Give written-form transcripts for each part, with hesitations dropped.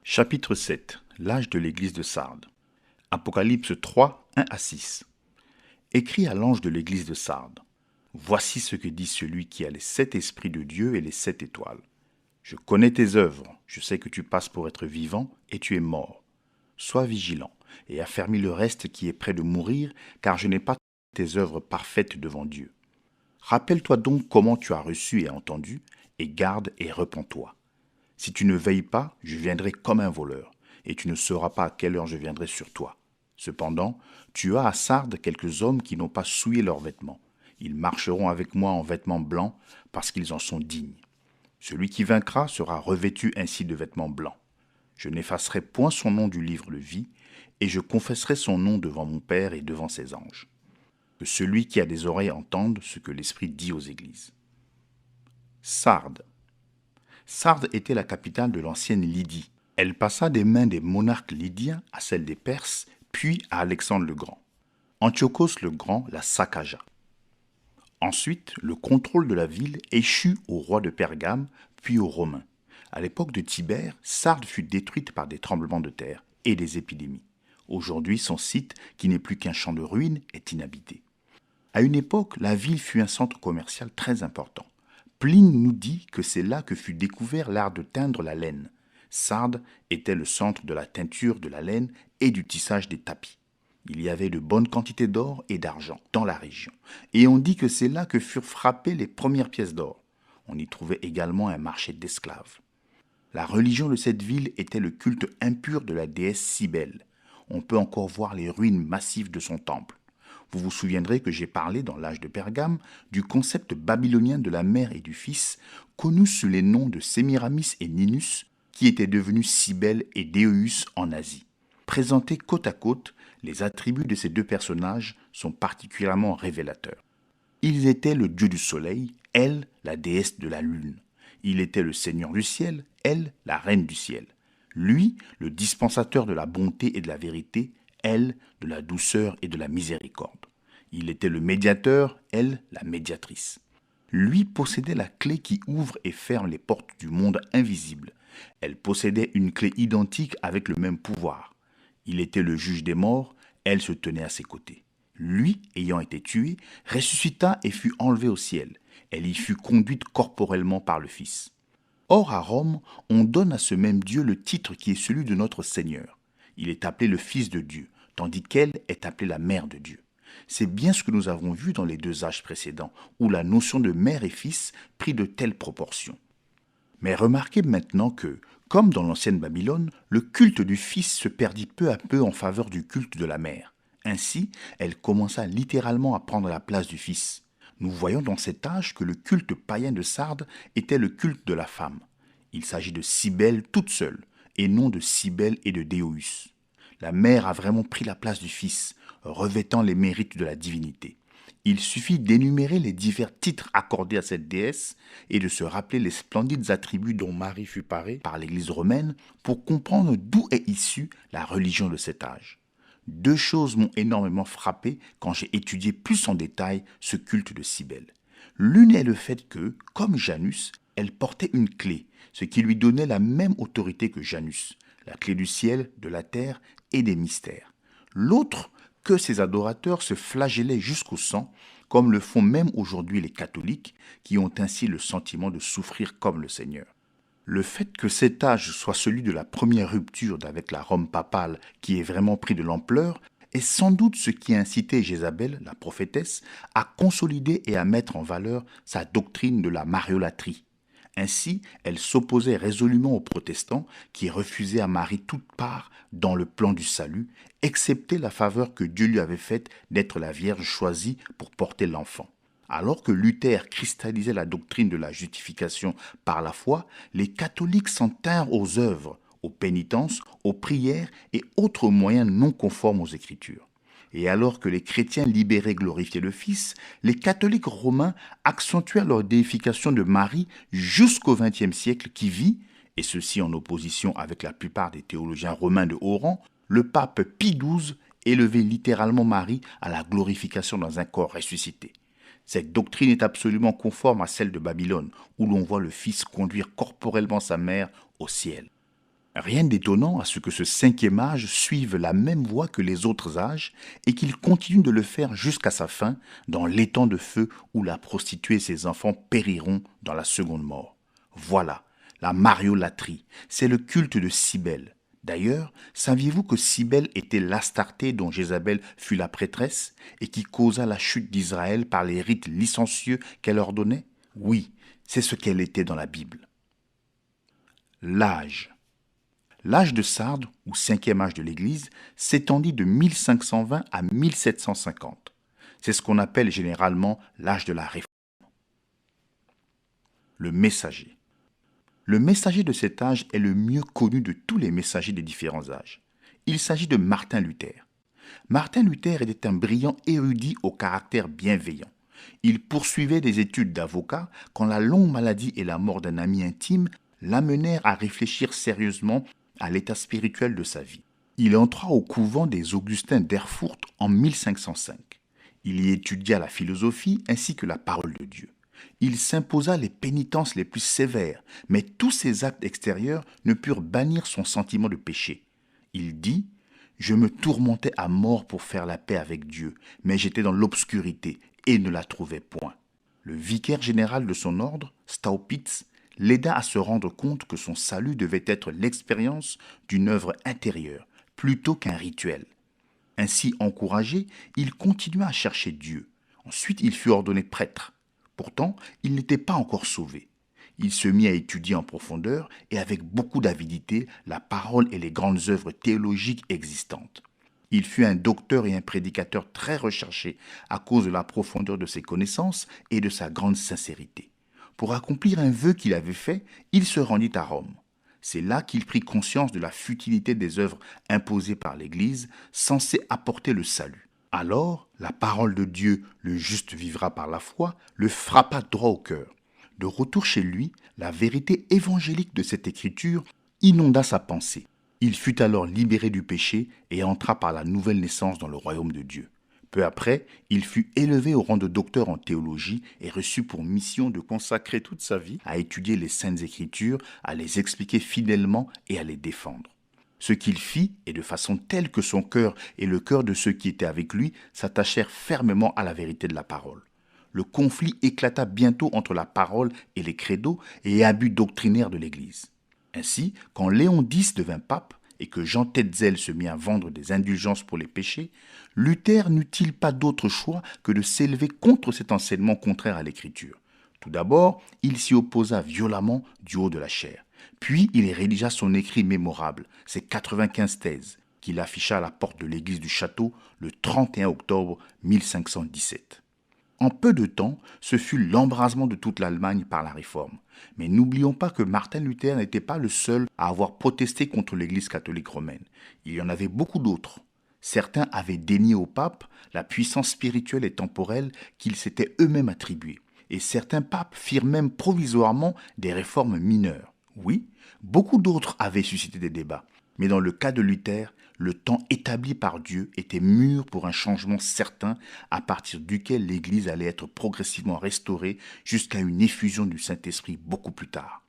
Chapitre 7. L'âge de l'église de Sardes. Apocalypse 3, 1 à 6. Écrit à l'ange de l'église de Sardes. Voici ce que dit celui qui a les 7 esprits de Dieu et les 7 étoiles. Je connais tes œuvres, je sais que tu passes pour être vivant et tu es mort. Sois vigilant et affermis le reste qui est près de mourir, car je n'ai pas tes œuvres parfaites devant Dieu. Rappelle-toi donc comment tu as reçu et entendu, et garde et repens-toi. Si tu ne veilles pas, je viendrai comme un voleur, et tu ne sauras pas à quelle heure je viendrai sur toi. Cependant, tu as à Sardes quelques hommes qui n'ont pas souillé leurs vêtements. Ils marcheront avec moi en vêtements blancs, parce qu'ils en sont dignes. Celui qui vaincra sera revêtu ainsi de vêtements blancs. Je n'effacerai point son nom du livre de vie, et je confesserai son nom devant mon Père et devant ses anges. Que celui qui a des oreilles entende ce que l'Esprit dit aux églises. Sardes. Sardes était la capitale de l'ancienne Lydie. Elle passa des mains des monarques lydiens à celles des Perses, puis à Alexandre le Grand. Antiochos le Grand la saccagea. Ensuite, le contrôle de la ville échut au roi de Pergame, puis aux Romains. À l'époque de Tibère, Sardes fut détruite par des tremblements de terre et des épidémies. Aujourd'hui, son site, qui n'est plus qu'un champ de ruines, est inhabité. À une époque, la ville fut un centre commercial très important. Pline nous dit que c'est là que fut découvert l'art de teindre la laine. Sardes était le centre de la teinture de la laine et du tissage des tapis. Il y avait de bonnes quantités d'or et d'argent dans la région, et on dit que c'est là que furent frappées les premières pièces d'or. On y trouvait également un marché d'esclaves. La religion de cette ville était le culte impur de la déesse Cybèle. On peut encore voir les ruines massives de son temple. Vous vous souviendrez que j'ai parlé dans l'âge de Pergame du concept babylonien de la mère et du fils, connu sous les noms de Sémiramis et Ninus, qui étaient devenus Cybèle et Déeus en Asie. Présentés côte à côte, les attributs de ces deux personnages sont particulièrement révélateurs. Ils étaient le dieu du soleil, elle, la déesse de la lune. Il était le seigneur du ciel, elle, la reine du ciel. Lui, le dispensateur de la bonté et de la vérité, elle, de la douceur et de la miséricorde. Il était le médiateur, elle, la médiatrice. Lui possédait la clé qui ouvre et ferme les portes du monde invisible. Elle possédait une clé identique avec le même pouvoir. Il était le juge des morts, elle se tenait à ses côtés. Lui, ayant été tué, ressuscita et fut enlevé au ciel. Elle y fut conduite corporellement par le Fils. Or, à Rome, on donne à ce même Dieu le titre qui est celui de notre Seigneur. Il est appelé le Fils de Dieu, tandis qu'elle est appelée la Mère de Dieu. C'est bien ce que nous avons vu dans les deux âges précédents, où la notion de mère et fils prit de telles proportions. Mais remarquez maintenant que, comme dans l'ancienne Babylone, le culte du Fils se perdit peu à peu en faveur du culte de la mère. Ainsi, elle commença littéralement à prendre la place du Fils. Nous voyons dans cet âge que le culte païen de Sardes était le culte de la femme. Il s'agit de Cybèle toute seule, et non de Cybèle et de Déeus. La mère a vraiment pris la place du Fils, revêtant les mérites de la divinité. Il suffit d'énumérer les divers titres accordés à cette déesse et de se rappeler les splendides attributs dont Marie fut parée par l'Église romaine pour comprendre d'où est issue la religion de cet âge. Deux choses m'ont énormément frappé quand j'ai étudié plus en détail ce culte de Cybèle. L'une est le fait que, comme Janus, elle portait une clé, ce qui lui donnait la même autorité que Janus, la clé du ciel, de la terre et des mystères. L'autre, que ses adorateurs se flagellaient jusqu'au sang, comme le font même aujourd'hui les catholiques, qui ont ainsi le sentiment de souffrir comme le Seigneur. Le fait que cet âge soit celui de la première rupture avec la Rome papale qui ait vraiment pris de l'ampleur est sans doute ce qui a incité Jézabel, la prophétesse, à consolider et à mettre en valeur sa doctrine de la mariolâtrie. Ainsi, elle s'opposait résolument aux protestants qui refusaient à Marie toute part dans le plan du salut, excepté la faveur que Dieu lui avait faite d'être la Vierge choisie pour porter l'enfant. Alors que Luther cristallisait la doctrine de la justification par la foi, les catholiques s'en tinrent aux œuvres, aux pénitences, aux prières et autres moyens non conformes aux Écritures. Et alors que les chrétiens libérés glorifiaient le Fils, les catholiques romains accentuèrent leur déification de Marie jusqu'au XXe siècle qui vit, et ceci en opposition avec la plupart des théologiens romains de haut rang, le pape Pie XII élever littéralement Marie à la glorification dans un corps ressuscité. Cette doctrine est absolument conforme à celle de Babylone, où l'on voit le Fils conduire corporellement sa mère au ciel. Rien d'étonnant à ce que ce cinquième âge suive la même voie que les autres âges et qu'il continue de le faire jusqu'à sa fin dans l'étang de feu où la prostituée et ses enfants périront dans la seconde mort. Voilà, la mariolatrie, c'est le culte de Cybèle. D'ailleurs, saviez-vous que Cybèle était l'Astarté dont Jézabel fut la prêtresse et qui causa la chute d'Israël par les rites licencieux qu'elle ordonnait? Oui, c'est ce qu'elle était dans la Bible. L'âge. L'âge de Sardes, ou cinquième âge de l'Église, s'étendit de 1520 à 1750. C'est ce qu'on appelle généralement l'âge de la Réforme. Le messager. Le messager de cet âge est le mieux connu de tous les messagers des différents âges. Il s'agit de Martin Luther. Martin Luther était un brillant érudit au caractère bienveillant. Il poursuivait des études d'avocat quand la longue maladie et la mort d'un ami intime l'amenèrent à réfléchir sérieusement à l'état spirituel de sa vie. Il entra au couvent des Augustins d'Erfurt en 1505. Il y étudia la philosophie ainsi que la parole de Dieu. Il s'imposa les pénitences les plus sévères, mais tous ses actes extérieurs ne purent bannir son sentiment de péché. Il dit « Je me tourmentais à mort pour faire la paix avec Dieu, mais j'étais dans l'obscurité et ne la trouvais point. » Le vicaire général de son ordre, Staupitz, l'aida à se rendre compte que son salut devait être l'expérience d'une œuvre intérieure, plutôt qu'un rituel. Ainsi encouragé, il continua à chercher Dieu. Ensuite, il fut ordonné prêtre. Pourtant, il n'était pas encore sauvé. Il se mit à étudier en profondeur et avec beaucoup d'avidité la parole et les grandes œuvres théologiques existantes. Il fut un docteur et un prédicateur très recherché à cause de la profondeur de ses connaissances et de sa grande sincérité. Pour accomplir un vœu qu'il avait fait, il se rendit à Rome. C'est là qu'il prit conscience de la futilité des œuvres imposées par l'Église, censées apporter le salut. Alors, la parole de Dieu, le juste vivra par la foi, le frappa droit au cœur. De retour chez lui, la vérité évangélique de cette écriture inonda sa pensée. Il fut alors libéré du péché et entra par la nouvelle naissance dans le royaume de Dieu. Peu après, il fut élevé au rang de docteur en théologie et reçut pour mission de consacrer toute sa vie à étudier les saintes écritures, à les expliquer fidèlement et à les défendre. Ce qu'il fit, et de façon telle que son cœur et le cœur de ceux qui étaient avec lui s'attachèrent fermement à la vérité de la parole. Le conflit éclata bientôt entre la parole et les credos et abus doctrinaires de l'Église. Ainsi, quand Léon X devint pape et que Jean Tetzel se mit à vendre des indulgences pour les péchés, Luther n'eut-il pas d'autre choix que de s'élever contre cet enseignement contraire à l'Écriture. Tout d'abord, il s'y opposa violemment du haut de la chair. Puis il rédigea son écrit mémorable, ses 95 thèses, qu'il afficha à la porte de l'église du château le 31 octobre 1517. En peu de temps, ce fut l'embrasement de toute l'Allemagne par la Réforme. Mais n'oublions pas que Martin Luther n'était pas le seul à avoir protesté contre l'Église catholique romaine. Il y en avait beaucoup d'autres. Certains avaient dénié au pape la puissance spirituelle et temporelle qu'ils s'étaient eux-mêmes attribuée. Et certains papes firent même provisoirement des réformes mineures. Oui, beaucoup d'autres avaient suscité des débats. Mais dans le cas de Luther, le temps établi par Dieu était mûr pour un changement certain à partir duquel l'Église allait être progressivement restaurée jusqu'à une effusion du Saint-Esprit beaucoup plus tard.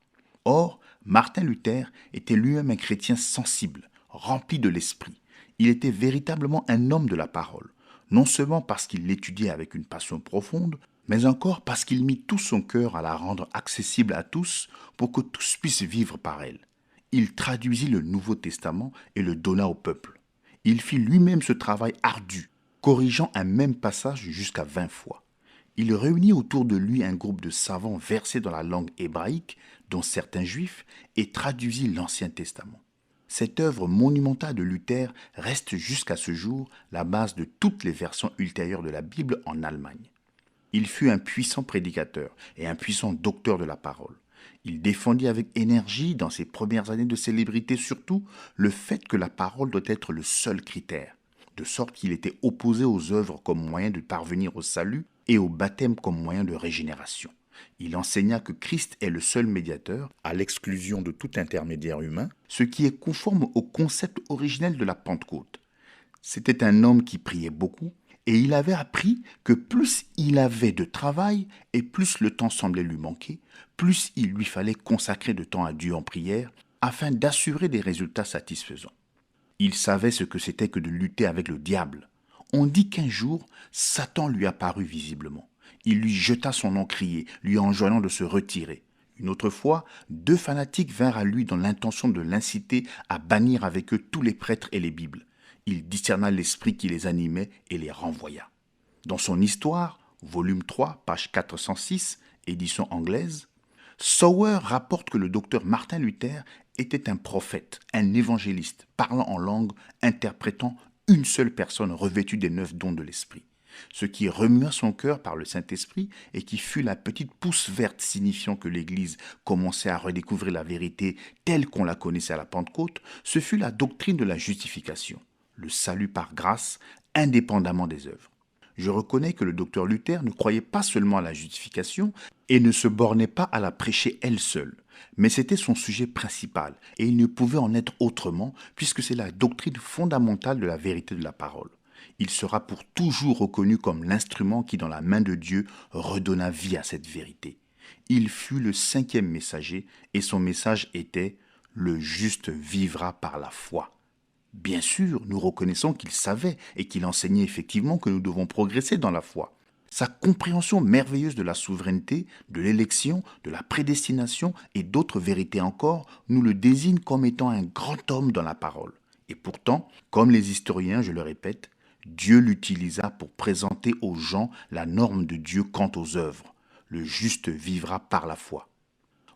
Or, Martin Luther était lui-même un chrétien sensible, rempli de l'Esprit. Il était véritablement un homme de la parole, non seulement parce qu'il l'étudiait avec une passion profonde, mais encore parce qu'il mit tout son cœur à la rendre accessible à tous pour que tous puissent vivre par elle. Il traduisit le Nouveau Testament et le donna au peuple. Il fit lui-même ce travail ardu, corrigeant un même passage jusqu'à 20 fois. Il réunit autour de lui un groupe de savants versés dans la langue hébraïque, dont certains juifs, et traduisit l'Ancien Testament. Cette œuvre monumentale de Luther reste jusqu'à ce jour la base de toutes les versions ultérieures de la Bible en Allemagne. Il fut un puissant prédicateur et un puissant docteur de la parole. Il défendit avec énergie, dans ses premières années de célébrité surtout, le fait que la parole doit être le seul critère, de sorte qu'il était opposé aux œuvres comme moyen de parvenir au salut et au baptême comme moyen de régénération. Il enseigna que Christ est le seul médiateur, à l'exclusion de tout intermédiaire humain, ce qui est conforme au concept originel de la Pentecôte. C'était un homme qui priait beaucoup, et il avait appris que plus il avait de travail et plus le temps semblait lui manquer, plus il lui fallait consacrer de temps à Dieu en prière, afin d'assurer des résultats satisfaisants. Il savait ce que c'était que de lutter avec le diable. On dit qu'un jour, Satan lui apparut visiblement. Il lui jeta son encrier, lui enjoignant de se retirer. Une autre fois, 2 fanatiques vinrent à lui dans l'intention de l'inciter à bannir avec eux tous les prêtres et les Bibles. Il discerna l'esprit qui les animait et les renvoya. Dans son histoire, volume 3, page 406, édition anglaise, Sauer rapporte que le docteur Martin Luther était un prophète, un évangéliste, parlant en langue, interprétant une seule personne revêtue des 9 dons de l'esprit. Ce qui remua son cœur par le Saint-Esprit et qui fut la petite pousse verte signifiant que l'Église commençait à redécouvrir la vérité telle qu'on la connaissait à la Pentecôte, ce fut la doctrine de la justification, le salut par grâce, indépendamment des œuvres. Je reconnais que le docteur Luther ne croyait pas seulement à la justification et ne se bornait pas à la prêcher elle seule, mais c'était son sujet principal et il ne pouvait en être autrement puisque c'est la doctrine fondamentale de la vérité de la parole. Il sera pour toujours reconnu comme l'instrument qui, dans la main de Dieu, redonna vie à cette vérité. Il fut le 5e messager et son message était « Le juste vivra par la foi ». Bien sûr, nous reconnaissons qu'il savait et qu'il enseignait effectivement que nous devons progresser dans la foi. Sa compréhension merveilleuse de la souveraineté, de l'élection, de la prédestination et d'autres vérités encore nous le désigne comme étant un grand homme dans la parole. Et pourtant, comme les historiens, je le répète, Dieu l'utilisa pour présenter aux gens la norme de Dieu quant aux œuvres. Le juste vivra par la foi.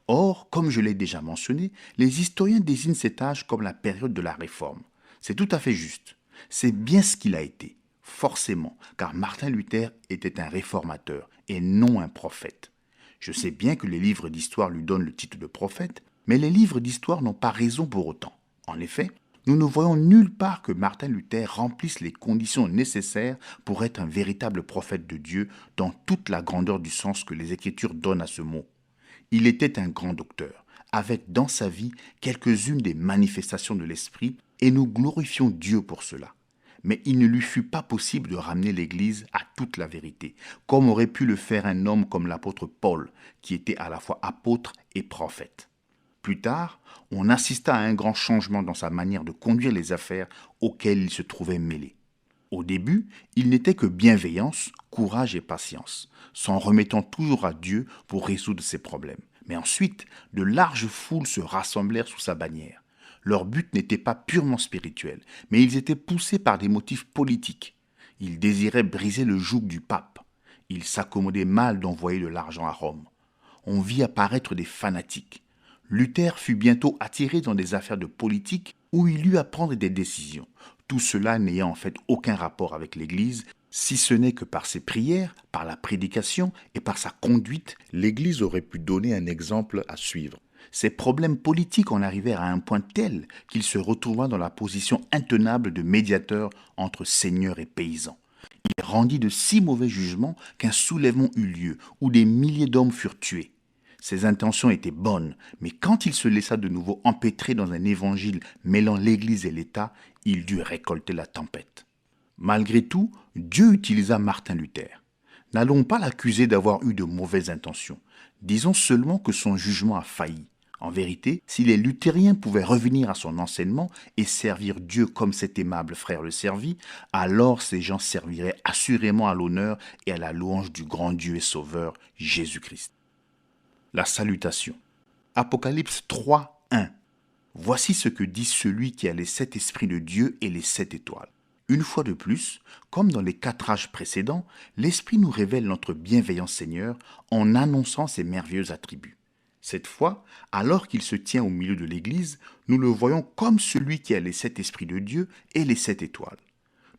Or, comme je l'ai déjà mentionné, les historiens désignent cet âge comme la période de la Réforme. C'est tout à fait juste. C'est bien ce qu'il a été, forcément, car Martin Luther était un réformateur et non un prophète. Je sais bien que les livres d'histoire lui donnent le titre de prophète, mais les livres d'histoire n'ont pas raison pour autant. En effet, nous ne voyons nulle part que Martin Luther remplisse les conditions nécessaires pour être un véritable prophète de Dieu dans toute la grandeur du sens que les Écritures donnent à ce mot. Il était un grand docteur, avec dans sa vie quelques-unes des manifestations de l'Esprit, et nous glorifions Dieu pour cela. Mais il ne lui fut pas possible de ramener l'Église à toute la vérité, comme aurait pu le faire un homme comme l'apôtre Paul, qui était à la fois apôtre et prophète. Plus tard, on assista à un grand changement dans sa manière de conduire les affaires auxquelles il se trouvait mêlé. Au début, il n'était que bienveillance, courage et patience, s'en remettant toujours à Dieu pour résoudre ses problèmes. Mais ensuite, de larges foules se rassemblèrent sous sa bannière. Leur but n'était pas purement spirituel, mais ils étaient poussés par des motifs politiques. Ils désiraient briser le joug du pape. Ils s'accommodaient mal d'envoyer de l'argent à Rome. On vit apparaître des fanatiques. Luther fut bientôt attiré dans des affaires de politique où il eut à prendre des décisions. Tout cela n'ayant en fait aucun rapport avec l'Église, si ce n'est que par ses prières, par la prédication et par sa conduite, l'Église aurait pu donner un exemple à suivre. Ses problèmes politiques en arrivèrent à un point tel qu'il se retrouva dans la position intenable de médiateur entre seigneurs et paysans. Il rendit de si mauvais jugements qu'un soulèvement eut lieu, où des milliers d'hommes furent tués. Ses intentions étaient bonnes, mais quand il se laissa de nouveau empêtrer dans un évangile mêlant l'Église et l'État, il dut récolter la tempête. Malgré tout, Dieu utilisa Martin Luther. N'allons pas l'accuser d'avoir eu de mauvaises intentions. Disons seulement que son jugement a failli. En vérité, si les luthériens pouvaient revenir à son enseignement et servir Dieu comme cet aimable frère le servit, alors ces gens serviraient assurément à l'honneur et à la louange du grand Dieu et Sauveur, Jésus-Christ. La salutation. Apocalypse 3, 1. Voici ce que dit celui qui a les 7 esprits de Dieu et les 7 étoiles. Une fois de plus, comme dans les 4 âges précédents, l'Esprit nous révèle notre bienveillant Seigneur en annonçant ses merveilleux attributs. Cette fois, alors qu'il se tient au milieu de l'Église, nous le voyons comme celui qui a les 7 esprits de Dieu et les 7 étoiles.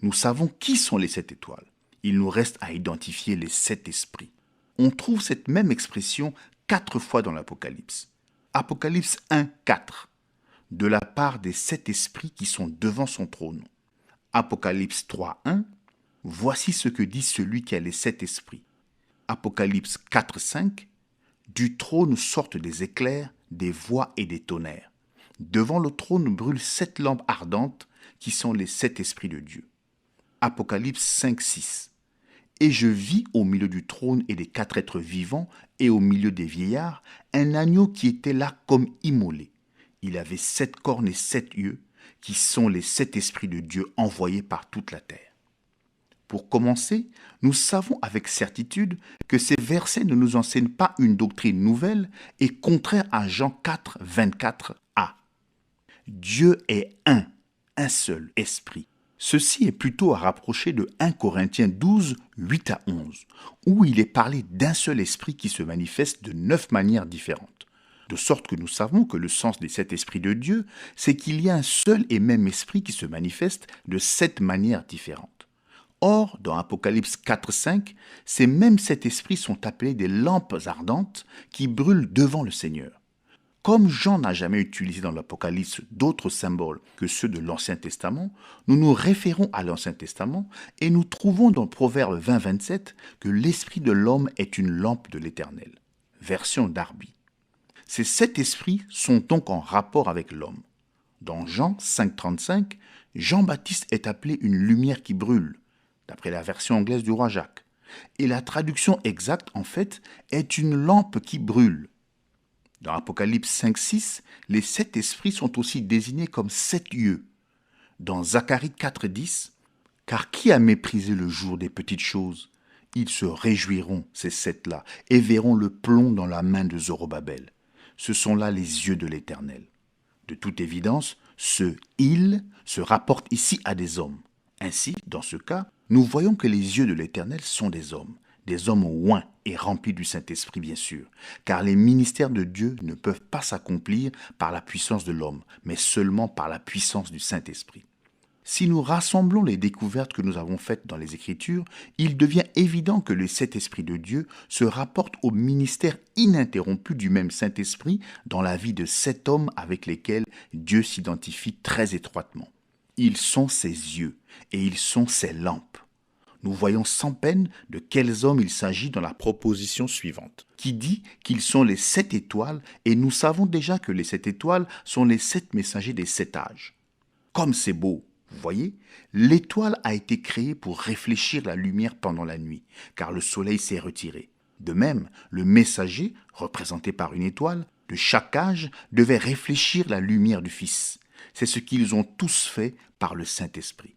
Nous savons qui sont les 7 étoiles. Il nous reste à identifier les 7 esprits. On trouve cette même expression 4 fois dans l'Apocalypse. Apocalypse 1, 4. De la part des 7 esprits qui sont devant son trône. Apocalypse 3, 1. Voici ce que dit celui qui a les 7 esprits. Apocalypse 4, 5. Du trône sortent des éclairs, des voix et des tonnerres. Devant le trône brûlent 7 lampes ardentes qui sont les 7 esprits de Dieu. Apocalypse 5, 6. Et je vis au milieu du trône et des 4 êtres vivants et au milieu des vieillards un agneau qui était là comme immolé. Il avait 7 cornes et 7 yeux, qui sont les 7 esprits de Dieu envoyés par toute la terre. Pour commencer, nous savons avec certitude que ces versets ne nous enseignent pas une doctrine nouvelle et contraire à Jean 4, 24a. Dieu est un seul esprit. Ceci est plutôt à rapprocher de 1 Corinthiens 12, 8 à 11, où il est parlé d'un seul esprit qui se manifeste de 9 manières différentes. De sorte que nous savons que le sens des 7 esprits de Dieu, c'est qu'il y a un seul et même esprit qui se manifeste de 7 manières différentes. Or, dans Apocalypse 4, 5, ces mêmes 7 esprits sont appelés des lampes ardentes qui brûlent devant le Seigneur. Comme Jean n'a jamais utilisé dans l'Apocalypse d'autres symboles que ceux de l'Ancien Testament, nous nous référons à l'Ancien Testament et nous trouvons dans Proverbe 20, 27 que l'esprit de l'homme est une lampe de l'Éternel. Version Darby. Ces 7 esprits sont donc en rapport avec l'homme. Dans Jean 5, 35, Jean-Baptiste est appelé une lumière qui brûle, d'après la version anglaise du roi Jacques. Et la traduction exacte, en fait, est une lampe qui brûle. Dans Apocalypse 5, 6, les 7 esprits sont aussi désignés comme 7 yeux. Dans Zacharie 4, 10, « Car qui a méprisé le jour des petites choses ? Ils se réjouiront, ces 7-là, et verront le plomb dans la main de Zorobabel. Ce sont là les yeux de l'Éternel. » De toute évidence, ce « il » se rapporte ici à des hommes. Ainsi, dans ce cas, nous voyons que les yeux de l'Éternel sont des hommes oints et remplis du Saint-Esprit bien sûr, car les ministères de Dieu ne peuvent pas s'accomplir par la puissance de l'homme, mais seulement par la puissance du Saint-Esprit. Si nous rassemblons les découvertes que nous avons faites dans les Écritures, il devient évident que les 7 esprits de Dieu se rapportent au ministère ininterrompu du même Saint-Esprit dans la vie de 7 hommes avec lesquels Dieu s'identifie très étroitement. Ils sont ses yeux et ils sont ses lampes. Nous voyons sans peine de quels hommes il s'agit dans la proposition suivante, qui dit qu'ils sont les 7 étoiles et nous savons déjà que les 7 étoiles sont les 7 messagers des 7 âges. Comme c'est beau, vous voyez, l'étoile a été créée pour réfléchir la lumière pendant la nuit, car le soleil s'est retiré. De même, le messager, représenté par une étoile, de chaque âge, devait réfléchir la lumière du Fils. C'est ce qu'ils ont tous fait par le Saint-Esprit.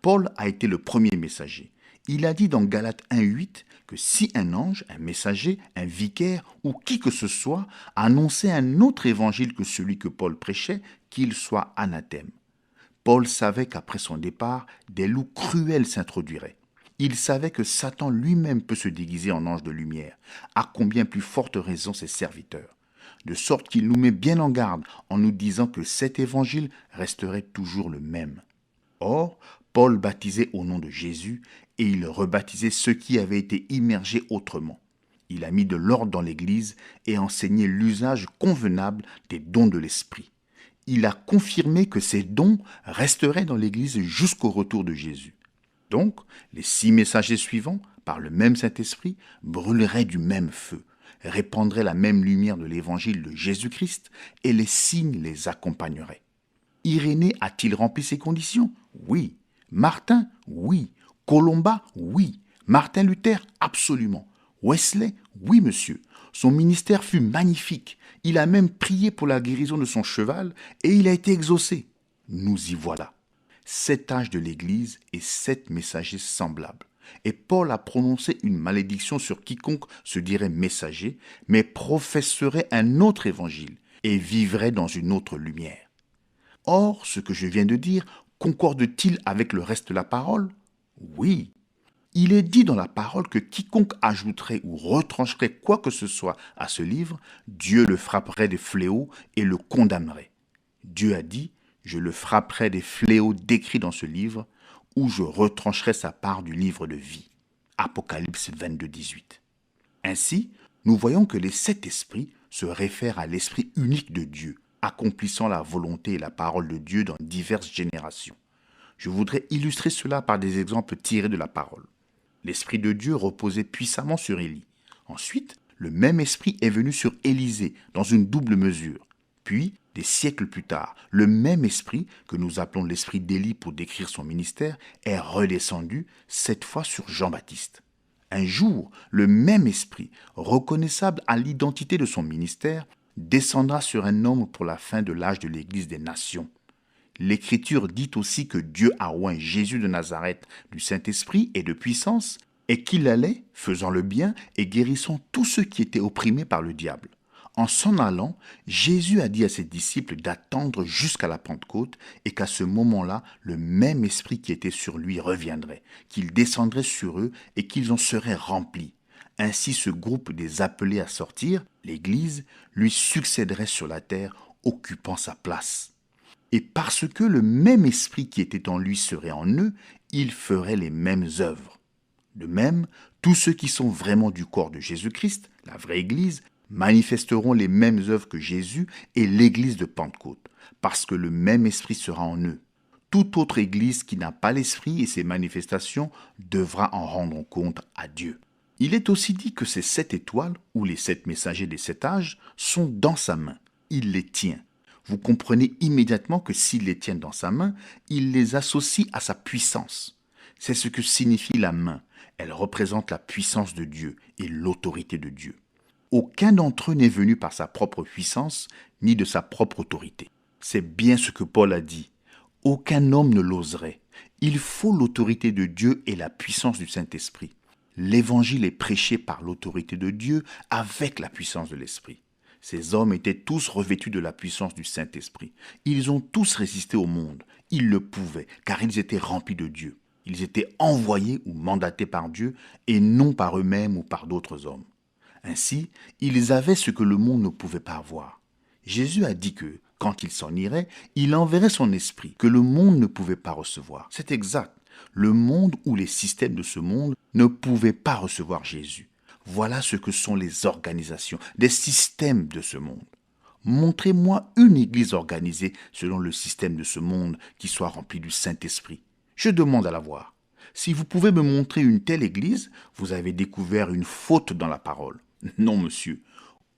Paul a été le premier messager. Il a dit dans Galates 1,8 que si un ange, un messager, un vicaire ou qui que ce soit annonçait un autre évangile que celui que Paul prêchait, qu'il soit anathème. Paul savait qu'après son départ, des loups cruels s'introduiraient. Il savait que Satan lui-même peut se déguiser en ange de lumière, à combien plus forte raison ses serviteurs. De sorte qu'il nous met bien en garde en nous disant que cet évangile resterait toujours le même. Or, Paul baptisait au nom de Jésus et il rebaptisait ceux qui avaient été immergés autrement. Il a mis de l'ordre dans l'Église et enseigné l'usage convenable des dons de l'Esprit. Il a confirmé que ces dons resteraient dans l'Église jusqu'au retour de Jésus. Donc, les 6 messagers suivants, par le même Saint-Esprit, brûleraient du même feu, répandraient la même lumière de l'Évangile de Jésus-Christ et les signes les accompagneraient. Irénée a-t-il rempli ces conditions ? Oui. Martin ? Oui. Colomba ? Oui. Martin Luther ? Absolument. Wesley ? Oui, monsieur. Son ministère fut magnifique. Il a même prié pour la guérison de son cheval et il a été exaucé. Nous y voilà. 7 âges de l'Église et 7 messagers semblables. Et Paul a prononcé une malédiction sur quiconque se dirait messager, mais professerait un autre évangile et vivrait dans une autre lumière. Or, ce que je viens de dire concorde-t-il avec le reste de la parole ? Oui. Il est dit dans la parole que quiconque ajouterait ou retrancherait quoi que ce soit à ce livre, Dieu le frapperait des fléaux et le condamnerait. Dieu a dit, je le frapperai des fléaux décrits dans ce livre, ou je retrancherai sa part du livre de vie. Apocalypse 22, 18. Ainsi, nous voyons que les 7 esprits se réfèrent à l'esprit unique de Dieu, accomplissant la volonté et la parole de Dieu dans diverses générations. Je voudrais illustrer cela par des exemples tirés de la parole. L'Esprit de Dieu reposait puissamment sur Élie. Ensuite, le même esprit est venu sur Élisée dans une double mesure. Puis, des siècles plus tard, le même esprit, que nous appelons l'esprit d'Élie pour décrire son ministère, est redescendu, cette fois sur Jean-Baptiste. Un jour, le même esprit, reconnaissable à l'identité de son ministère, descendra sur un homme pour la fin de l'âge de l'Église des nations. L'Écriture dit aussi que Dieu a oint Jésus de Nazareth du Saint-Esprit et de puissance, et qu'il allait, faisant le bien et guérissant tous ceux qui étaient opprimés par le diable. En s'en allant, Jésus a dit à ses disciples d'attendre jusqu'à la Pentecôte et qu'à ce moment-là, le même esprit qui était sur lui reviendrait, qu'il descendrait sur eux et qu'ils en seraient remplis. Ainsi ce groupe des appelés à sortir, l'Église, lui succéderait sur la terre, occupant sa place. Et parce que le même esprit qui était en lui serait en eux, il ferait les mêmes œuvres. De même, tous ceux qui sont vraiment du corps de Jésus-Christ, la vraie Église, manifesteront les mêmes œuvres que Jésus et l'Église de Pentecôte, parce que le même esprit sera en eux. Toute autre Église qui n'a pas l'esprit et ses manifestations devra en rendre compte à Dieu. Il est aussi dit que ces 7 étoiles, ou les 7 messagers des 7 âges, sont dans sa main. Il les tient. Vous comprenez immédiatement que s'il les tient dans sa main, il les associe à sa puissance. C'est ce que signifie la main. Elle représente la puissance de Dieu et l'autorité de Dieu. Aucun d'entre eux n'est venu par sa propre puissance, ni de sa propre autorité. C'est bien ce que Paul a dit. Aucun homme ne l'oserait. Il faut l'autorité de Dieu et la puissance du Saint-Esprit. L'évangile est prêché par l'autorité de Dieu avec la puissance de l'Esprit. Ces hommes étaient tous revêtus de la puissance du Saint-Esprit. Ils ont tous résisté au monde. Ils le pouvaient, car ils étaient remplis de Dieu. Ils étaient envoyés ou mandatés par Dieu et non par eux-mêmes ou par d'autres hommes. Ainsi, ils avaient ce que le monde ne pouvait pas avoir. Jésus a dit que, quand il s'en irait, il enverrait son esprit, que le monde ne pouvait pas recevoir. C'est exact. Le monde ou les systèmes de ce monde ne pouvaient pas recevoir Jésus. Voilà ce que sont les organisations, des systèmes de ce monde. Montrez-moi une église organisée selon le système de ce monde qui soit remplie du Saint-Esprit. Je demande à la voir. Si vous pouvez me montrer une telle église, vous avez découvert une faute dans la parole. Non, monsieur.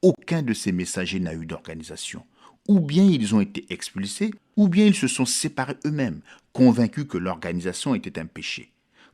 Aucun de ces messagers n'a eu d'organisation. Ou bien ils ont été expulsés, ou bien ils se sont séparés eux-mêmes, convaincus que l'organisation était un péché.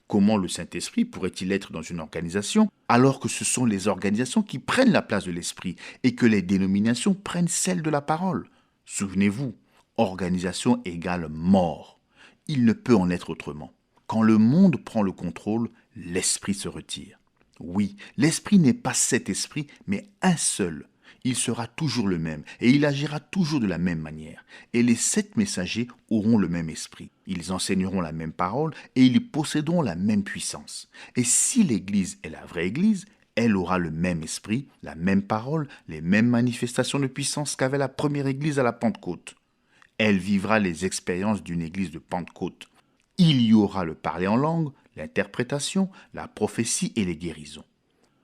Comment le Saint-Esprit pourrait-il être dans une organisation alors que ce sont les organisations qui prennent la place de l'Esprit et que les dénominations prennent celle de la parole? Souvenez-vous, organisation égale mort. Il ne peut en être autrement. Quand le monde prend le contrôle, l'Esprit se retire. Oui, l'Esprit n'est pas cet Esprit, mais un seul. Il sera toujours le même et il agira toujours de la même manière. Et les 7 messagers auront le même esprit. Ils enseigneront la même parole et ils posséderont la même puissance. Et si l'Église est la vraie Église, elle aura le même esprit, la même parole, les mêmes manifestations de puissance qu'avait la première Église à la Pentecôte. Elle vivra les expériences d'une Église de Pentecôte. Il y aura le parler en langue, l'interprétation, la prophétie et les guérisons.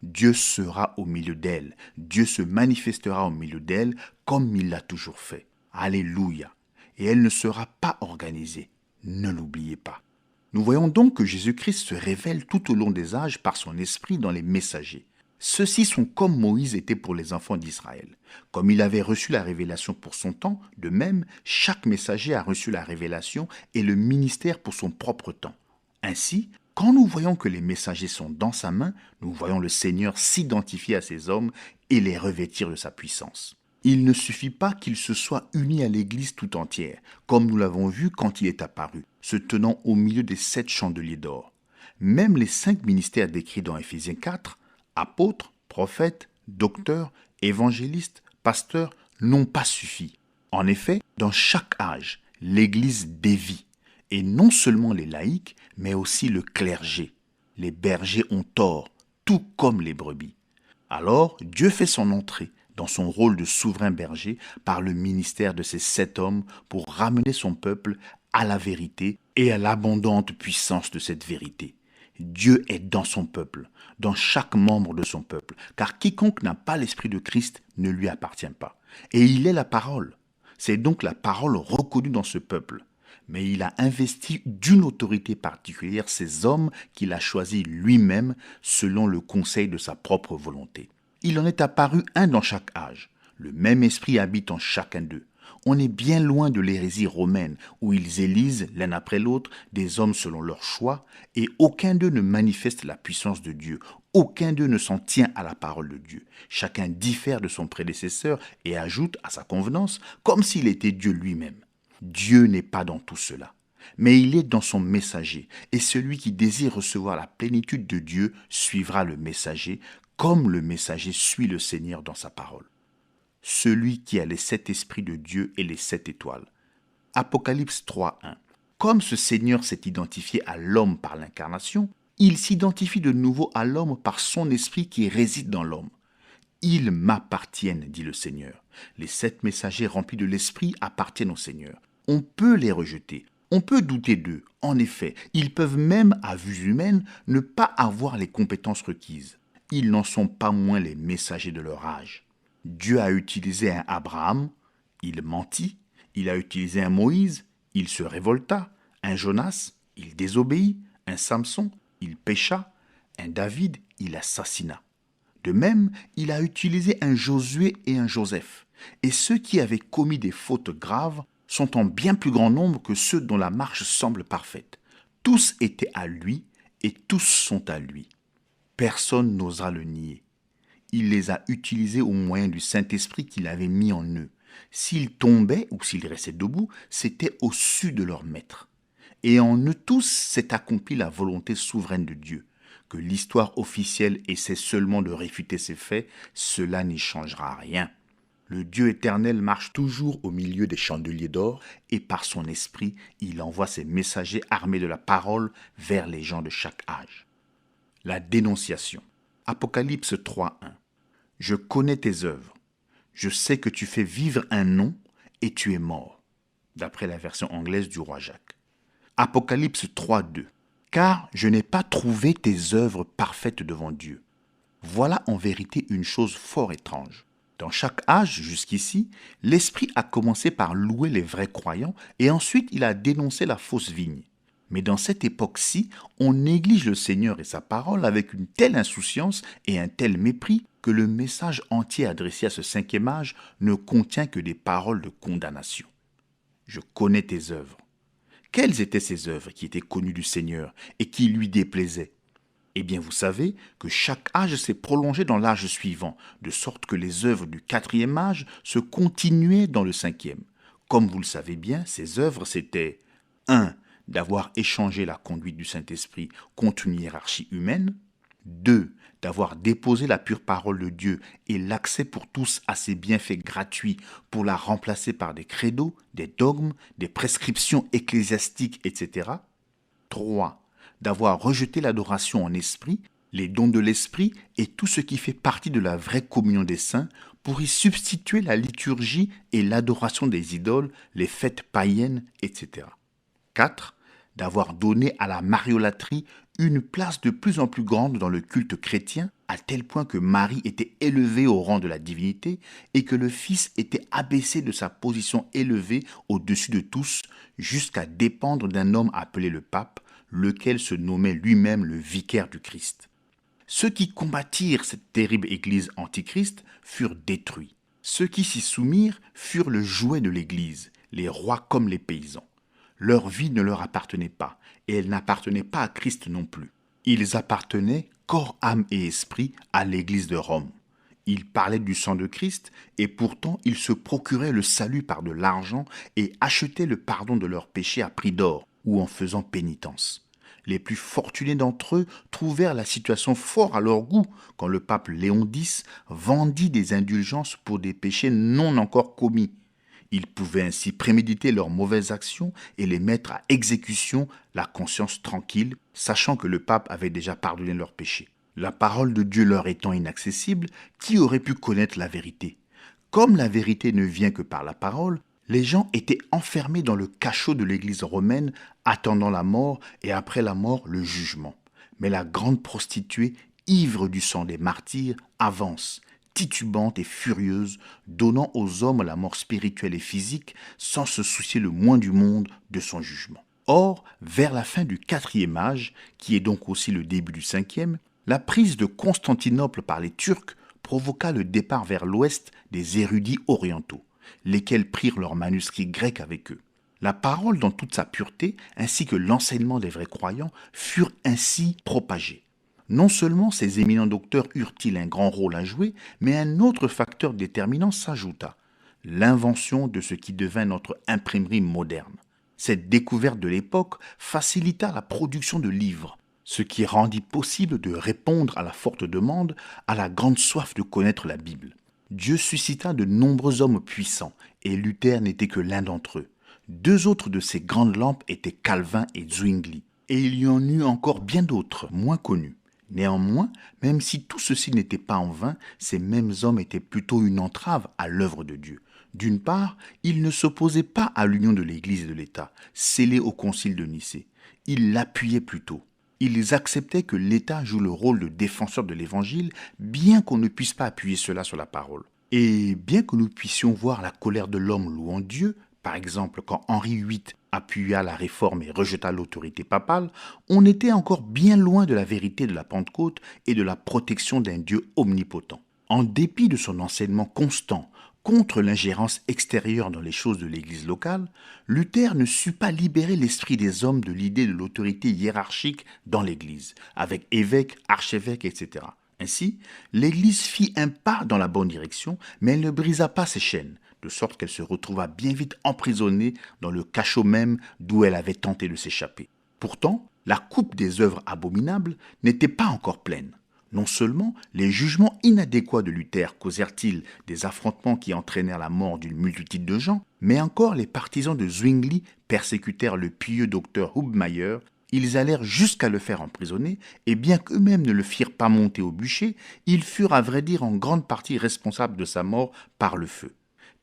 Dieu sera au milieu d'elle. Dieu se manifestera au milieu d'elle comme il l'a toujours fait. Alléluia. Et elle ne sera pas organisée. Ne l'oubliez pas. Nous voyons donc que Jésus-Christ se révèle tout au long des âges par son esprit dans les messagers. Ceux-ci sont comme Moïse était pour les enfants d'Israël. Comme il avait reçu la révélation pour son temps, de même, chaque messager a reçu la révélation et le ministère pour son propre temps. Ainsi, quand nous voyons que les messagers sont dans sa main, nous voyons le Seigneur s'identifier à ces hommes et les revêtir de sa puissance. Il ne suffit pas qu'ils se soient unis à l'Église tout entière, comme nous l'avons vu quand il est apparu, se tenant au milieu des 7 chandeliers d'or. Même les 5 ministères décrits dans Éphésiens 4, apôtres, prophètes, docteurs, évangélistes, pasteurs, n'ont pas suffi. En effet, dans chaque âge, l'Église dévie. Et non seulement les laïcs, mais aussi le clergé. Les bergers ont tort, tout comme les brebis. Alors, Dieu fait son entrée dans son rôle de souverain berger par le ministère de ces 7 hommes pour ramener son peuple à la vérité et à l'abondante puissance de cette vérité. Dieu est dans son peuple, dans chaque membre de son peuple, car quiconque n'a pas l'Esprit de Christ ne lui appartient pas. Et il est la parole. C'est donc la parole reconnue dans ce peuple. Mais il a investi d'une autorité particulière ces hommes qu'il a choisis lui-même selon le conseil de sa propre volonté. Il en est apparu un dans chaque âge. Le même esprit habite en chacun d'eux. On est bien loin de l'hérésie romaine, où ils élisent, l'un après l'autre, des hommes selon leur choix, et aucun d'eux ne manifeste la puissance de Dieu. Aucun d'eux ne s'en tient à la parole de Dieu. Chacun diffère de son prédécesseur et ajoute à sa convenance, comme s'il était Dieu lui-même. Dieu n'est pas dans tout cela, mais il est dans son messager, et celui qui désire recevoir la plénitude de Dieu suivra le messager, comme le messager suit le Seigneur dans sa parole. Celui qui a les 7 esprits de Dieu et les 7 étoiles. Apocalypse 3.1. Comme ce Seigneur s'est identifié à l'homme par l'incarnation, il s'identifie de nouveau à l'homme par son esprit qui réside dans l'homme. Ils m'appartiennent, dit le Seigneur. Les 7 messagers remplis de l'esprit appartiennent au Seigneur. On peut les rejeter, on peut douter d'eux. En effet, ils peuvent même, à vue humaine, ne pas avoir les compétences requises. Ils n'en sont pas moins les messagers de leur âge. Dieu a utilisé un Abraham, il mentit. Il a utilisé un Moïse, il se révolta. Un Jonas, il désobéit. Un Samson, il pécha. Un David, il assassina. De même, il a utilisé un Josué et un Joseph. Et ceux qui avaient commis des fautes graves sont en bien plus grand nombre que ceux dont la marche semble parfaite. Tous étaient à lui et tous sont à lui. Personne n'osera le nier. Il les a utilisés au moyen du Saint-Esprit qu'il avait mis en eux. S'ils tombaient ou s'ils restaient debout, c'était au-dessus de leur maître. Et en eux tous s'est accomplie la volonté souveraine de Dieu. Que l'histoire officielle essaie seulement de réfuter ces faits, cela n'y changera rien. Le Dieu éternel marche toujours au milieu des chandeliers d'or et par son esprit, il envoie ses messagers armés de la parole vers les gens de chaque âge. La dénonciation. Apocalypse 3.1. Je connais tes œuvres. Je sais que tu fais vivre un nom et tu es mort. D'après la version anglaise du roi Jacques. Apocalypse 3.2. Car je n'ai pas trouvé tes œuvres parfaites devant Dieu. Voilà en vérité une chose fort étrange. Dans chaque âge jusqu'ici, l'Esprit a commencé par louer les vrais croyants et ensuite il a dénoncé la fausse vigne. Mais dans cette époque-ci, on néglige le Seigneur et sa parole avec une telle insouciance et un tel mépris que le message entier adressé à ce 5e âge ne contient que des paroles de condamnation. Je connais tes œuvres. Quelles étaient ces œuvres qui étaient connues du Seigneur et qui lui déplaisaient? Eh bien, vous savez que chaque âge s'est prolongé dans l'âge suivant, de sorte que les œuvres du 4e âge se continuaient dans le 5e. Comme vous le savez bien, ces œuvres, c'était 1. D'avoir échangé la conduite du Saint-Esprit contre une hiérarchie humaine. 2. D'avoir déposé la pure parole de Dieu et l'accès pour tous à ses bienfaits gratuits pour la remplacer par des credos, des dogmes, des prescriptions ecclésiastiques, etc. 3. D'avoir rejeté l'adoration en esprit, les dons de l'esprit et tout ce qui fait partie de la vraie communion des saints pour y substituer la liturgie et l'adoration des idoles, les fêtes païennes, etc. 4. D'avoir donné à la mariolâtrie une place de plus en plus grande dans le culte chrétien, à tel point que Marie était élevée au rang de la divinité et que le Fils était abaissé de sa position élevée au-dessus de tous, jusqu'à dépendre d'un homme appelé le pape, lequel se nommait lui-même le vicaire du Christ. Ceux qui combattirent cette terrible église antichrist furent détruits. Ceux qui s'y soumirent furent le jouet de l'église, les rois comme les paysans. Leur vie ne leur appartenait pas, et elle n'appartenait pas à Christ non plus. Ils appartenaient, corps, âme et esprit, à l'église de Rome. Ils parlaient du sang de Christ, et pourtant ils se procuraient le salut par de l'argent et achetaient le pardon de leurs péchés à prix d'or, ou en faisant pénitence. Les plus fortunés d'entre eux trouvèrent la situation fort à leur goût quand le pape Léon X vendit des indulgences pour des péchés non encore commis. Ils pouvaient ainsi préméditer leurs mauvaises actions et les mettre à exécution, la conscience tranquille, sachant que le pape avait déjà pardonné leurs péchés. La parole de Dieu leur étant inaccessible, qui aurait pu connaître la vérité? Comme la vérité ne vient que par la parole, les gens étaient enfermés dans le cachot de l'église romaine, attendant la mort et après la mort le jugement. Mais la grande prostituée, ivre du sang des martyrs, avance, titubante et furieuse, donnant aux hommes la mort spirituelle et physique sans se soucier le moins du monde de son jugement. Or, vers la fin du 4e âge, qui est donc aussi le début du 5e, la prise de Constantinople par les Turcs provoqua le départ vers l'ouest des érudits orientaux. lesquels prirent leurs manuscrits grecs avec eux. La parole dans toute sa pureté, ainsi que l'enseignement des vrais croyants, furent ainsi propagés. Non seulement ces éminents docteurs eurent-ils un grand rôle à jouer, mais un autre facteur déterminant s'ajouta, l'invention de ce qui devint notre imprimerie moderne. Cette découverte de l'époque facilita la production de livres, ce qui rendit possible de répondre à la forte demande, à la grande soif de connaître la Bible. Dieu suscita de nombreux hommes puissants, et Luther n'était que l'un d'entre eux. Deux autres de ces grandes lampes étaient Calvin et Zwingli, et il y en eut encore bien d'autres, moins connus. Néanmoins, même si tout ceci n'était pas en vain, ces mêmes hommes étaient plutôt une entrave à l'œuvre de Dieu. D'une part, ils ne s'opposaient pas à l'union de l'Église et de l'État, scellée au concile de Nicée. Ils l'appuyaient plutôt. Ils acceptaient que l'État joue le rôle de défenseur de l'Évangile, bien qu'on ne puisse pas appuyer cela sur la parole. Et bien que nous puissions voir la colère de l'homme louant Dieu, par exemple quand Henri VIII appuya la réforme et rejeta l'autorité papale, on était encore bien loin de la vérité de la Pentecôte et de la protection d'un Dieu omnipotent. En dépit de son enseignement constant contre l'ingérence extérieure dans les choses de l'Église locale, Luther ne sut pas libérer l'esprit des hommes de l'idée de l'autorité hiérarchique dans l'Église, avec évêques, archevêques, etc. Ainsi, l'Église fit un pas dans la bonne direction, mais elle ne brisa pas ses chaînes, de sorte qu'elle se retrouva bien vite emprisonnée dans le cachot même d'où elle avait tenté de s'échapper. Pourtant, la coupe des œuvres abominables n'était pas encore pleine. Non seulement les jugements inadéquats de Luther causèrent-ils des affrontements qui entraînèrent la mort d'une multitude de gens, mais encore les partisans de Zwingli persécutèrent le pieux docteur Hubmaier. Ils allèrent jusqu'à le faire emprisonner, et bien qu'eux-mêmes ne le firent pas monter au bûcher, ils furent à vrai dire en grande partie responsables de sa mort par le feu.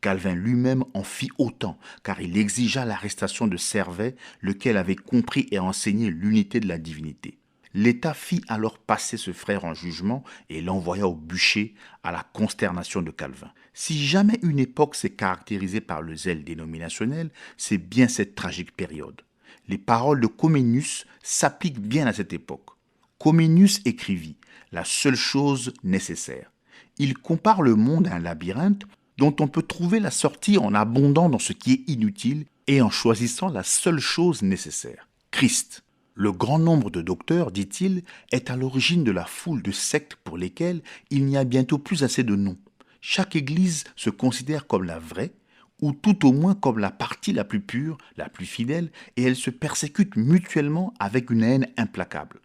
Calvin lui-même en fit autant, car il exigea l'arrestation de Servet, lequel avait compris et enseigné l'unité de la divinité. L'État fit alors passer ce frère en jugement et l'envoya au bûcher, à la consternation de Calvin. Si jamais une époque s'est caractérisée par le zèle dénominationnel, c'est bien cette tragique période. Les paroles de Comenius s'appliquent bien à cette époque. Comenius écrivit « La seule chose nécessaire ». Il compare le monde à un labyrinthe dont on peut trouver la sortie en abondant dans ce qui est inutile et en choisissant la seule chose nécessaire, Christ. Le grand nombre de docteurs, dit-il, est à l'origine de la foule de sectes pour lesquelles il n'y a bientôt plus assez de noms. Chaque église se considère comme la vraie, ou tout au moins comme la partie la plus pure, la plus fidèle, et elles se persécutent mutuellement avec une haine implacable.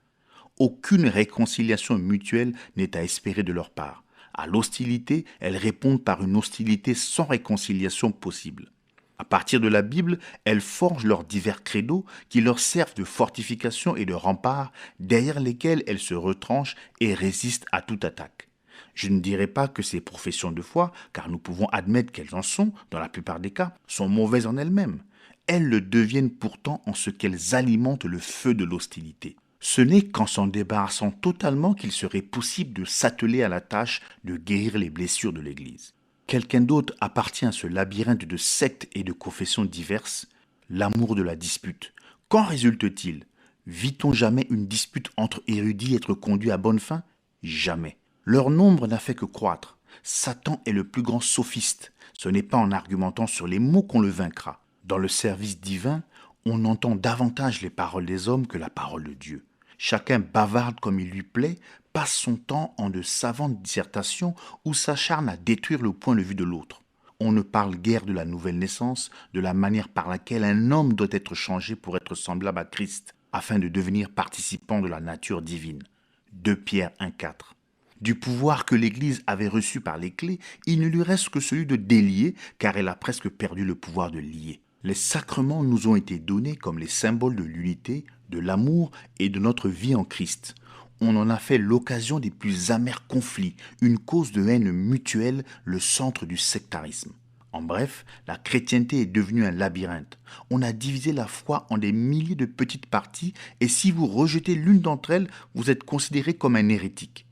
Aucune réconciliation mutuelle n'est à espérer de leur part. À l'hostilité, elles répondent par une hostilité sans réconciliation possible. À partir de la Bible, elles forgent leurs divers credos qui leur servent de fortification et de rempart derrière lesquels elles se retranchent et résistent à toute attaque. Je ne dirais pas que ces professions de foi, car nous pouvons admettre qu'elles en sont, dans la plupart des cas, sont mauvaises en elles-mêmes. Elles le deviennent pourtant en ce qu'elles alimentent le feu de l'hostilité. Ce n'est qu'en s'en débarrassant totalement qu'il serait possible de s'atteler à la tâche de guérir les blessures de l'Église. Quelqu'un d'autre appartient à ce labyrinthe de sectes et de confessions diverses, l'amour de la dispute. Qu'en résulte-t-il? Vit-on jamais une dispute entre érudits être conduit à bonne fin? Jamais. Leur nombre n'a fait que croître. Satan est le plus grand sophiste. Ce n'est pas en argumentant sur les mots qu'on le vaincra. Dans le service divin, on entend davantage les paroles des hommes que la parole de Dieu. Chacun bavarde comme il lui plaît, passe son temps en de savantes dissertations ou s'acharne à détruire le point de vue de l'autre. On ne parle guère de la nouvelle naissance, de la manière par laquelle un homme doit être changé pour être semblable à Christ, afin de devenir participant de la nature divine. 2 Pierre 1,4. Du pouvoir que l'Église avait reçu par les clés, il ne lui reste que celui de délier, car elle a presque perdu le pouvoir de lier. Les sacrements nous ont été donnés comme les symboles de l'unité, de l'amour et de notre vie en Christ. On en a fait l'occasion des plus amers conflits, une cause de haine mutuelle, le centre du sectarisme. En bref, la chrétienté est devenue un labyrinthe. On a divisé la foi en des milliers de petites parties et si vous rejetez l'une d'entre elles, vous êtes considéré comme un hérétique.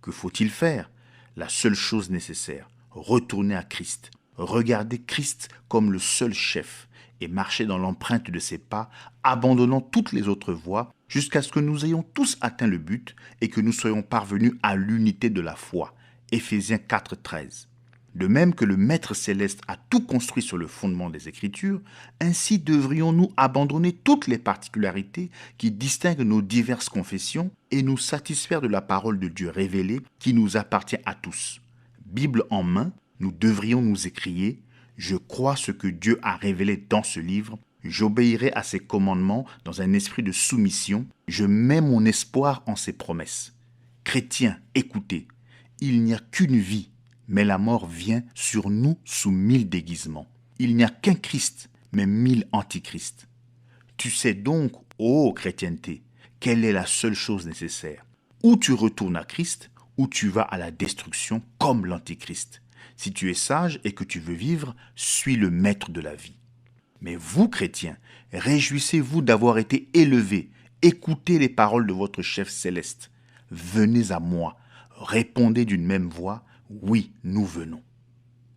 Que faut-il faire? La seule chose nécessaire, retourner à Christ. Regardez Christ comme le seul chef et marcher dans l'empreinte de ses pas, abandonnant toutes les autres voies, jusqu'à ce que nous ayons tous atteint le but et que nous soyons parvenus à l'unité de la foi. Éphésiens 4,13. De même que le Maître céleste a tout construit sur le fondement des Écritures, ainsi devrions-nous abandonner toutes les particularités qui distinguent nos diverses confessions et nous satisfaire de la parole de Dieu révélée qui nous appartient à tous. Bible en main, nous devrions nous écrier « Je crois ce que Dieu a révélé dans ce livre, j'obéirai à ses commandements dans un esprit de soumission, je mets mon espoir en ses promesses. » Chrétiens, écoutez, il n'y a qu'une vie, mais la mort vient sur nous sous 1000 déguisements. Il n'y a qu'un Christ, mais 1000 antichrists. Tu sais donc, ô chrétienté, quelle est la seule chose nécessaire. Ou tu retournes à Christ, ou tu vas à la destruction comme l'antichrist. Si tu es sage et que tu veux vivre, suis le maître de la vie. Mais vous, chrétiens, réjouissez-vous d'avoir été élevés. Écoutez les paroles de votre chef céleste. Venez à moi, répondez d'une même voix, oui, nous venons.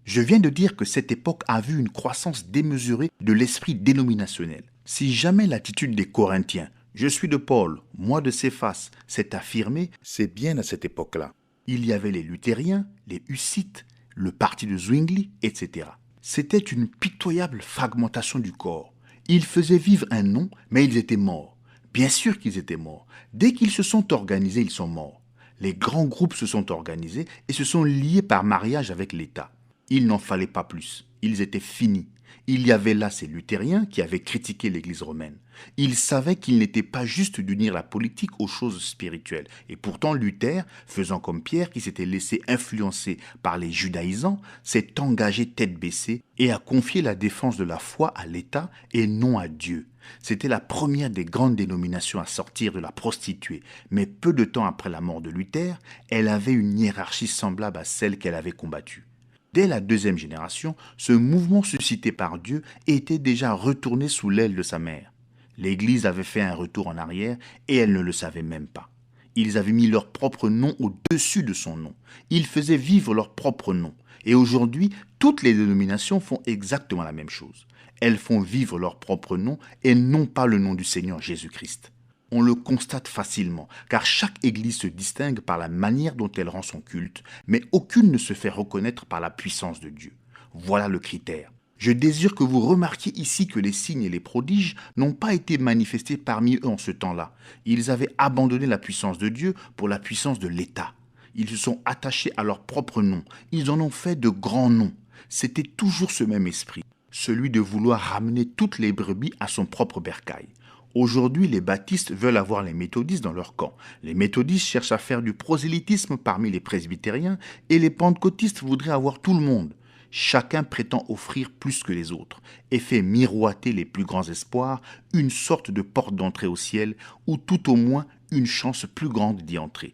Je viens de dire que cette époque a vu une croissance démesurée de l'esprit dénominationnel. Si jamais l'attitude des Corinthiens, je suis de Paul, moi de Céphas, s'est affirmée, c'est bien à cette époque-là. Il y avait les luthériens, les hussites, le parti de Zwingli, etc. C'était une pitoyable fragmentation du corps. Ils faisaient vivre un nom, mais ils étaient morts. Bien sûr qu'ils étaient morts. Dès qu'ils se sont organisés, ils sont morts. Les grands groupes se sont organisés et se sont liés par mariage avec l'État. Il n'en fallait pas plus. Ils étaient finis. Il y avait là ces luthériens qui avaient critiqué l'Église romaine. Ils savaient qu'il n'était pas juste d'unir la politique aux choses spirituelles. Et pourtant Luther, faisant comme Pierre qui s'était laissé influencer par les judaïsants, s'est engagé tête baissée et a confié la défense de la foi à l'État et non à Dieu. C'était la première des grandes dénominations à sortir de la prostituée, mais peu de temps après la mort de Luther, elle avait une hiérarchie semblable à celle qu'elle avait combattue. Dès la deuxième génération, ce mouvement suscité par Dieu était déjà retourné sous l'aile de sa mère. L'Église avait fait un retour en arrière et elle ne le savait même pas. Ils avaient mis leur propre nom au-dessus de son nom. Ils faisaient vivre leur propre nom. Et aujourd'hui, toutes les dénominations font exactement la même chose. Elles font vivre leur propre nom et non pas le nom du Seigneur Jésus-Christ. On le constate facilement, car chaque église se distingue par la manière dont elle rend son culte, mais aucune ne se fait reconnaître par la puissance de Dieu. Voilà le critère. Je désire que vous remarquiez ici que les signes et les prodiges n'ont pas été manifestés parmi eux en ce temps-là. Ils avaient abandonné la puissance de Dieu pour la puissance de l'État. Ils se sont attachés à leur propre nom. Ils en ont fait de grands noms. C'était toujours ce même esprit, celui de vouloir ramener toutes les brebis à son propre bercail. Aujourd'hui, les baptistes veulent avoir les méthodistes dans leur camp. Les méthodistes cherchent à faire du prosélytisme parmi les presbytériens et les pentecôtistes voudraient avoir tout le monde. Chacun prétend offrir plus que les autres et fait miroiter les plus grands espoirs, une sorte de porte d'entrée au ciel ou tout au moins une chance plus grande d'y entrer.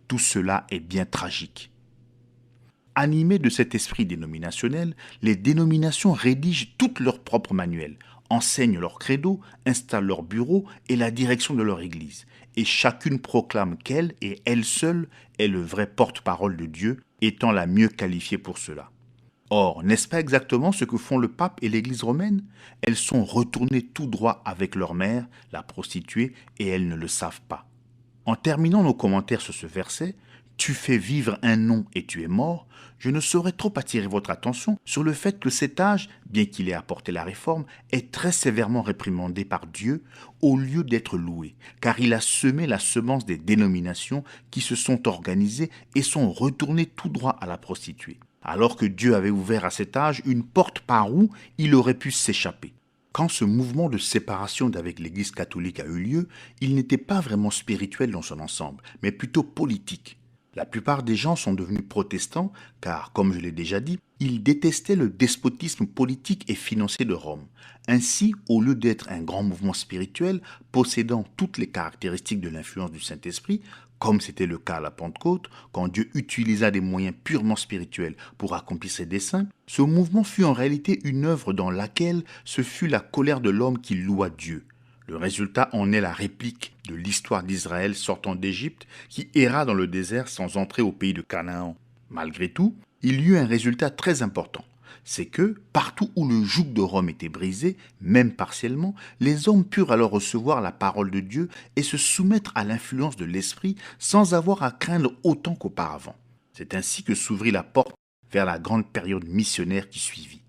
Tout cela est bien tragique. Animés de cet esprit dénominationnel, les dénominations rédigent toutes leurs propres manuels, enseignent leur credo, installent leur bureau et la direction de leur église. Et chacune proclame qu'elle et elle seule est le vrai porte-parole de Dieu, étant la mieux qualifiée pour cela. Or, n'est-ce pas exactement ce que font le pape et l'église romaine? Elles sont retournées tout droit avec leur mère, la prostituée, et elles ne le savent pas. En terminant nos commentaires sur ce verset, « Tu fais vivre un nom et tu es mort », je ne saurais trop attirer votre attention sur le fait que cet âge, bien qu'il ait apporté la réforme, est très sévèrement réprimandé par Dieu au lieu d'être loué, car il a semé la semence des dénominations qui se sont organisées et sont retournées tout droit à la prostituée, alors que Dieu avait ouvert à cet âge une porte par où il aurait pu s'échapper. Quand ce mouvement de séparation d'avec l'Église catholique a eu lieu, il n'était pas vraiment spirituel dans son ensemble, mais plutôt politique. La plupart des gens sont devenus protestants car, comme je l'ai déjà dit, ils détestaient le despotisme politique et financier de Rome. Ainsi, au lieu d'être un grand mouvement spirituel possédant toutes les caractéristiques de l'influence du Saint-Esprit, comme c'était le cas à la Pentecôte, quand Dieu utilisa des moyens purement spirituels pour accomplir ses desseins, ce mouvement fut en réalité une œuvre dans laquelle ce fut la colère de l'homme qui loua Dieu. Le résultat en est la réplique de l'histoire d'Israël sortant d'Égypte qui erra dans le désert sans entrer au pays de Canaan. Malgré tout, il y eut un résultat très important. C'est que, partout où le joug de Rome était brisé, même partiellement, les hommes purent alors recevoir la parole de Dieu et se soumettre à l'influence de l'Esprit sans avoir à craindre autant qu'auparavant. C'est ainsi que s'ouvrit la porte vers la grande période missionnaire qui suivit.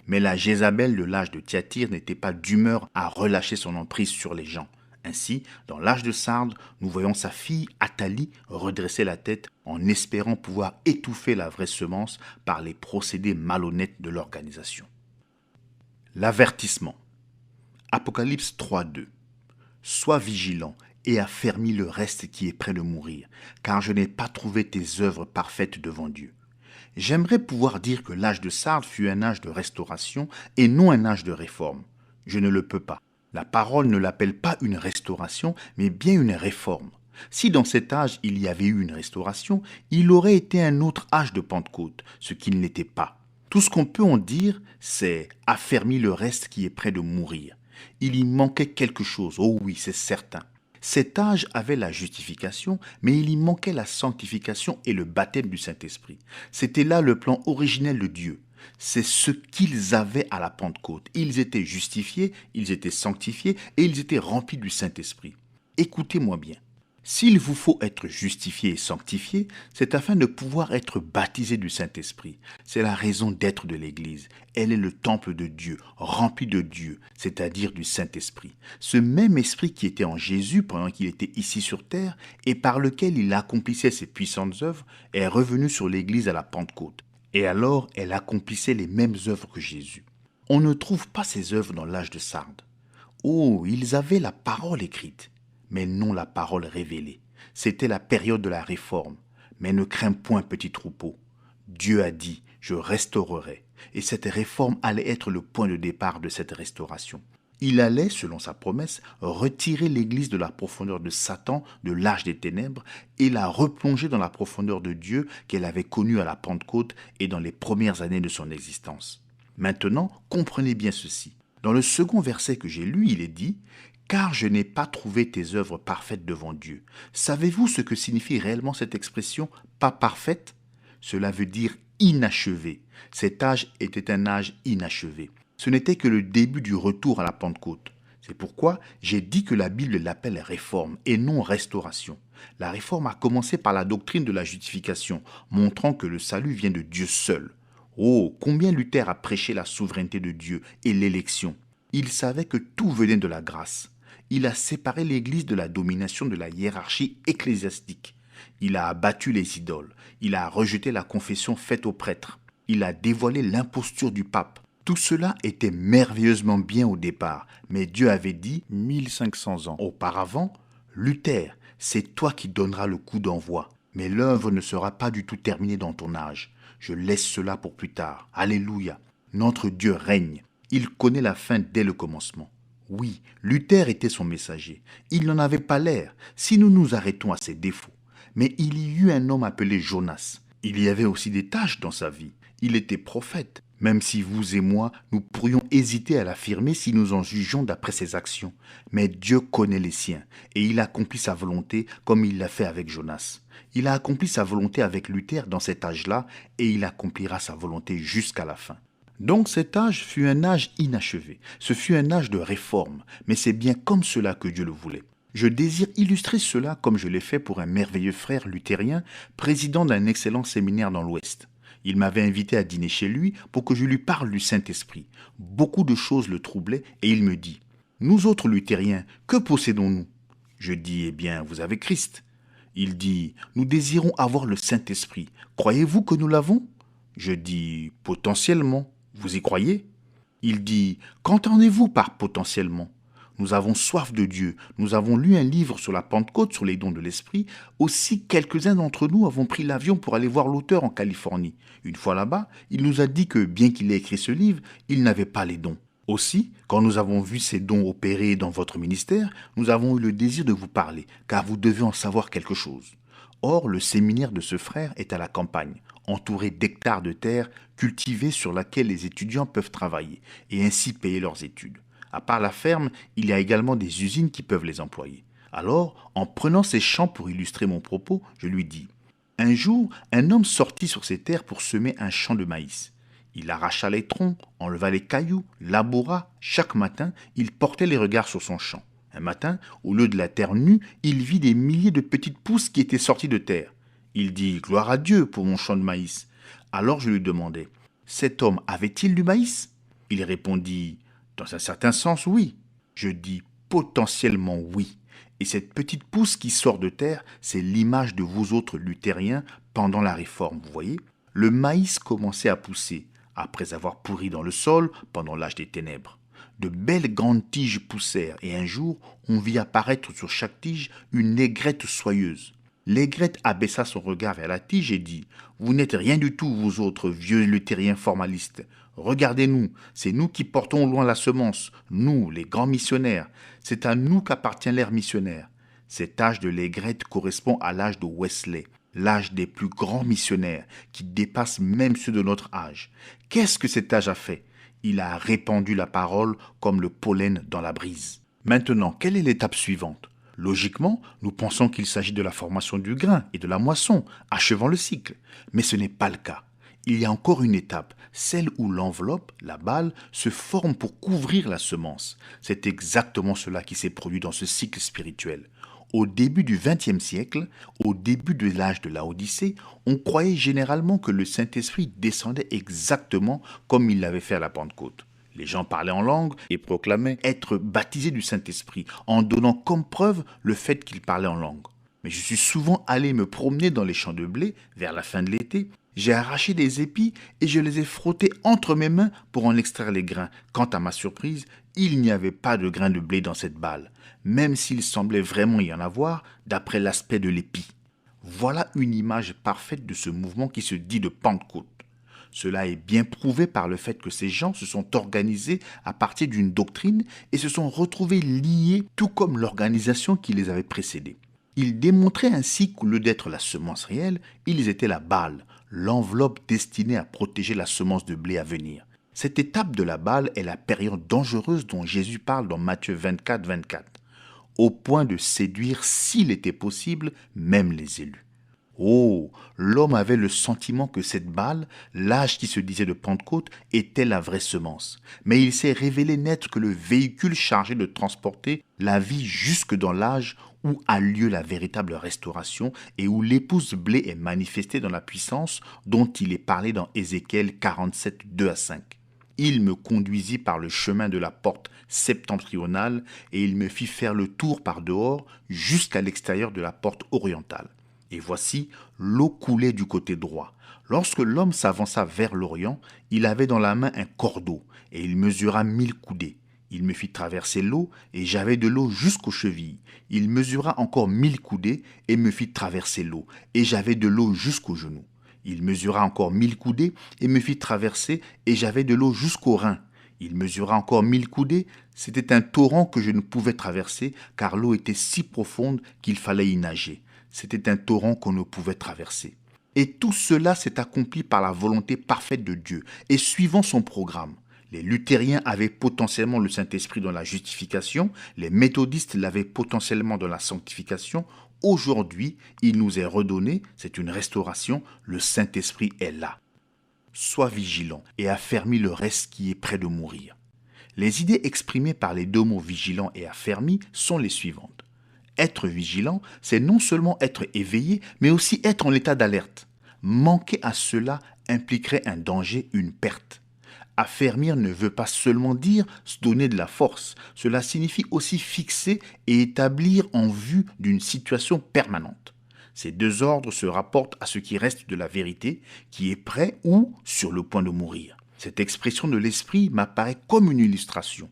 Mais la Jézabel de l'âge de Thyatire n'était pas d'humeur à relâcher son emprise sur les gens. Ainsi, dans l'âge de Sardes, nous voyons sa fille Athalie redresser la tête en espérant pouvoir étouffer la vraie semence par les procédés malhonnêtes de l'organisation. L'avertissement. Apocalypse 3:2. Sois vigilant et affermis le reste qui est près de mourir, car je n'ai pas trouvé tes œuvres parfaites devant Dieu. J'aimerais pouvoir dire que l'âge de Sardes fut un âge de restauration et non un âge de réforme. Je ne le peux pas. La parole ne l'appelle pas une restauration, mais bien une réforme. Si dans cet âge il y avait eu une restauration, il aurait été un autre âge de Pentecôte, ce qu'il n'était pas. Tout ce qu'on peut en dire, c'est « affermis le reste qui est près de mourir ». Il y manquait quelque chose, oh oui, c'est certain. Cet âge avait la justification, mais il y manquait la sanctification et le baptême du Saint-Esprit. C'était là le plan originel de Dieu. C'est ce qu'ils avaient à la Pentecôte. Ils étaient justifiés, ils étaient sanctifiés et ils étaient remplis du Saint-Esprit. Écoutez-moi bien. S'il vous faut être justifié et sanctifié, c'est afin de pouvoir être baptisé du Saint-Esprit. C'est la raison d'être de l'Église. Elle est le temple de Dieu, rempli de Dieu, c'est-à-dire du Saint-Esprit. Ce même Esprit qui était en Jésus pendant qu'il était ici sur terre et par lequel il accomplissait ses puissantes œuvres est revenu sur l'Église à la Pentecôte. Et alors, elle accomplissait les mêmes œuvres que Jésus. On ne trouve pas ces œuvres dans l'âge de Sardes. Oh, ils avaient la parole écrite, mais non la parole révélée. C'était la période de la réforme. Mais ne crains point, petit troupeau. Dieu a dit, je restaurerai. Et cette réforme allait être le point de départ de cette restauration. Il allait, selon sa promesse, retirer l'Église de la profondeur de Satan, de l'âge des ténèbres, et la replonger dans la profondeur de Dieu qu'elle avait connue à la Pentecôte et dans les premières années de son existence. Maintenant, comprenez bien ceci. Dans le second verset que j'ai lu, il est dit « Car je n'ai pas trouvé tes œuvres parfaites devant Dieu ». Savez-vous ce que signifie réellement cette expression « pas parfaite » ? Cela veut dire inachevé. Cet âge était un âge inachevé. Ce n'était que le début du retour à la Pentecôte. C'est pourquoi j'ai dit que la Bible l'appelle réforme et non restauration. La réforme a commencé par la doctrine de la justification, montrant que le salut vient de Dieu seul. Oh, combien Luther a prêché la souveraineté de Dieu et l'élection. Il savait que tout venait de la grâce. Il a séparé l'Église de la domination de la hiérarchie ecclésiastique. Il a abattu les idoles. Il a rejeté la confession faite aux prêtres. Il a dévoilé l'imposture du pape. Tout cela était merveilleusement bien au départ, mais Dieu avait dit 1500 ans auparavant, « Luther, c'est toi qui donneras le coup d'envoi, mais l'œuvre ne sera pas du tout terminée dans ton âge. Je laisse cela pour plus tard. Alléluia. Notre Dieu règne. Il connaît la fin dès le commencement. » Oui, Luther était son messager. Il n'en avait pas l'air, si nous nous arrêtons à ses défauts. Mais il y eut un homme appelé Jonas. Il y avait aussi des tâches dans sa vie. Il était prophète. Même si vous et moi, nous pourrions hésiter à l'affirmer si nous en jugeons d'après ses actions. Mais Dieu connaît les siens, et il accomplit sa volonté comme il l'a fait avec Jonas. Il a accompli sa volonté avec Luther dans cet âge-là, et il accomplira sa volonté jusqu'à la fin. Donc cet âge fut un âge inachevé. Ce fut un âge de réforme, mais c'est bien comme cela que Dieu le voulait. Je désire illustrer cela comme je l'ai fait pour un merveilleux frère luthérien, président d'un excellent séminaire dans l'Ouest. Il m'avait invité à dîner chez lui pour que je lui parle du Saint-Esprit. Beaucoup de choses le troublaient et il me dit « Nous autres luthériens, que possédons-nous » Je dis « Eh bien, vous avez Christ. » Il dit « Nous désirons avoir le Saint-Esprit. Croyez-vous que nous l'avons » Je dis « Potentiellement. Vous y croyez » Il dit « Qu'entendez-vous par potentiellement » Nous avons soif de Dieu. Nous avons lu un livre sur la Pentecôte, sur les dons de l'Esprit. Aussi, quelques-uns d'entre nous avons pris l'avion pour aller voir l'auteur en Californie. Une fois là-bas, il nous a dit que, bien qu'il ait écrit ce livre, il n'avait pas les dons. Aussi, quand nous avons vu ces dons opérer dans votre ministère, nous avons eu le désir de vous parler, car vous devez en savoir quelque chose. Or, le séminaire de ce frère est à la campagne, entouré d'hectares de terre cultivée sur laquelle les étudiants peuvent travailler et ainsi payer leurs études. À part la ferme, il y a également des usines qui peuvent les employer. Alors, en prenant ces champs pour illustrer mon propos, je lui dis « Un jour, un homme sortit sur ces terres pour semer un champ de maïs. Il arracha les troncs, enleva les cailloux, laboura. Chaque matin, il portait les regards sur son champ. Un matin, au lieu de la terre nue, il vit des milliers de petites pousses qui étaient sorties de terre. Il dit « Gloire à Dieu pour mon champ de maïs ». Alors je lui demandai, cet homme avait-il du maïs? Il répondit, dans un certain sens, oui. Je dis, potentiellement oui. Et cette petite pousse qui sort de terre, c'est l'image de vous autres luthériens pendant la Réforme, vous voyez? Le maïs commençait à pousser, après avoir pourri dans le sol pendant l'âge des ténèbres. De belles grandes tiges poussèrent, et un jour, on vit apparaître sur chaque tige une aigrette soyeuse. L'aigrette abaissa son regard vers la tige et dit « Vous n'êtes rien du tout, vous autres vieux luthériens formalistes. Regardez-nous, c'est nous qui portons au loin la semence, nous, les grands missionnaires. C'est à nous qu'appartient l'ère missionnaire. » Cet âge de l'aigrette correspond à l'âge de Wesley, l'âge des plus grands missionnaires, qui dépasse même ceux de notre âge. Qu'est-ce que cet âge a fait? Il a répandu la parole comme le pollen dans la brise. Maintenant, quelle est l'étape suivante? Logiquement, nous pensons qu'il s'agit de la formation du grain et de la moisson, achevant le cycle. Mais ce n'est pas le cas. Il y a encore une étape, celle où l'enveloppe, la balle, se forme pour couvrir la semence. C'est exactement cela qui s'est produit dans ce cycle spirituel. Au début du XXe siècle, au début de l'âge de la Odyssée, on croyait généralement que le Saint-Esprit descendait exactement comme il l'avait fait à la Pentecôte. Les gens parlaient en langue et proclamaient être baptisés du Saint-Esprit en donnant comme preuve le fait qu'ils parlaient en langue. Mais je suis souvent allé me promener dans les champs de blé vers la fin de l'été. J'ai arraché des épis et je les ai frottés entre mes mains pour en extraire les grains. Quant à ma surprise, il n'y avait pas de grains de blé dans cette balle, même s'il semblait vraiment y en avoir d'après l'aspect de l'épi. Voilà une image parfaite de ce mouvement qui se dit de Pentecôte. Cela est bien prouvé par le fait que ces gens se sont organisés à partir d'une doctrine et se sont retrouvés liés tout comme l'organisation qui les avait précédés. Ils démontraient ainsi qu'au lieu d'être la semence réelle, ils étaient la balle, l'enveloppe destinée à protéger la semence de blé à venir. Cette étape de la balle est la période dangereuse dont Jésus parle dans Matthieu 24, 24, au point de séduire, s'il était possible, même les élus. Oh, l'homme avait le sentiment que cette balle, l'âge qui se disait de Pentecôte, était la vraie semence. Mais il s'est révélé n'être que le véhicule chargé de transporter la vie jusque dans l'âge où a lieu la véritable restauration et où l'épouse blé est manifestée dans la puissance dont il est parlé dans Ézéchiel 47, 2 à 5. Il me conduisit par le chemin de la porte septentrionale et il me fit faire le tour par dehors jusqu'à l'extérieur de la porte orientale. Et voici, l'eau coulait du côté droit. Lorsque l'homme s'avança vers l'Orient, il avait dans la main un cordeau, et il mesura 1000 coudées. Il me fit traverser l'eau, et j'avais de l'eau jusqu'aux chevilles. Il mesura encore 1000 coudées, et me fit traverser l'eau, et j'avais de l'eau jusqu'aux genoux. Il mesura encore 1000 coudées, et me fit traverser, et j'avais de l'eau jusqu'aux reins. Il mesura encore 1000 coudées, c'était un torrent que je ne pouvais traverser, car l'eau était si profonde qu'il fallait y nager. C'était un torrent qu'on ne pouvait traverser. Et tout cela s'est accompli par la volonté parfaite de Dieu et suivant son programme. Les luthériens avaient potentiellement le Saint-Esprit dans la justification, les méthodistes l'avaient potentiellement dans la sanctification. Aujourd'hui, il nous est redonné, c'est une restauration, le Saint-Esprit est là. Sois vigilant et affermis le reste qui est près de mourir. Les idées exprimées par les deux mots vigilant et affermi sont les suivantes. Être vigilant, c'est non seulement être éveillé, mais aussi être en état d'alerte. Manquer à cela impliquerait un danger, une perte. Affermir ne veut pas seulement dire se donner de la force, cela signifie aussi fixer et établir en vue d'une situation permanente. Ces deux ordres se rapportent à ce qui reste de la vérité, qui est prêt ou sur le point de mourir. Cette expression de l'esprit m'apparaît comme une illustration.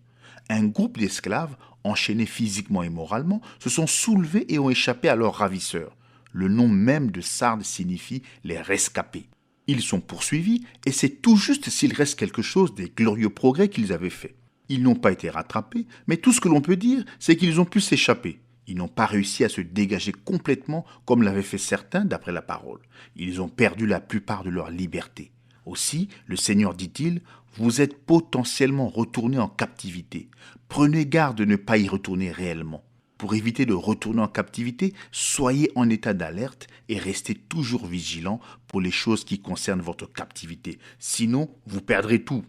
Un groupe d'esclaves, enchaînés physiquement et moralement, se sont soulevés et ont échappé à leurs ravisseurs. Le nom même de Sardes signifie les rescapés. Ils sont poursuivis et c'est tout juste s'il reste quelque chose des glorieux progrès qu'ils avaient faits. Ils n'ont pas été rattrapés, mais tout ce que l'on peut dire, c'est qu'ils ont pu s'échapper. Ils n'ont pas réussi à se dégager complètement comme l'avaient fait certains d'après la parole. Ils ont perdu la plupart de leur liberté. Aussi, le Seigneur dit-il, vous êtes potentiellement retournés en captivité. Prenez garde de ne pas y retourner réellement. Pour éviter de retourner en captivité, soyez en état d'alerte et restez toujours vigilant pour les choses qui concernent votre captivité. Sinon, vous perdrez tout.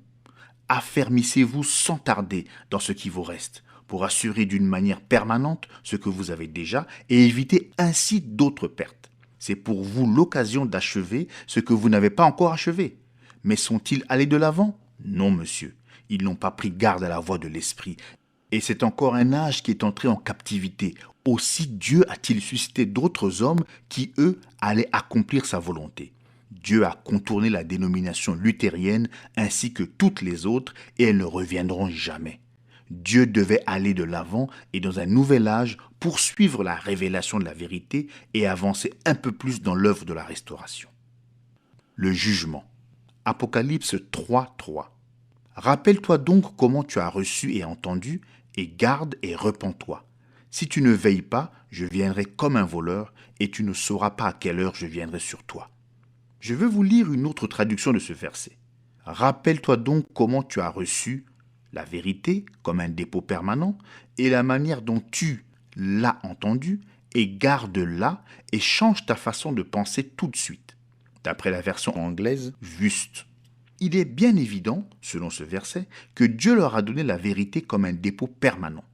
Affermissez-vous sans tarder dans ce qui vous reste pour assurer d'une manière permanente ce que vous avez déjà et éviter ainsi d'autres pertes. C'est pour vous l'occasion d'achever ce que vous n'avez pas encore achevé. Mais sont-ils allés de l'avant? Non, monsieur. Ils n'ont pas pris garde à la voix de l'Esprit. Et c'est encore un âge qui est entré en captivité. Aussi Dieu a-t-il suscité d'autres hommes qui, eux, allaient accomplir sa volonté. Dieu a contourné la dénomination luthérienne ainsi que toutes les autres et elles ne reviendront jamais. Dieu devait aller de l'avant et dans un nouvel âge poursuivre la révélation de la vérité et avancer un peu plus dans l'œuvre de la restauration. Le jugement. Apocalypse 3:3. Rappelle-toi donc comment tu as reçu et entendu, et garde et repens-toi. Si tu ne veilles pas, je viendrai comme un voleur, et tu ne sauras pas à quelle heure je viendrai sur toi. Je veux vous lire une autre traduction de ce verset. Rappelle-toi donc comment tu as reçu la vérité comme un dépôt permanent, et la manière dont tu l'as entendu, et garde-la, et change ta façon de penser tout de suite. D'après la version anglaise, juste. Il est bien évident, selon ce verset, que Dieu leur a donné la vérité comme un dépôt permanent.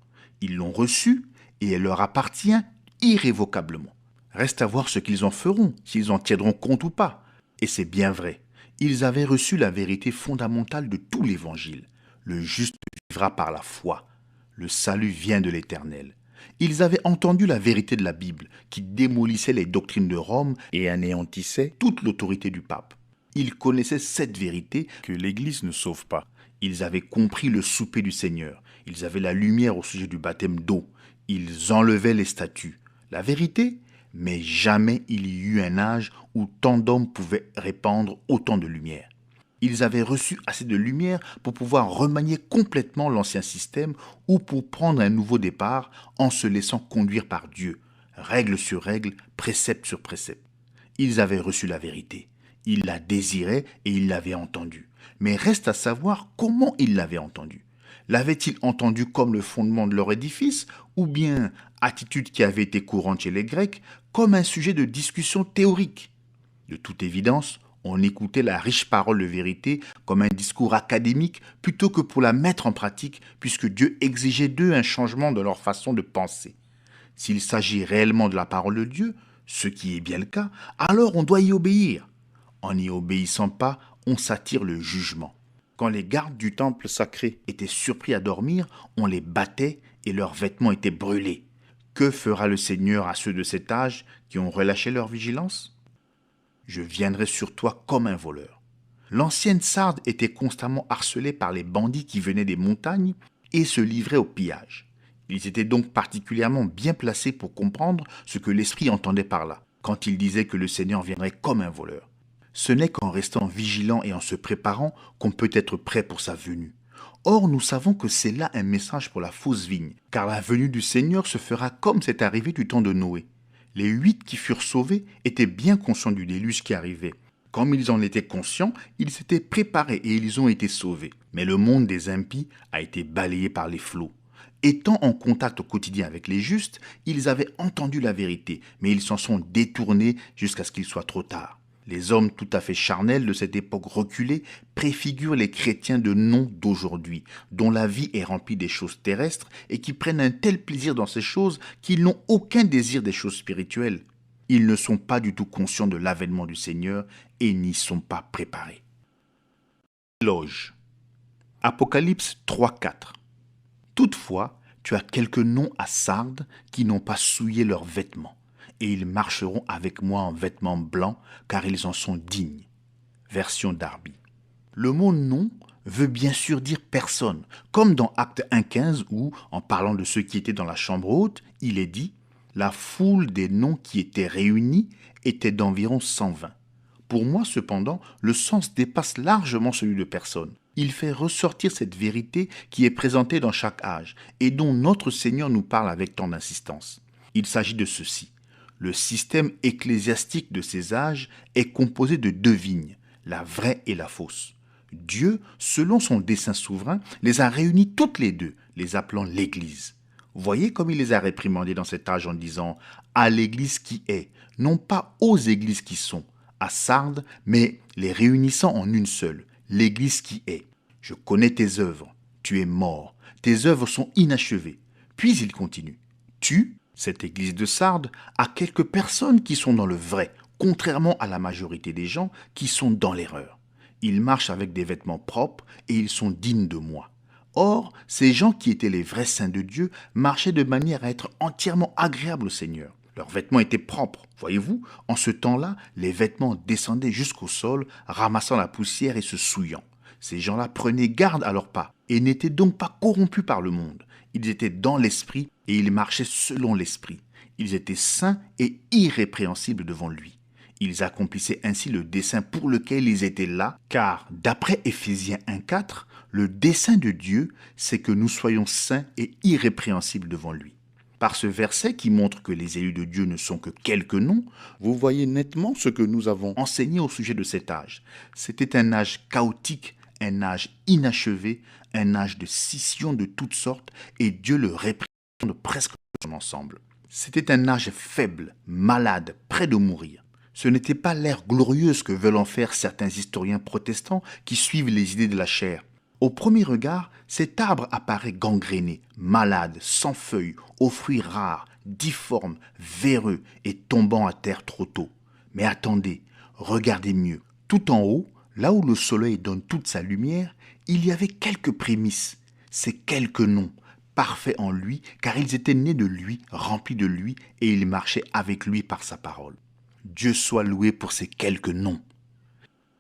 Ils l'ont reçue et elle leur appartient irrévocablement. Reste à voir ce qu'ils en feront, s'ils en tiendront compte ou pas. Et c'est bien vrai. Ils avaient reçu la vérité fondamentale de tout l'Évangile. Le juste vivra par la foi. Le salut vient de l'Éternel. Ils avaient entendu la vérité de la Bible, qui démolissait les doctrines de Rome et anéantissait toute l'autorité du pape. Ils connaissaient cette vérité que l'Église ne sauve pas. Ils avaient compris le souper du Seigneur. Ils avaient la lumière au sujet du baptême d'eau. Ils enlevaient les statues. La vérité? Mais jamais il y eut un âge où tant d'hommes pouvaient répandre autant de lumière. Ils avaient reçu assez de lumière pour pouvoir remanier complètement l'ancien système ou pour prendre un nouveau départ en se laissant conduire par Dieu, règle sur règle, précepte sur précepte. Ils avaient reçu la vérité. Ils la désiraient et ils l'avaient entendue. Mais reste à savoir comment ils l'avaient entendue. L'avaient-ils entendue comme le fondement de leur édifice ou bien, attitude qui avait été courante chez les Grecs, comme un sujet de discussion théorique? De toute évidence, on écoutait la riche parole de vérité comme un discours académique plutôt que pour la mettre en pratique puisque Dieu exigeait d'eux un changement de leur façon de penser. S'il s'agit réellement de la parole de Dieu, ce qui est bien le cas, alors on doit y obéir. En n'y obéissant pas, on s'attire le jugement. Quand les gardes du temple sacré étaient surpris à dormir, on les battait et leurs vêtements étaient brûlés. Que fera le Seigneur à ceux de cet âge qui ont relâché leur vigilance? Je viendrai sur toi comme un voleur. L'ancienne Sarde était constamment harcelée par les bandits qui venaient des montagnes et se livraient au pillage. Ils étaient donc particulièrement bien placés pour comprendre ce que l'Esprit entendait par là, quand il disait que le Seigneur viendrait comme un voleur. Ce n'est qu'en restant vigilant et en se préparant qu'on peut être prêt pour sa venue. Or, nous savons que c'est là un message pour la fausse vigne, car la venue du Seigneur se fera comme c'est arrivé du temps de Noé. Les 8 qui furent sauvés étaient bien conscients du déluge qui arrivait. Comme ils en étaient conscients, ils s'étaient préparés et ils ont été sauvés. Mais le monde des impies a été balayé par les flots. Étant en contact au quotidien avec les justes, ils avaient entendu la vérité, mais ils s'en sont détournés jusqu'à ce qu'il soit trop tard. Les hommes tout à fait charnels de cette époque reculée préfigurent les chrétiens de nom d'aujourd'hui, dont la vie est remplie des choses terrestres et qui prennent un tel plaisir dans ces choses qu'ils n'ont aucun désir des choses spirituelles. Ils ne sont pas du tout conscients de l'avènement du Seigneur et n'y sont pas préparés. Éloge. Apocalypse 3:4. Toutefois, tu as quelques noms à Sardes qui n'ont pas souillé leurs vêtements. Et ils marcheront avec moi en vêtements blancs, car ils en sont dignes. Version Darby. Le mot « nom » veut bien sûr dire personne, comme dans Acte 1:15 où, en parlant de ceux qui étaient dans la chambre haute, il est dit « La foule des noms qui étaient réunis était d'environ 120. » Pour moi, cependant, le sens dépasse largement celui de personne. Il fait ressortir cette vérité qui est présentée dans chaque âge et dont notre Seigneur nous parle avec tant d'insistance. Il s'agit de ceci. Le système ecclésiastique de ces âges est composé de 2 vignes, la vraie et la fausse. Dieu, selon son dessein souverain, les a réunies toutes les 2, les appelant l'Église. Voyez comme il les a réprimandées dans cet âge en disant « à l'Église qui est », non pas aux églises qui sont, à Sardes, mais les réunissant en une seule, l'Église qui est. Je connais tes œuvres, tu es mort, tes œuvres sont inachevées. Puis il continue, tu, cette église de Sardes, a quelques personnes qui sont dans le vrai, contrairement à la majorité des gens qui sont dans l'erreur. Ils marchent avec des vêtements propres et ils sont dignes de moi. Or, ces gens qui étaient les vrais saints de Dieu marchaient de manière à être entièrement agréables au Seigneur. Leurs vêtements étaient propres. Voyez-vous, en ce temps-là, les vêtements descendaient jusqu'au sol, ramassant la poussière et se souillant. Ces gens-là prenaient garde à leurs pas et n'étaient donc pas corrompus par le monde. Ils étaient dans l'esprit et ils marchaient selon l'esprit. Ils étaient saints et irrépréhensibles devant lui. Ils accomplissaient ainsi le dessein pour lequel ils étaient là, car d'après Éphésiens 1,4, le dessein de Dieu, c'est que nous soyons saints et irrépréhensibles devant lui. Par ce verset qui montre que les élus de Dieu ne sont que quelques noms, vous voyez nettement ce que nous avons enseigné au sujet de cet âge. C'était un âge chaotique, un âge inachevé, un âge de scission de toutes sortes, et Dieu le réprimande presque son ensemble. C'était un âge faible, malade, près de mourir. Ce n'était pas l'ère glorieuse que veulent en faire certains historiens protestants qui suivent les idées de la chair. Au premier regard, cet arbre apparaît gangréné, malade, sans feuilles, aux fruits rares, difformes, véreux et tombant à terre trop tôt. Mais attendez, regardez mieux. Tout en haut, là où le soleil donne toute sa lumière, il y avait quelques prémices, ces quelques noms, parfaits en lui, car ils étaient nés de lui, remplis de lui, et ils marchaient avec lui par sa parole. Dieu soit loué pour ces quelques noms.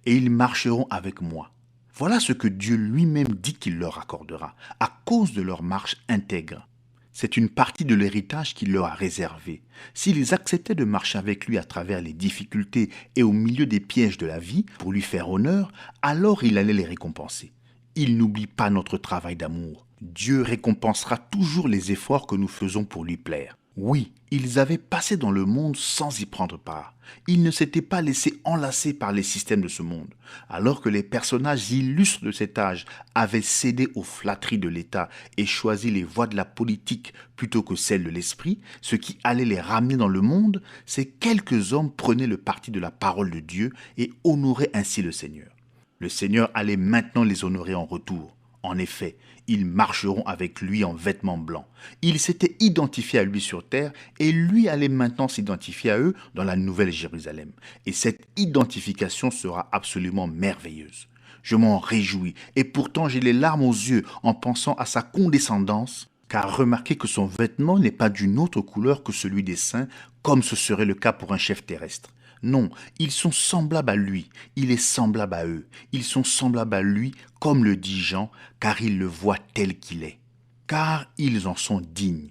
Et ils marcheront avec moi. Voilà ce que Dieu lui-même dit qu'il leur accordera, à cause de leur marche intègre. C'est une partie de l'héritage qu'il leur a réservé. S'ils acceptaient de marcher avec lui à travers les difficultés et au milieu des pièges de la vie pour lui faire honneur, alors il allait les récompenser. Il n'oublie pas notre travail d'amour. Dieu récompensera toujours les efforts que nous faisons pour lui plaire. Oui, ils avaient passé dans le monde sans y prendre part. Ils ne s'étaient pas laissés enlacer par les systèmes de ce monde. Alors que les personnages illustres de cet âge avaient cédé aux flatteries de l'État et choisi les voies de la politique plutôt que celles de l'esprit, ce qui allait les ramener dans le monde, ces quelques hommes prenaient le parti de la parole de Dieu et honoraient ainsi le Seigneur. Le Seigneur allait maintenant les honorer en retour. En effet, ils marcheront avec lui en vêtements blancs. Ils s'étaient identifiés à lui sur terre et lui allait maintenant s'identifier à eux dans la nouvelle Jérusalem. Et cette identification sera absolument merveilleuse. Je m'en réjouis et pourtant j'ai les larmes aux yeux en pensant à sa condescendance, car remarquez que son vêtement n'est pas d'une autre couleur que celui des saints, comme ce serait le cas pour un chef terrestre. Non, ils sont semblables à lui, il est semblable à eux. Ils sont semblables à lui, comme le dit Jean, car ils le voient tel qu'il est. Car ils en sont dignes.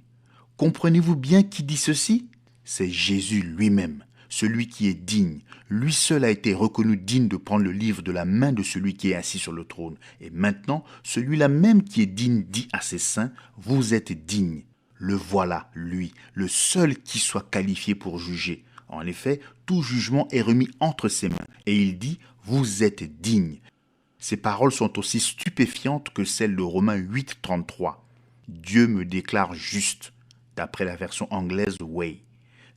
Comprenez-vous bien qui dit ceci? C'est Jésus lui-même, celui qui est digne. Lui seul a été reconnu digne de prendre le livre de la main de celui qui est assis sur le trône. Et maintenant, celui-là même qui est digne dit à ses saints, vous êtes dignes. Le voilà, lui, le seul qui soit qualifié pour juger. En effet, tout jugement est remis entre ses mains, et il dit « Vous êtes dignes ». Ces paroles sont aussi stupéfiantes que celles de Romains 8, 33. « Dieu me déclare juste », d'après la version anglaise Way.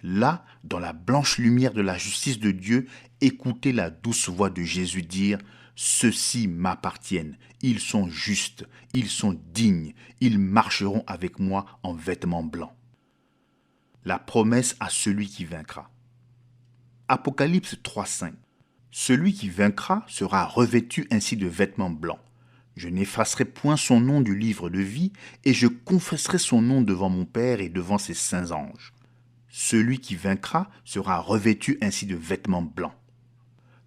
Là, dans la blanche lumière de la justice de Dieu, écoutez la douce voix de Jésus dire « Ceux-ci m'appartiennent, ils sont justes, ils sont dignes, ils marcheront avec moi en vêtements blancs. » La promesse à celui qui vaincra. Apocalypse 3,5. Celui qui vaincra sera revêtu ainsi de vêtements blancs. Je n'effacerai point son nom du livre de vie, et je confesserai son nom devant mon Père et devant ses saints anges. Celui qui vaincra sera revêtu ainsi de vêtements blancs.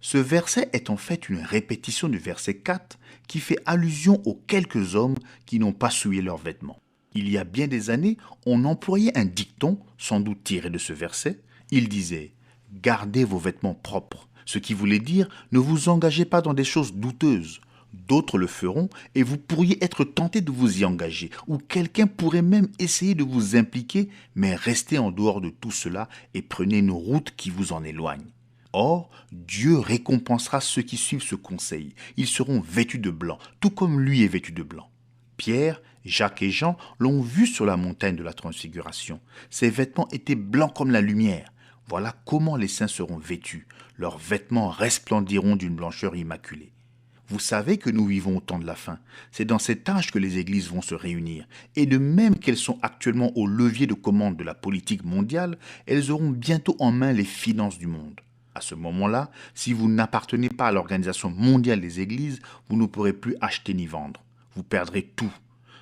Ce verset est en fait une répétition du verset 4 qui fait allusion aux quelques hommes qui n'ont pas souillé leurs vêtements. Il y a bien des années, on employait un dicton, sans doute tiré de ce verset. Il disait « Gardez vos vêtements propres », ce qui voulait dire « Ne vous engagez pas dans des choses douteuses ». D'autres le feront et vous pourriez être tenté de vous y engager, ou quelqu'un pourrait même essayer de vous impliquer, mais restez en dehors de tout cela et prenez une route qui vous en éloigne. Or, Dieu récompensera ceux qui suivent ce conseil. Ils seront vêtus de blanc, tout comme lui est vêtu de blanc. Pierre, Jacques et Jean l'ont vu sur la montagne de la Transfiguration. Ses vêtements étaient blancs comme la lumière. Voilà comment les saints seront vêtus. Leurs vêtements resplendiront d'une blancheur immaculée. Vous savez que nous vivons au temps de la fin. C'est dans cet âge que les églises vont se réunir. Et de même qu'elles sont actuellement au levier de commande de la politique mondiale, elles auront bientôt en main les finances du monde. À ce moment-là, si vous n'appartenez pas à l'Organisation mondiale des églises, vous ne pourrez plus acheter ni vendre. Vous perdrez tout.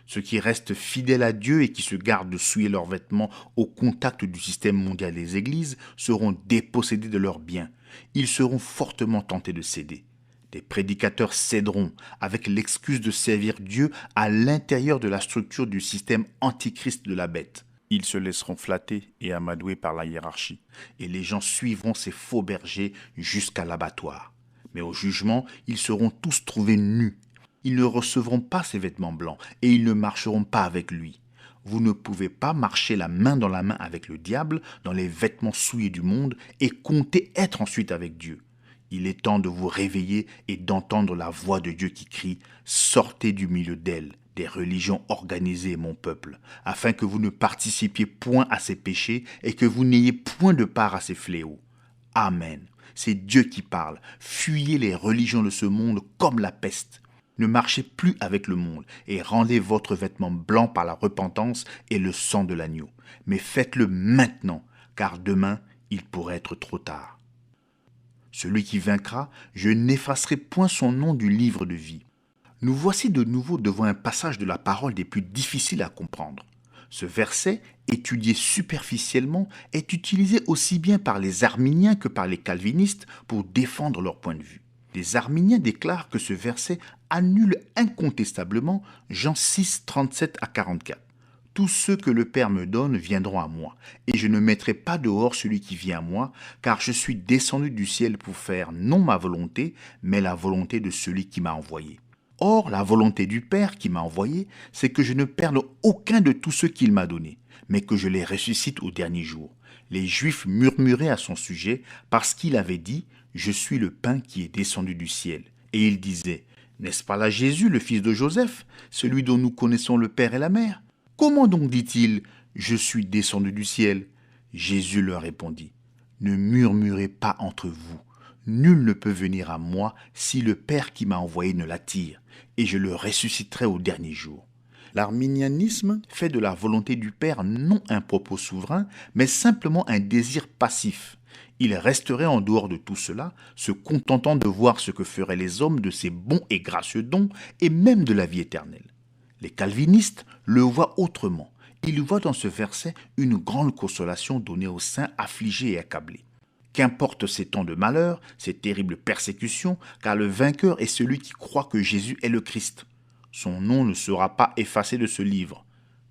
Ceux qui restent fidèles à Dieu et qui se gardent de souiller leurs vêtements au contact du système mondial des églises seront dépossédés de leurs biens. Ils seront fortement tentés de céder. Des prédicateurs céderont avec l'excuse de servir Dieu à l'intérieur de la structure du système antichrist de la bête. Ils se laisseront flatter et amadouer par la hiérarchie, et les gens suivront ces faux bergers jusqu'à l'abattoir. Mais au jugement, ils seront tous trouvés nus. Ils ne recevront pas ses vêtements blancs, et ils ne marcheront pas avec lui. Vous ne pouvez pas marcher la main dans la main avec le diable dans les vêtements souillés du monde et compter être ensuite avec Dieu. Il est temps de vous réveiller et d'entendre la voix de Dieu qui crie « Sortez du milieu d'elle, des religions organisées, mon peuple, afin que vous ne participiez point à ces péchés et que vous n'ayez point de part à ces fléaux. » Amen. C'est Dieu qui parle. Fuyez les religions de ce monde comme la peste. Ne marchez plus avec le monde et rendez votre vêtement blanc par la repentance et le sang de l'agneau. Mais faites-le maintenant, car demain, il pourrait être trop tard. Celui qui vaincra, je n'effacerai point son nom du livre de vie. Nous voici de nouveau devant un passage de la parole des plus difficiles à comprendre. Ce verset, étudié superficiellement, est utilisé aussi bien par les arminiens que par les calvinistes pour défendre leur point de vue. Les arminiens déclarent que ce verset annule incontestablement Jean 6, 37 à 44. Tous ceux que le Père me donne viendront à moi, et je ne mettrai pas dehors celui qui vient à moi, car je suis descendu du ciel pour faire non ma volonté, mais la volonté de celui qui m'a envoyé. Or, la volonté du Père qui m'a envoyé, c'est que je ne perde aucun de tous ceux qu'il m'a donnés, mais que je les ressuscite au dernier jour. Les Juifs murmuraient à son sujet parce qu'il avait dit « Je suis le pain qui est descendu du ciel ». Et ils disaient « N'est-ce pas là Jésus, le fils de Joseph, celui dont nous connaissons le Père et la Mère ? Comment donc dit-il « Je suis descendu du ciel » Jésus leur répondit « Ne murmurez pas entre vous. Nul ne peut venir à moi si le Père qui m'a envoyé ne l'attire, et je le ressusciterai au dernier jour. » L'arminianisme fait de la volonté du Père non un propos souverain, mais simplement un désir passif. Il resterait en dehors de tout cela, se contentant de voir ce que feraient les hommes de ces bons et gracieux dons, et même de la vie éternelle. Les calvinistes le voient autrement. Ils voient dans ce verset une grande consolation donnée aux saints affligés et accablés. Qu'importe ces temps de malheur, ces terribles persécutions, car le vainqueur est celui qui croit que Jésus est le Christ. Son nom ne sera pas effacé de ce livre.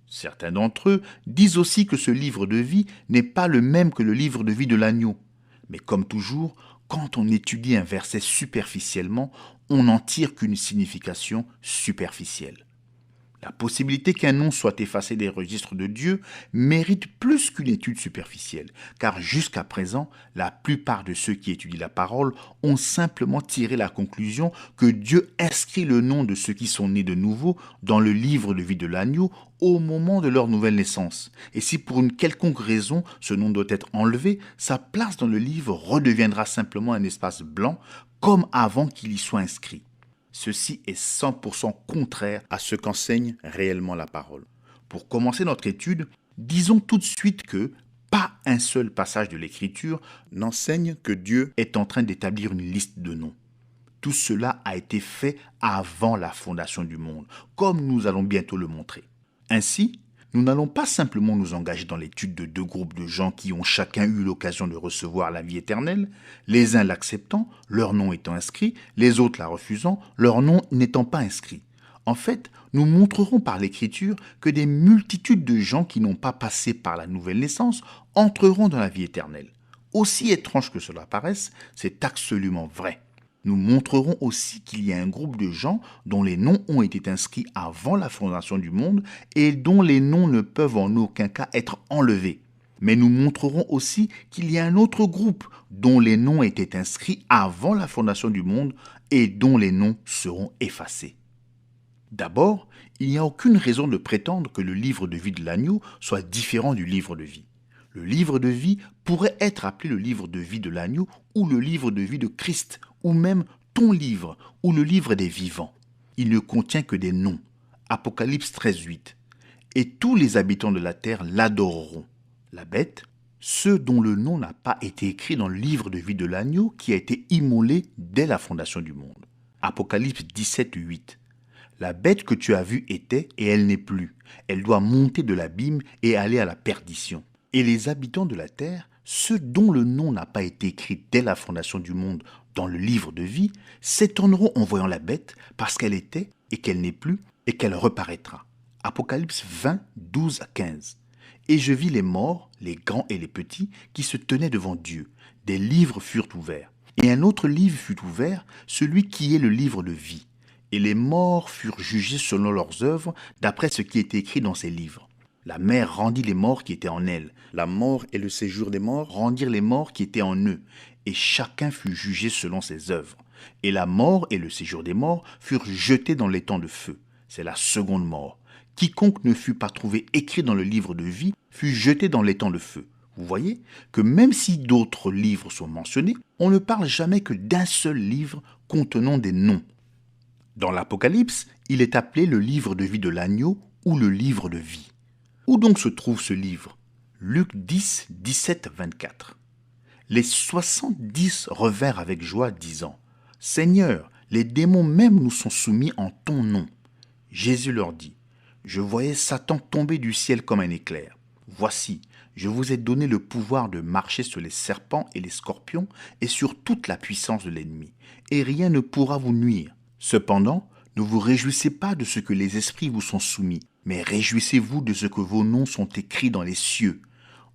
Certains d'entre eux disent aussi que ce livre de vie n'est pas le même que le livre de vie de l'agneau. Mais comme toujours, quand on étudie un verset superficiellement, on n'en tire qu'une signification superficielle. La possibilité qu'un nom soit effacé des registres de Dieu mérite plus qu'une étude superficielle, car jusqu'à présent, la plupart de ceux qui étudient la parole ont simplement tiré la conclusion que Dieu inscrit le nom de ceux qui sont nés de nouveau dans le livre de vie de l'agneau au moment de leur nouvelle naissance. Et si pour une quelconque raison ce nom doit être enlevé, sa place dans le livre redeviendra simplement un espace blanc, comme avant qu'il y soit inscrit. Ceci est 100% contraire à ce qu'enseigne réellement la parole. Pour commencer notre étude, disons tout de suite que pas un seul passage de l'Écriture n'enseigne que Dieu est en train d'établir une liste de noms. Tout cela a été fait avant la fondation du monde, comme nous allons bientôt le montrer. Ainsi, nous n'allons pas simplement nous engager dans l'étude de deux groupes de gens qui ont chacun eu l'occasion de recevoir la vie éternelle, les uns l'acceptant, leur nom étant inscrit, les autres la refusant, leur nom n'étant pas inscrit. En fait, nous montrerons par l'Écriture que des multitudes de gens qui n'ont pas passé par la nouvelle naissance entreront dans la vie éternelle. Aussi étrange que cela paraisse, c'est absolument vrai. Nous montrerons aussi qu'il y a un groupe de gens dont les noms ont été inscrits avant la fondation du monde et dont les noms ne peuvent en aucun cas être enlevés. Mais nous montrerons aussi qu'il y a un autre groupe dont les noms étaient inscrits avant la fondation du monde et dont les noms seront effacés. D'abord, il n'y a aucune raison de prétendre que le livre de vie de l'agneau soit différent du livre de vie. Le livre de vie pourrait être appelé le livre de vie de l'agneau ou le livre de vie de Christ, ou même ton livre, ou le livre des vivants. Il ne contient que des noms. Apocalypse 13, 8. Et tous les habitants de la terre l'adoreront. La bête, ceux dont le nom n'a pas été écrit dans le livre de vie de l'agneau qui a été immolé dès la fondation du monde. Apocalypse 17, 8. La bête que tu as vue était et elle n'est plus. Elle doit monter de l'abîme et aller à la perdition. Et les habitants de la terre, ceux dont le nom n'a pas été écrit dès la fondation du monde dans le livre de vie, s'étonneront en voyant la bête parce qu'elle était et qu'elle n'est plus et qu'elle reparaîtra. Apocalypse 20, 12 à 15. Et je vis les morts, les grands et les petits, qui se tenaient devant Dieu. Des livres furent ouverts. Et un autre livre fut ouvert, celui qui est le livre de vie. Et les morts furent jugés selon leurs œuvres, d'après ce qui était écrit dans ces livres. La mer rendit les morts qui étaient en elle. La mort et le séjour des morts rendirent les morts qui étaient en eux. Et chacun fut jugé selon ses œuvres. Et la mort et le séjour des morts furent jetés dans l'étang de feu. C'est la seconde mort. Quiconque ne fut pas trouvé écrit dans le livre de vie fut jeté dans l'étang de feu. Vous voyez que même si d'autres livres sont mentionnés, on ne parle jamais que d'un seul livre contenant des noms. Dans l'Apocalypse, il est appelé le livre de vie de l'agneau ou le livre de vie. Où donc se trouve ce livre? Luc 10, 17, 24. Les 70 revinrent avec joie, disant « Seigneur, les démons même nous sont soumis en ton nom. » Jésus leur dit « Je voyais Satan tomber du ciel comme un éclair. Voici, je vous ai donné le pouvoir de marcher sur les serpents et les scorpions et sur toute la puissance de l'ennemi, et rien ne pourra vous nuire. Cependant, ne vous réjouissez pas de ce que les esprits vous sont soumis, mais réjouissez-vous de ce que vos noms sont écrits dans les cieux. »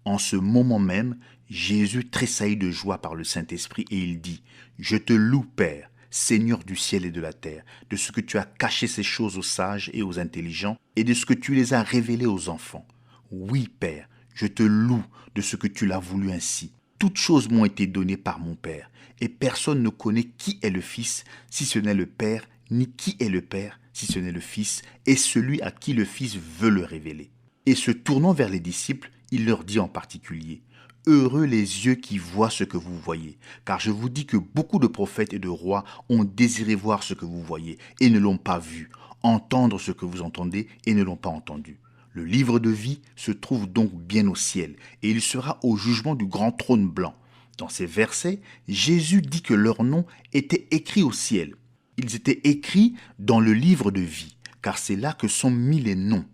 En ce moment même, Jésus tressaillit de joie par le Saint-Esprit et il dit « Je te loue, Père, Seigneur du ciel et de la terre, de ce que tu as caché ces choses aux sages et aux intelligents, et de ce que tu les as révélées aux enfants. Oui, Père, je te loue de ce que tu l'as voulu ainsi. Toutes choses m'ont été données par mon Père, et personne ne connaît qui est le Fils, si ce n'est le Père, ni qui est le Père, si ce n'est le Fils, et celui à qui le Fils veut le révéler. » Et se tournant vers les disciples, il leur dit en particulier « Heureux les yeux qui voient ce que vous voyez, car je vous dis que beaucoup de prophètes et de rois ont désiré voir ce que vous voyez et ne l'ont pas vu, entendre ce que vous entendez et ne l'ont pas entendu. Le livre de vie se trouve donc bien au ciel, et il sera au jugement du grand trône blanc. » Dans ces versets, Jésus dit que leurs noms étaient écrits au ciel. Ils étaient écrits dans le livre de vie, car c'est là que sont mis les noms.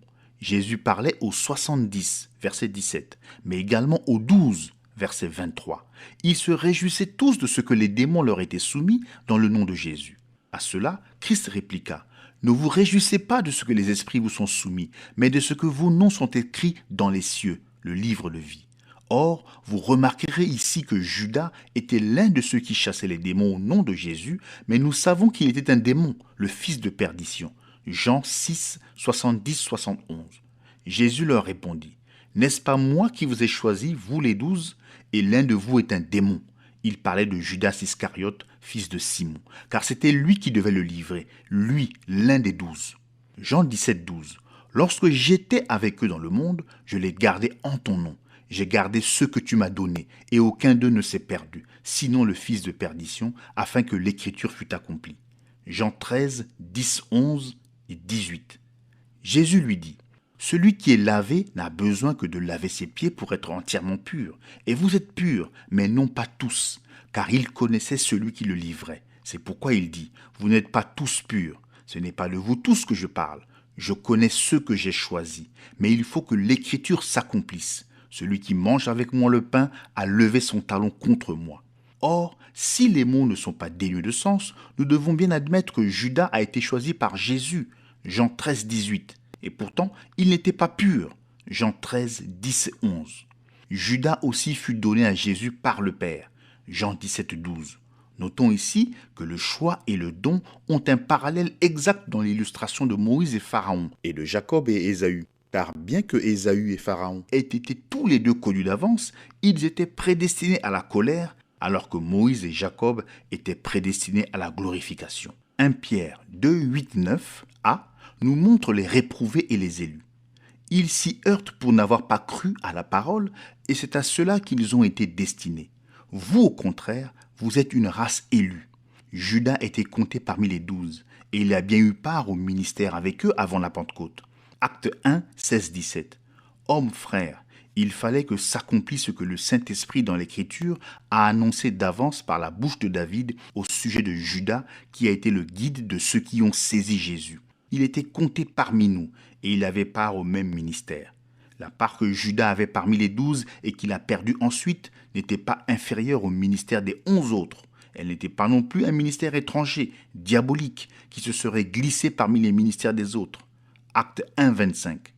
Jésus parlait aux 70, verset 17, mais également aux 12, verset 23. Ils se réjouissaient tous de ce que les démons leur étaient soumis dans le nom de Jésus. À cela, Christ répliqua « Ne vous réjouissez pas de ce que les esprits vous sont soumis, mais de ce que vos noms sont écrits dans les cieux, le livre de vie. » Or, vous remarquerez ici que Judas était l'un de ceux qui chassaient les démons au nom de Jésus, mais nous savons qu'il était un démon, le fils de perdition. Jean 6, 70-71. Jésus leur répondit, « N'est-ce pas moi qui vous ai choisi, vous les 12, et l'un de vous est un démon ?» Il parlait de Judas Iscariote, fils de Simon, car c'était lui qui devait le livrer, lui, l'un des 12. Jean 17, 12. Lorsque j'étais avec eux dans le monde, je les gardais en ton nom. J'ai gardé ceux que tu m'as donnés, et aucun d'eux ne s'est perdu, sinon le fils de perdition, afin que l'écriture fût accomplie. Jean 13, 10, 11 et 18. Jésus lui dit, « Celui qui est lavé n'a besoin que de laver ses pieds pour être entièrement pur. Et vous êtes purs, mais non pas tous, car il connaissait celui qui le livrait. C'est pourquoi il dit, « Vous n'êtes pas tous purs. Ce n'est pas de vous tous que je parle. Je connais ceux que j'ai choisis, mais il faut que l'écriture s'accomplisse. Celui qui mange avec moi le pain a levé son talon contre moi. » Or, si les mots ne sont pas dénués de sens, nous devons bien admettre que Judas a été choisi par Jésus, Jean 13, 18, et pourtant il n'était pas pur, Jean 13, 10 et 11. Judas aussi fut donné à Jésus par le Père, Jean 17, 12. Notons ici que le choix et le don ont un parallèle exact dans l'illustration de Moïse et Pharaon, et de Jacob et Ésaü. Car bien que Ésaü et Pharaon aient été tous les deux connus d'avance, ils étaient prédestinés à la colère, alors que Moïse et Jacob étaient prédestinés à la glorification. 1 Pierre 2, 8, 9a nous montre les réprouvés et les élus. Ils s'y heurtent pour n'avoir pas cru à la parole, et c'est à cela qu'ils ont été destinés. Vous, au contraire, vous êtes une race élue. Judas était compté parmi les 12, et il a bien eu part au ministère avec eux avant la Pentecôte. Acte 1, 16, 17. Hommes frères, Il fallait que s'accomplisse ce que le Saint-Esprit dans l'Écriture a annoncé d'avance par la bouche de David au sujet de Judas, qui a été le guide de ceux qui ont saisi Jésus. Il était compté parmi nous et il avait part au même ministère. La part que Judas avait parmi les 12 et qu'il a perdue ensuite n'était pas inférieure au ministère des 11 autres. Elle n'était pas non plus un ministère étranger, diabolique, qui se serait glissé parmi les ministères des autres. Acte 1, 25.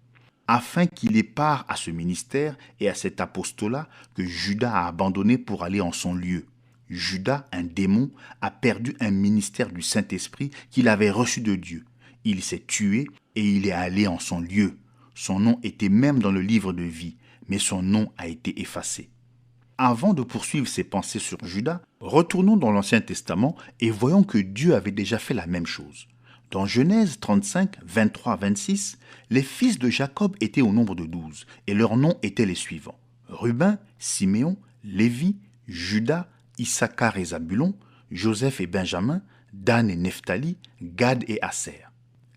Afin qu'il ait part à ce ministère et à cet apostolat que Judas a abandonné pour aller en son lieu. Judas, un démon, a perdu un ministère du Saint-Esprit qu'il avait reçu de Dieu. Il s'est tué et il est allé en son lieu. Son nom était même dans le livre de vie, mais son nom a été effacé. Avant de poursuivre ses pensées sur Judas, retournons dans l'Ancien Testament et voyons que Dieu avait déjà fait la même chose. Dans Genèse 35, 23-26, les fils de Jacob étaient au nombre de 12, et leurs noms étaient les suivants. Ruben, Siméon, Lévi, Judas, Issachar et Zabulon, Joseph et Benjamin, Dan et Nephtali, Gad et Aser.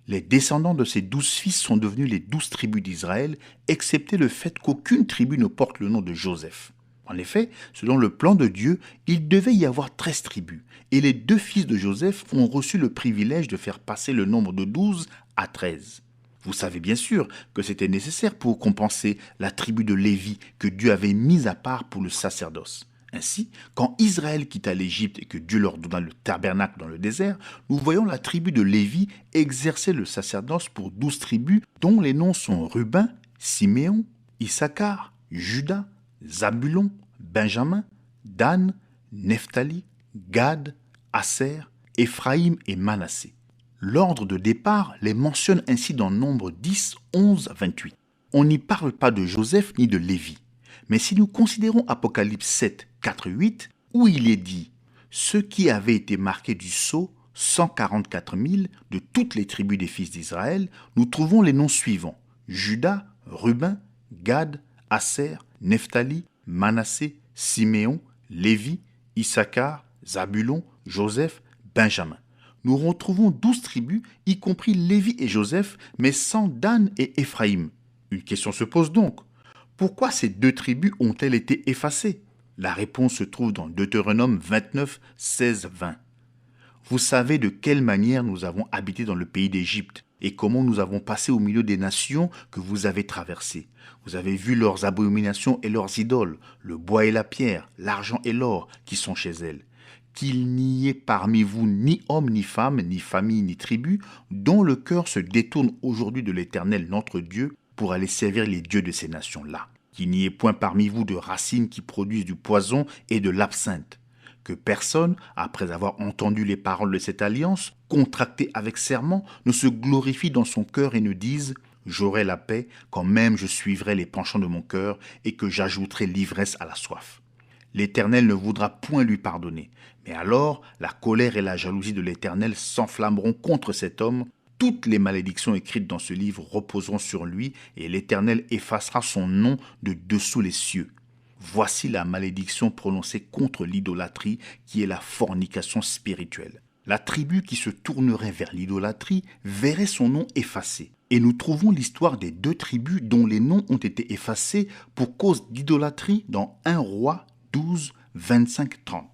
Les descendants de ces 12 fils sont devenus les 12 tribus d'Israël, excepté le fait qu'aucune tribu ne porte le nom de Joseph. En effet, selon le plan de Dieu, il devait y avoir 13 tribus, et les 2 fils de Joseph ont reçu le privilège de faire passer le nombre de 12 à 13. Vous savez bien sûr que c'était nécessaire pour compenser la tribu de Lévi que Dieu avait mise à part pour le sacerdoce. Ainsi, quand Israël quitta l'Égypte et que Dieu leur donna le tabernacle dans le désert, nous voyons la tribu de Lévi exercer le sacerdoce pour 12 tribus dont les noms sont Ruben, Siméon, Issachar, Judas, Zabulon, Benjamin, Dan, Nephtali, Gad, Aser, Éphraïm et Manassé. L'ordre de départ les mentionne ainsi dans Nombre 10, 11, 28. On n'y parle pas de Joseph ni de Lévi. Mais si nous considérons Apocalypse 7, 4, 8, où il est dit « Ceux qui avaient été marqués du sceau, 144 000 de toutes les tribus des fils d'Israël », nous trouvons les noms suivants. Judas, Ruben, Gad, Aser, Nephtali, Manassé, Siméon, Lévi, Issachar, Zabulon, Joseph, Benjamin. Nous retrouvons 12 tribus, y compris Lévi et Joseph, mais sans Dan et Éphraïm. Une question se pose donc. Pourquoi ces 2 tribus ont-elles été effacées? La réponse se trouve dans Deutéronome 29, 16, 20. Vous savez de quelle manière nous avons habité dans le pays d'Égypte et comment nous avons passé au milieu des nations que vous avez traversées. Vous avez vu leurs abominations et leurs idoles, le bois et la pierre, l'argent et l'or qui sont chez elles. Qu'il n'y ait parmi vous ni homme, ni femme, ni famille, ni tribu, dont le cœur se détourne aujourd'hui de l'Éternel notre Dieu pour aller servir les dieux de ces nations-là. Qu'il n'y ait point parmi vous de racines qui produisent du poison et de l'absinthe. Que personne, après avoir entendu les paroles de cette alliance, contractée avec serment, ne se glorifie dans son cœur et ne dise « J'aurai la paix quand même je suivrai les penchants de mon cœur et que j'ajouterai l'ivresse à la soif. » L'Éternel ne voudra point lui pardonner. Mais alors, la colère et la jalousie de l'Éternel s'enflammeront contre cet homme. Toutes les malédictions écrites dans ce livre reposeront sur lui et l'Éternel effacera son nom de dessous les cieux. Voici la malédiction prononcée contre l'idolâtrie qui est la fornication spirituelle. La tribu qui se tournerait vers l'idolâtrie verrait son nom effacé. Et nous trouvons l'histoire des 2 tribus dont les noms ont été effacés pour cause d'idolâtrie dans 1 Roi 12, 25, 30.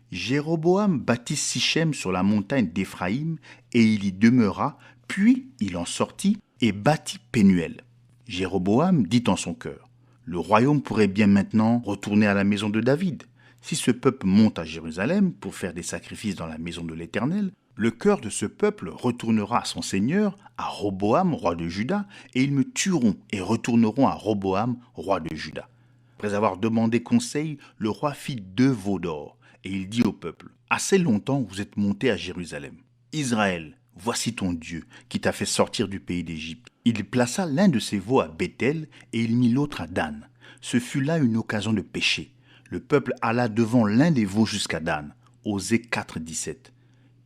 Jéroboam bâtit Sichem sur la montagne d'Éphraïm et il y demeura, puis il en sortit et bâtit Pénuel. Jéroboam dit en son cœur: le royaume pourrait bien maintenant retourner à la maison de David. Si ce peuple monte à Jérusalem pour faire des sacrifices dans la maison de l'Éternel, le cœur de ce peuple retournera à son seigneur, à Roboam, roi de Juda, et ils me tueront et retourneront à Roboam, roi de Juda. Après avoir demandé conseil, le roi fit 2 veaux d'or, et il dit au peuple: assez longtemps vous êtes montés à Jérusalem. Israël, voici ton Dieu, qui t'a fait sortir du pays d'Égypte. Il plaça l'un de ses veaux à Béthel, et il mit l'autre à Dan. Ce fut là une occasion de pécher. Le peuple alla devant l'un des veaux jusqu'à Dan. Osée 4, 17.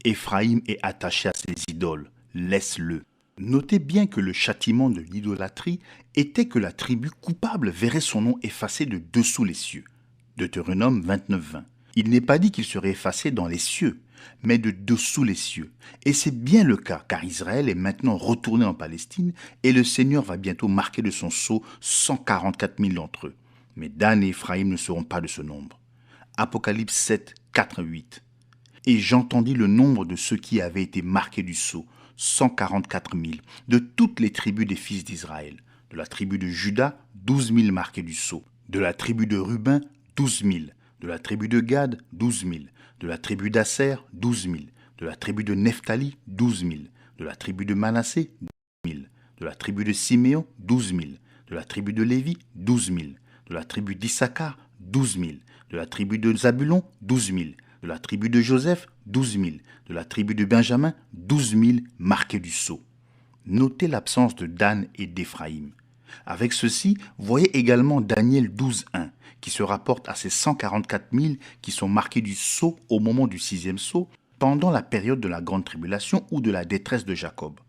Éphraïm est attaché à ses idoles, laisse-le. Notez bien que le châtiment de l'idolâtrie était que la tribu coupable verrait son nom effacé de dessous les cieux. Deutéronome 29, 20. Il n'est pas dit qu'il serait effacé dans les cieux, mais de dessous les cieux. Et c'est bien le cas, car Israël est maintenant retourné en Palestine et le Seigneur va bientôt marquer de son sceau 144 000 d'entre eux. Mais Dan et Éphraïm ne seront pas de ce nombre. Apocalypse 7, 4 à 8. Et j'entendis le nombre de ceux qui avaient été marqués du sceau, 144 000, de toutes les tribus des fils d'Israël. De la tribu de Juda, 12 000 marqués du sceau. De la tribu de Ruben, 12 000. De la tribu de Gad, 12 000. De la tribu d'Asser, 12 000. De la tribu de Nephtali, 12 000. De la tribu de Manassé, 12 000. De la tribu de Siméon, 12 000. De la tribu de Lévi, 12 000. De la tribu d'Issachar, 12 000. De la tribu de Zabulon, 12 000. De la tribu de Joseph, 12 000. De la tribu de Benjamin, 12 000 marqués du sceau. Notez l'absence de Dan et d'Éphraïm. Avec ceci, voyez également Daniel 12.1, qui se rapporte à ces 144 000 qui sont marqués du sceau au moment du 6e sceau, pendant la période de la grande tribulation ou de la détresse de Jacob.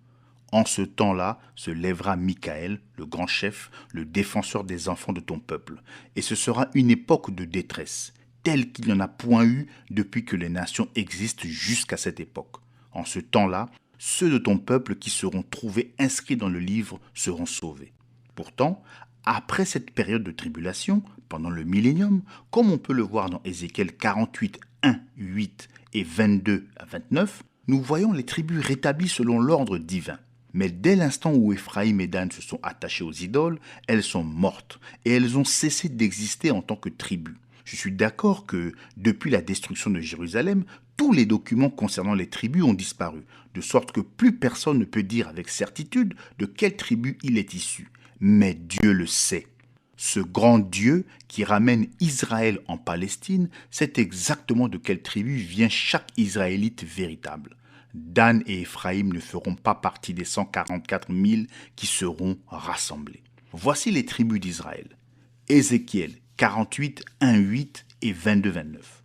En ce temps-là se lèvera Michael, le grand chef, le défenseur des enfants de ton peuple, et ce sera une époque de détresse, telle qu'il n'y en a point eu depuis que les nations existent jusqu'à cette époque. En ce temps-là, ceux de ton peuple qui seront trouvés inscrits dans le livre seront sauvés. Pourtant, après cette période de tribulation, pendant le millénium, comme on peut le voir dans Ézéchiel 48, 1, 8 et 22 à 29, nous voyons les tribus rétablies selon l'ordre divin. Mais dès l'instant où Éphraïm et Dan se sont attachés aux idoles, elles sont mortes et elles ont cessé d'exister en tant que tribus. Je suis d'accord que, depuis la destruction de Jérusalem, tous les documents concernant les tribus ont disparu, de sorte que plus personne ne peut dire avec certitude de quelle tribu il est issu. Mais Dieu le sait. Ce grand Dieu qui ramène Israël en Palestine sait exactement de quelle tribu vient chaque Israélite véritable. Dan et Éphraïm ne feront pas partie des 144 000 qui seront rassemblés. Voici les tribus d'Israël. Ézéchiel 48, 1, 8 et 22, 29.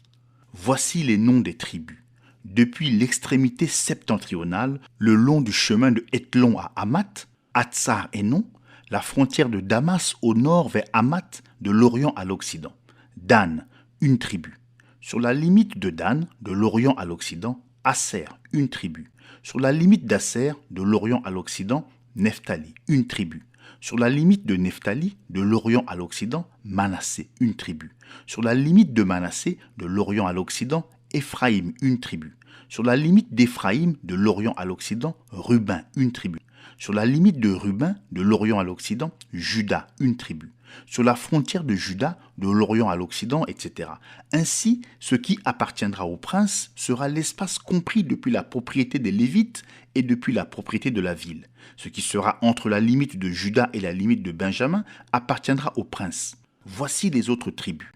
Voici les noms des tribus. Depuis l'extrémité septentrionale, le long du chemin de Hétlon à Hamath, Hatzar et Non, la frontière de Damas au nord vers Hamath, de l'Orient à l'Occident. Dan, une tribu. Sur la limite de Dan, de l'Orient à l'Occident, Asser, une tribu. Sur la limite d'Asser, de l'Orient à l'Occident, Nephtali, une tribu. Sur la limite de Nephtali, de l'Orient à l'Occident, Manassé, une tribu. Sur la limite de Manassé, de l'Orient à l'Occident, Éphraïm, une tribu. Sur la limite d'Éphraïm, de l'Orient à l'Occident, Ruben, une tribu. Sur la limite de Ruben, de l'Orient à l'Occident, Juda, une tribu. Sur la frontière de Juda, de l'Orient à l'Occident, etc. Ainsi, ce qui appartiendra au prince sera l'espace compris depuis la propriété des Lévites et depuis la propriété de la ville. Ce qui sera entre la limite de Juda et la limite de Benjamin appartiendra au prince. Voici les autres tribus.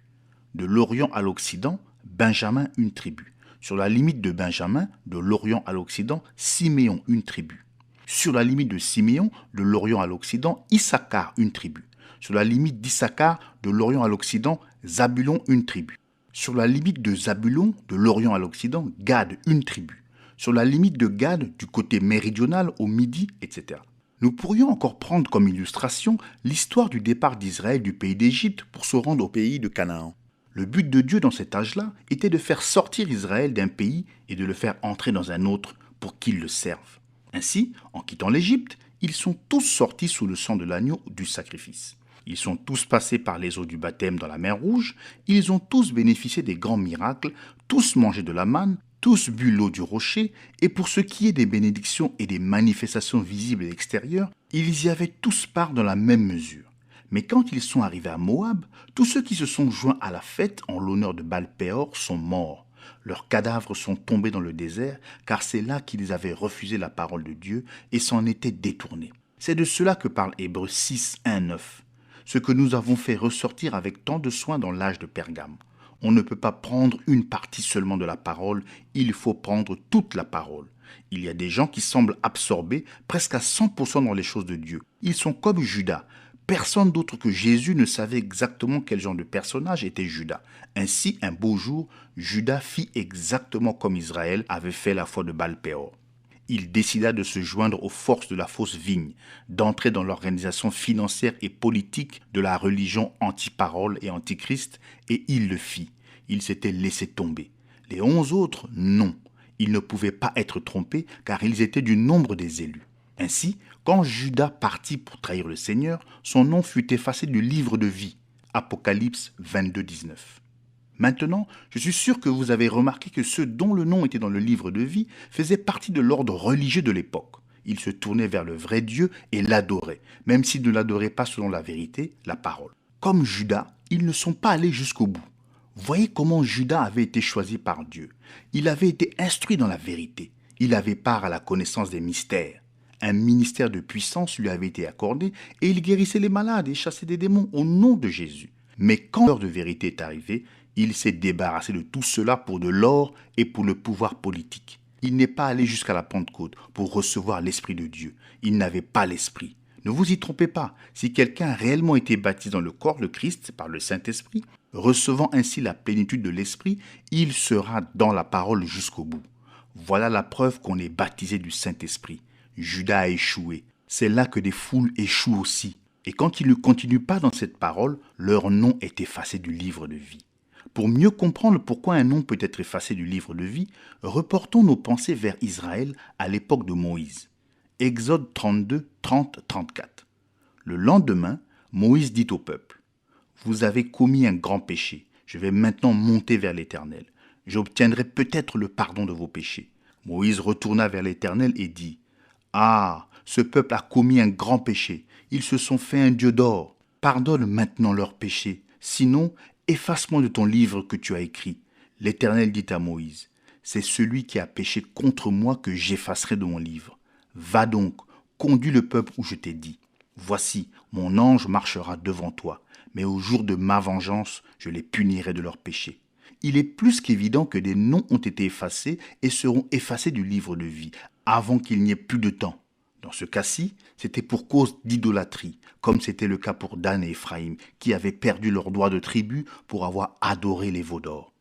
De l'Orient à l'Occident, Benjamin, une tribu. Sur la limite de Benjamin, de l'Orient à l'Occident, Siméon, une tribu. Sur la limite de Siméon, de l'Orient à l'Occident, Issachar, une tribu. Sur la limite d'Issachar, de l'Orient à l'Occident, Zabulon, une tribu. Sur la limite de Zabulon, de l'Orient à l'Occident, Gad, une tribu. Sur la limite de Gad, du côté méridional au midi, etc. Nous pourrions encore prendre comme illustration l'histoire du départ d'Israël du pays d'Égypte pour se rendre au pays de Canaan. Le but de Dieu dans cet âge-là était de faire sortir Israël d'un pays et de le faire entrer dans un autre pour qu'il le serve. Ainsi, en quittant l'Égypte, ils sont tous sortis sous le sang de l'agneau du sacrifice. Ils sont tous passés par les eaux du baptême dans la mer Rouge, ils ont tous bénéficié des grands miracles, tous mangé de la manne, tous bu l'eau du rocher, et pour ce qui est des bénédictions et des manifestations visibles et extérieures, ils y avaient tous part dans la même mesure. Mais quand ils sont arrivés à Moab, tous ceux qui se sont joints à la fête en l'honneur de Baal-Péor sont morts. Leurs cadavres sont tombés dans le désert, car c'est là qu'ils avaient refusé la parole de Dieu et s'en étaient détournés. C'est de cela que parle Hébreux 6, 1, 9. Ce que nous avons fait ressortir avec tant de soin dans l'âge de Pergame. On ne peut pas prendre une partie seulement de la parole, il faut prendre toute la parole. Il y a des gens qui semblent absorbés presque à 100% dans les choses de Dieu. Ils sont comme Judas. Personne d'autre que Jésus ne savait exactement quel genre de personnage était Judas. Ainsi, un beau jour, Judas fit exactement comme Israël avait fait la fois de Baal-Péor. Il décida de se joindre aux forces de la fausse vigne, d'entrer dans l'organisation financière et politique de la religion anti-parole et anti-Christ, et il le fit. ils s'étaient laissés tomber. Les 11 autres, non. Ils ne pouvaient pas être trompés car ils étaient du nombre des élus. Ainsi, quand Judas partit pour trahir le Seigneur, son nom fut effacé du livre de vie. Apocalypse 22, 19. Maintenant, je suis sûr que vous avez remarqué que ceux dont le nom était dans le livre de vie faisaient partie de l'ordre religieux de l'époque. Ils se tournaient vers le vrai Dieu et l'adoraient, même s'ils ne l'adoraient pas selon la vérité, la parole. Comme Judas, ils ne sont pas allés jusqu'au bout. Voyez comment Judas avait été choisi par Dieu. Il avait été instruit dans la vérité. Il avait part à la connaissance des mystères. Un ministère de puissance lui avait été accordé et il guérissait les malades et chassait des démons au nom de Jésus. Mais quand l'heure de vérité est arrivée, il s'est débarrassé de tout cela pour de l'or et pour le pouvoir politique. Il n'est pas allé jusqu'à la Pentecôte pour recevoir l'Esprit de Dieu. Il n'avait pas l'Esprit. Ne vous y trompez pas, si quelqu'un a réellement été baptisé dans le corps de Christ par le Saint-Esprit, recevant ainsi la plénitude de l'Esprit, il sera dans la parole jusqu'au bout. Voilà la preuve qu'on est baptisé du Saint-Esprit. Judas a échoué. C'est là que des foules échouent aussi. Et quand ils ne continuent pas dans cette parole, leur nom est effacé du livre de vie. Pour mieux comprendre pourquoi un nom peut être effacé du livre de vie, reportons nos pensées vers Israël à l'époque de Moïse. Exode 32, 30, 34. Le lendemain, Moïse dit au peuple, « Vous avez commis un grand péché. Je vais maintenant monter vers l'Éternel. J'obtiendrai peut-être le pardon de vos péchés. » Moïse retourna vers l'Éternel et dit, « Ah, ce peuple a commis un grand péché. Ils se sont fait un dieu d'or. Pardonne maintenant leurs péchés. Sinon, efface-moi de ton livre que tu as écrit. » L'Éternel dit à Moïse, « C'est celui qui a péché contre moi que j'effacerai de mon livre. Va donc, conduis le peuple où je t'ai dit. Voici, mon ange marchera devant toi, mais au jour de ma vengeance, je les punirai de leurs péchés. » Il est plus qu'évident que des noms ont été effacés et seront effacés du livre de vie, avant qu'il n'y ait plus de temps. Dans ce cas-ci, c'était pour cause d'idolâtrie, comme c'était le cas pour Dan et Éphraïm, qui avaient perdu leur droit de tribu pour avoir adoré les veaux d'or.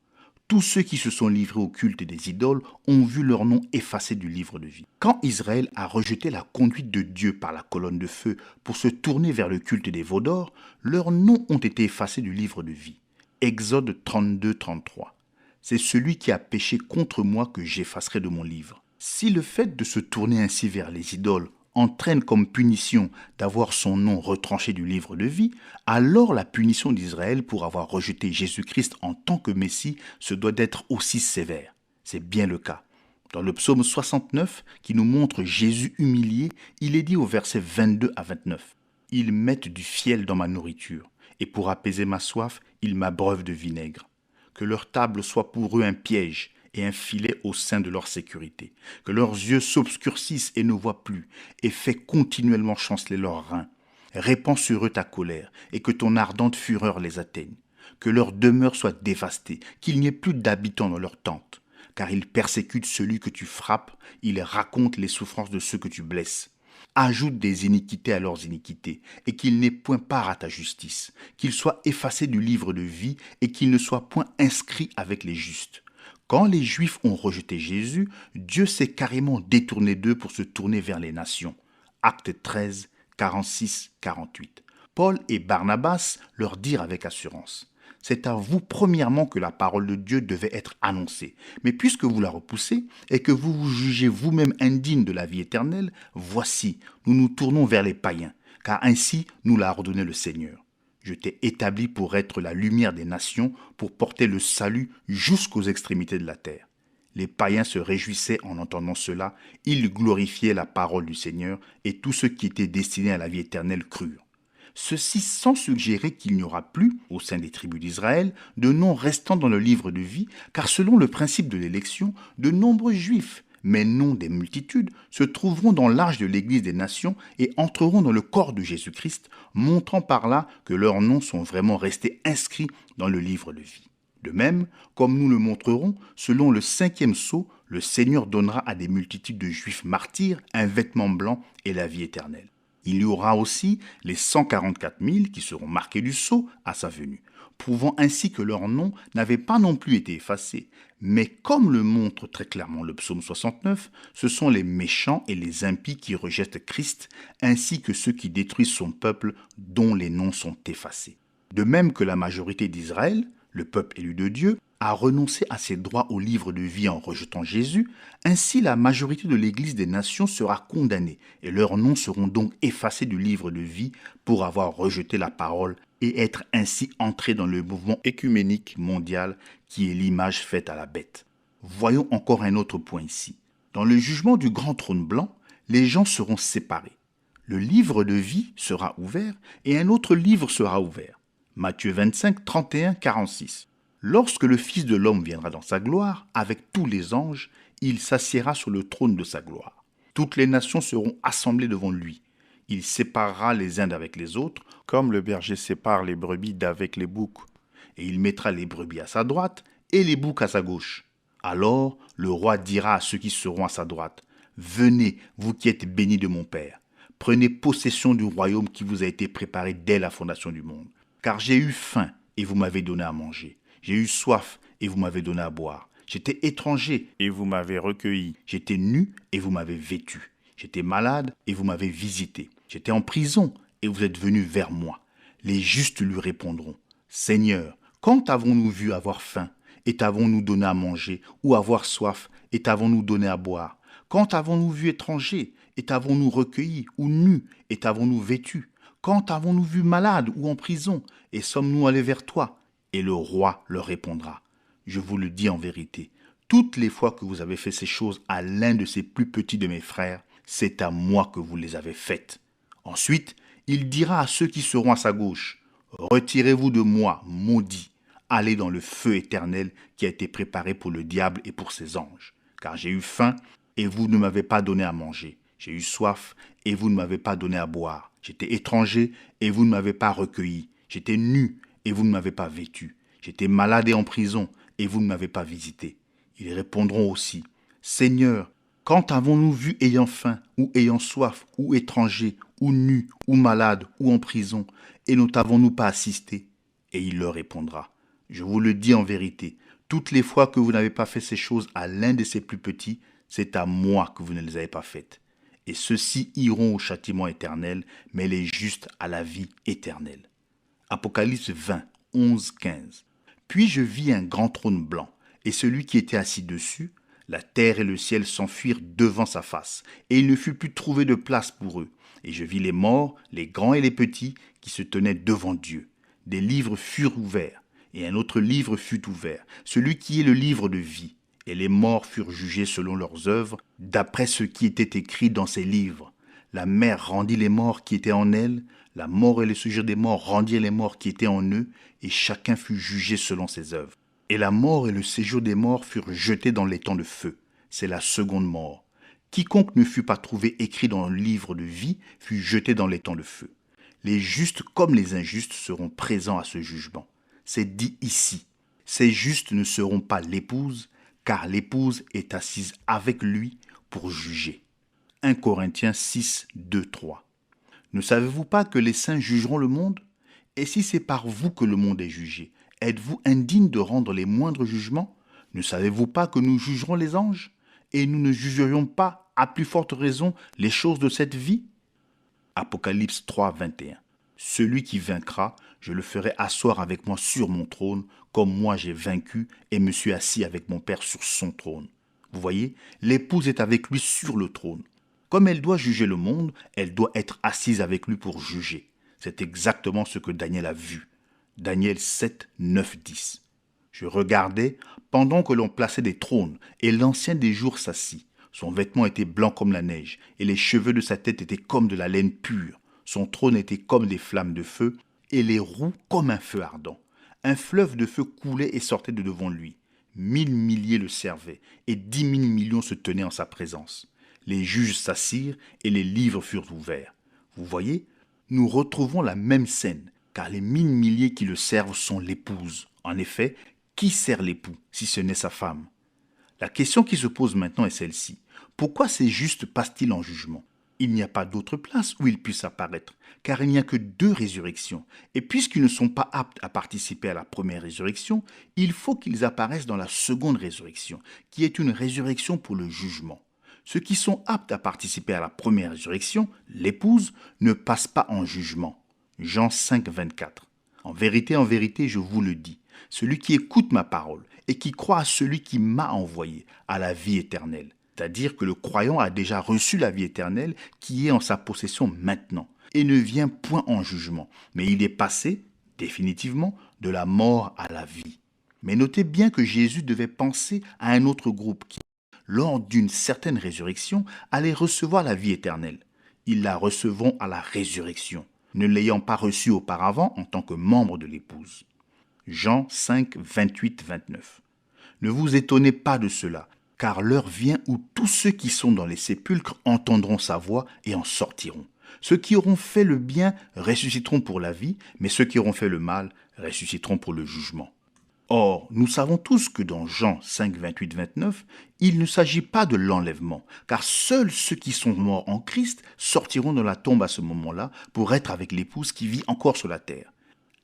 Tous ceux qui se sont livrés au culte des idoles ont vu leur nom effacé du livre de vie. Quand Israël a rejeté la conduite de Dieu par la colonne de feu pour se tourner vers le culte des veaux d'or, leurs noms ont été effacés du livre de vie. Exode 32, 33. C'est celui qui a péché contre moi que j'effacerai de mon livre. Si le fait de se tourner ainsi vers les idoles entraîne comme punition d'avoir son nom retranché du livre de vie, alors la punition d'Israël pour avoir rejeté Jésus-Christ en tant que Messie se doit d'être aussi sévère. C'est bien le cas. Dans le psaume 69, qui nous montre Jésus humilié, il est dit au verset 22 à 29. « Ils mettent du fiel dans ma nourriture, et pour apaiser ma soif, ils m'abreuvent de vinaigre. Que leur table soit pour eux un piège, et un filet au sein de leur sécurité. Que leurs yeux s'obscurcissent et ne voient plus, et fais continuellement chanceler leurs reins. Répands sur eux ta colère, et que ton ardente fureur les atteigne. Que leur demeure soit dévastée, qu'il n'y ait plus d'habitants dans leurs tentes. Car ils persécutent celui que tu frappes, ils racontent les souffrances de ceux que tu blesses. Ajoute des iniquités à leurs iniquités, et qu'ils n'aient point part à ta justice. Qu'ils soient effacés du livre de vie, et qu'ils ne soient point inscrits avec les justes. » Quand les Juifs ont rejeté Jésus, Dieu s'est carrément détourné d'eux pour se tourner vers les nations. Actes 13, 46, 48. Paul et Barnabas leur dirent avec assurance, « C'est à vous premièrement que la parole de Dieu devait être annoncée. Mais puisque vous la repoussez et que vous vous jugez vous-même indigne de la vie éternelle, voici, nous nous tournons vers les païens, car ainsi nous l'a ordonné le Seigneur. Je t'ai établi pour être la lumière des nations, pour porter le salut jusqu'aux extrémités de la terre. » Les païens se réjouissaient en entendant cela, ils glorifiaient la parole du Seigneur, et tous ceux qui étaient destinés à la vie éternelle crurent. Ceci sans suggérer qu'il n'y aura plus, au sein des tribus d'Israël, de noms restant dans le livre de vie, car selon le principe de l'élection, de nombreux Juifs, mais non des multitudes, se trouveront dans l'arche de l'Église des nations et entreront dans le corps de Jésus-Christ, montrant par là que leurs noms sont vraiment restés inscrits dans le livre de vie. De même, comme nous le montrerons, selon le 5e sceau, le Seigneur donnera à des multitudes de Juifs martyrs un vêtement blanc et la vie éternelle. Il y aura aussi les 144 000 qui seront marqués du sceau à sa venue, prouvant ainsi que leur nom n'avait pas non plus été effacé. Mais comme le montre très clairement le psaume 69, ce sont les méchants et les impies qui rejettent Christ, ainsi que ceux qui détruisent son peuple dont les noms sont effacés. De même que la majorité d'Israël, le peuple élu de Dieu, a renoncé à ses droits au livre de vie en rejetant Jésus, ainsi la majorité de l'Église des nations sera condamnée et leurs noms seront donc effacés du livre de vie pour avoir rejeté la parole et être ainsi entrés dans le mouvement écuménique mondial qui est l'image faite à la bête. Voyons encore un autre point ici. Dans le jugement du grand trône blanc, les gens seront séparés. Le livre de vie sera ouvert et un autre livre sera ouvert. Matthieu 25, 31, 46. Lorsque le Fils de l'homme viendra dans sa gloire, avec tous les anges, il s'assiera sur le trône de sa gloire. Toutes les nations seront assemblées devant lui. Il séparera les uns d'avec les autres, comme le berger sépare les brebis d'avec les boucs. Et il mettra les brebis à sa droite et les boucs à sa gauche. Alors le roi dira à ceux qui seront à sa droite, « Venez, vous qui êtes bénis de mon Père. Prenez possession du royaume qui vous a été préparé dès la fondation du monde. Car j'ai eu faim et vous m'avez donné à manger. J'ai eu soif et vous m'avez donné à boire. J'étais étranger et vous m'avez recueilli. J'étais nu et vous m'avez vêtu. J'étais malade et vous m'avez visité. J'étais en prison et vous êtes venus vers moi. » Les justes lui répondront, « Seigneur, quand t'avons-nous vu avoir faim et t'avons-nous donné à manger, ou avoir soif et t'avons-nous donné à boire? Quand t'avons-nous vu étranger et t'avons-nous recueilli, ou nu et t'avons-nous vêtu? Quand avons-nous vu malade ou en prison et sommes-nous allés vers toi? » Et le roi leur répondra, « Je vous le dis en vérité, toutes les fois que vous avez fait ces choses à l'un de ces plus petits de mes frères, c'est à moi que vous les avez faites. » Ensuite, il dira à ceux qui seront à sa gauche, « Retirez-vous de moi, maudits, allez dans le feu éternel qui a été préparé pour le diable et pour ses anges. Car j'ai eu faim et vous ne m'avez pas donné à manger. J'ai eu soif et vous ne m'avez pas donné à boire. J'étais étranger et vous ne m'avez pas recueilli. J'étais nu et vous ne m'avez pas vêtu. J'étais malade et en prison et vous ne m'avez pas visité. » Ils répondront aussi, « Seigneur, quand avons-nous vu ayant faim, ou ayant soif, ou étranger, ou nu, ou malade, ou en prison, et ne t'avons-nous pas assisté? » Et il leur répondra, « Je vous le dis en vérité, toutes les fois que vous n'avez pas fait ces choses à l'un de ces plus petits, c'est à moi que vous ne les avez pas faites. Et ceux-ci iront au châtiment éternel, mais les justes à la vie éternelle. » Apocalypse 20, 11, 15. Puis je vis un grand trône blanc, et celui qui était assis dessus. La terre et le ciel s'enfuirent devant sa face, et il ne fut plus trouvé de place pour eux. Et je vis les morts, les grands et les petits, qui se tenaient devant Dieu. Des livres furent ouverts, et un autre livre fut ouvert, celui qui est le livre de vie. Et les morts furent jugés selon leurs œuvres, d'après ce qui était écrit dans ces livres. La mer rendit les morts qui étaient en elle, la mort et le séjour des morts rendirent les morts qui étaient en eux, et chacun fut jugé selon ses œuvres. Et la mort et le séjour des morts furent jetés dans l'étang de feu. C'est la seconde mort. Quiconque ne fut pas trouvé écrit dans le livre de vie fut jeté dans l'étang de feu. Les justes comme les injustes seront présents à ce jugement. C'est dit ici. Ces justes ne seront pas l'épouse, car l'épouse est assise avec lui pour juger. 1 Corinthiens 6, 2, 3. Ne savez-vous pas que les saints jugeront le monde? Et si c'est par vous que le monde est jugé, êtes-vous indigne de rendre les moindres jugements? Ne savez-vous pas que nous jugerons les anges? Et nous ne jugerions pas, à plus forte raison, les choses de cette vie? Apocalypse 3, 21. Celui qui vaincra, je le ferai asseoir avec moi sur mon trône, comme moi j'ai vaincu et me suis assis avec mon Père sur son trône. Vous voyez, l'épouse est avec lui sur le trône. Comme elle doit juger le monde, elle doit être assise avec lui pour juger. C'est exactement ce que Daniel a vu. Daniel 7, 9, 10. Je regardais pendant que l'on plaçait des trônes, et l'ancien des jours s'assit. Son vêtement était blanc comme la neige, et les cheveux de sa tête étaient comme de la laine pure. Son trône était comme des flammes de feu, et les roues comme un feu ardent. Un fleuve de feu coulait et sortait de devant lui. 1000 milliers le servaient, et 10 000 millions se tenaient en sa présence. Les juges s'assirent, et les livres furent ouverts. Vous voyez, nous retrouvons la même scène, car les 1000 milliers qui le servent sont l'épouse. En effet, qui sert l'époux si ce n'est sa femme? La question qui se pose maintenant est celle-ci. Pourquoi ces justes passent-ils en jugement? Il n'y a pas d'autre place où ils puissent apparaître, car il n'y a que 2 résurrections. Et puisqu'ils ne sont pas aptes à participer à la première résurrection, il faut qu'ils apparaissent dans la seconde résurrection, qui est une résurrection pour le jugement. Ceux qui sont aptes à participer à la première résurrection, l'épouse, ne passent pas en jugement. Jean 5, 24. En vérité, je vous le dis, celui qui écoute ma parole et qui croit à celui qui m'a envoyé, à la vie éternelle. C'est-à-dire que le croyant a déjà reçu la vie éternelle qui est en sa possession maintenant et ne vient point en jugement, mais il est passé, définitivement, de la mort à la vie. Mais notez bien que Jésus devait penser à un autre groupe qui, lors d'une certaine résurrection, allait recevoir la vie éternelle. Ils la recevront à la résurrection, ne l'ayant pas reçue auparavant en tant que membre de l'épouse. Jean 5, 28, 29. Ne vous étonnez pas de cela, car l'heure vient où tous ceux qui sont dans les sépulcres entendront sa voix et en sortiront. Ceux qui auront fait le bien ressusciteront pour la vie, mais ceux qui auront fait le mal ressusciteront pour le jugement. Or, nous savons tous que dans Jean 5, 28, 29, il ne s'agit pas de l'enlèvement, car seuls ceux qui sont morts en Christ sortiront de la tombe à ce moment-là pour être avec l'épouse qui vit encore sur la terre.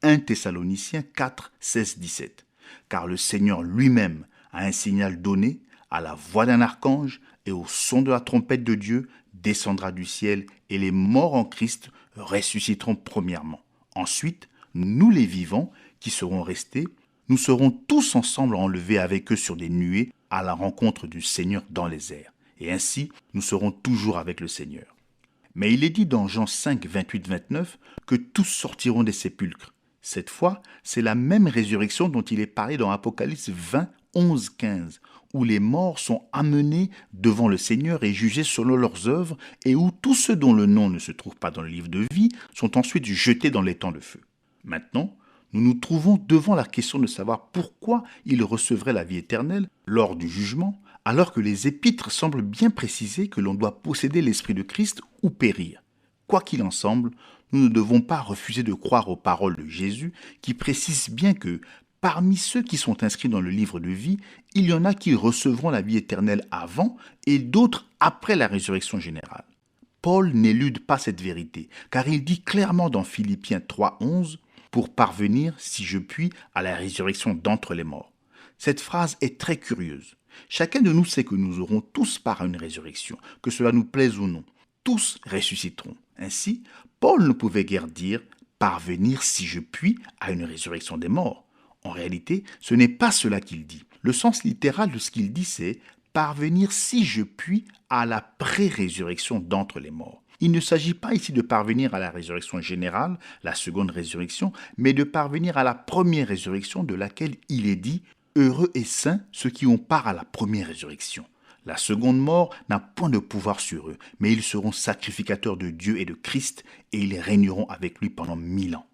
1 Thessaloniciens 4, 16, 17. Car le Seigneur lui-même a un signal donné, à la voix d'un archange et au son de la trompette de Dieu, descendra du ciel et les morts en Christ ressusciteront premièrement. Ensuite, nous les vivants qui serons restés, nous serons tous ensemble enlevés avec eux sur des nuées à la rencontre du Seigneur dans les airs. Et ainsi, nous serons toujours avec le Seigneur. Mais il est dit dans Jean 5, 28, 29 que tous sortiront des sépulcres. Cette fois, c'est la même résurrection dont il est parlé dans Apocalypse 20, 11, 15, où les morts sont amenés devant le Seigneur et jugés selon leurs œuvres, et où tous ceux dont le nom ne se trouve pas dans le livre de vie sont ensuite jetés dans l'étang de feu. Maintenant, nous nous trouvons devant la question de savoir pourquoi ils recevraient la vie éternelle lors du jugement, alors que les épîtres semblent bien préciser que l'on doit posséder l'Esprit de Christ ou périr. Quoi qu'il en semble, nous ne devons pas refuser de croire aux paroles de Jésus qui précisent bien que, parmi ceux qui sont inscrits dans le livre de vie, il y en a qui recevront la vie éternelle avant et d'autres après la résurrection générale. Paul n'élude pas cette vérité, car il dit clairement dans Philippiens 3, 11 « Pour parvenir, si je puis, à la résurrection d'entre les morts ». Cette phrase est très curieuse. Chacun de nous sait que nous aurons tous part à une résurrection, que cela nous plaise ou non. Tous ressusciteront. Ainsi, Paul ne pouvait guère dire « parvenir, si je puis, à une résurrection des morts ». En réalité, ce n'est pas cela qu'il dit. Le sens littéral de ce qu'il dit, c'est « parvenir, si je puis, à la pré-résurrection d'entre les morts ». Il ne s'agit pas ici de parvenir à la résurrection générale, la seconde résurrection, mais de parvenir à la première résurrection de laquelle il est dit « heureux et saints ceux qui ont part à la première résurrection ». La seconde mort n'a point de pouvoir sur eux, mais ils seront sacrificateurs de Dieu et de Christ, et ils régneront avec lui pendant 1000 ans.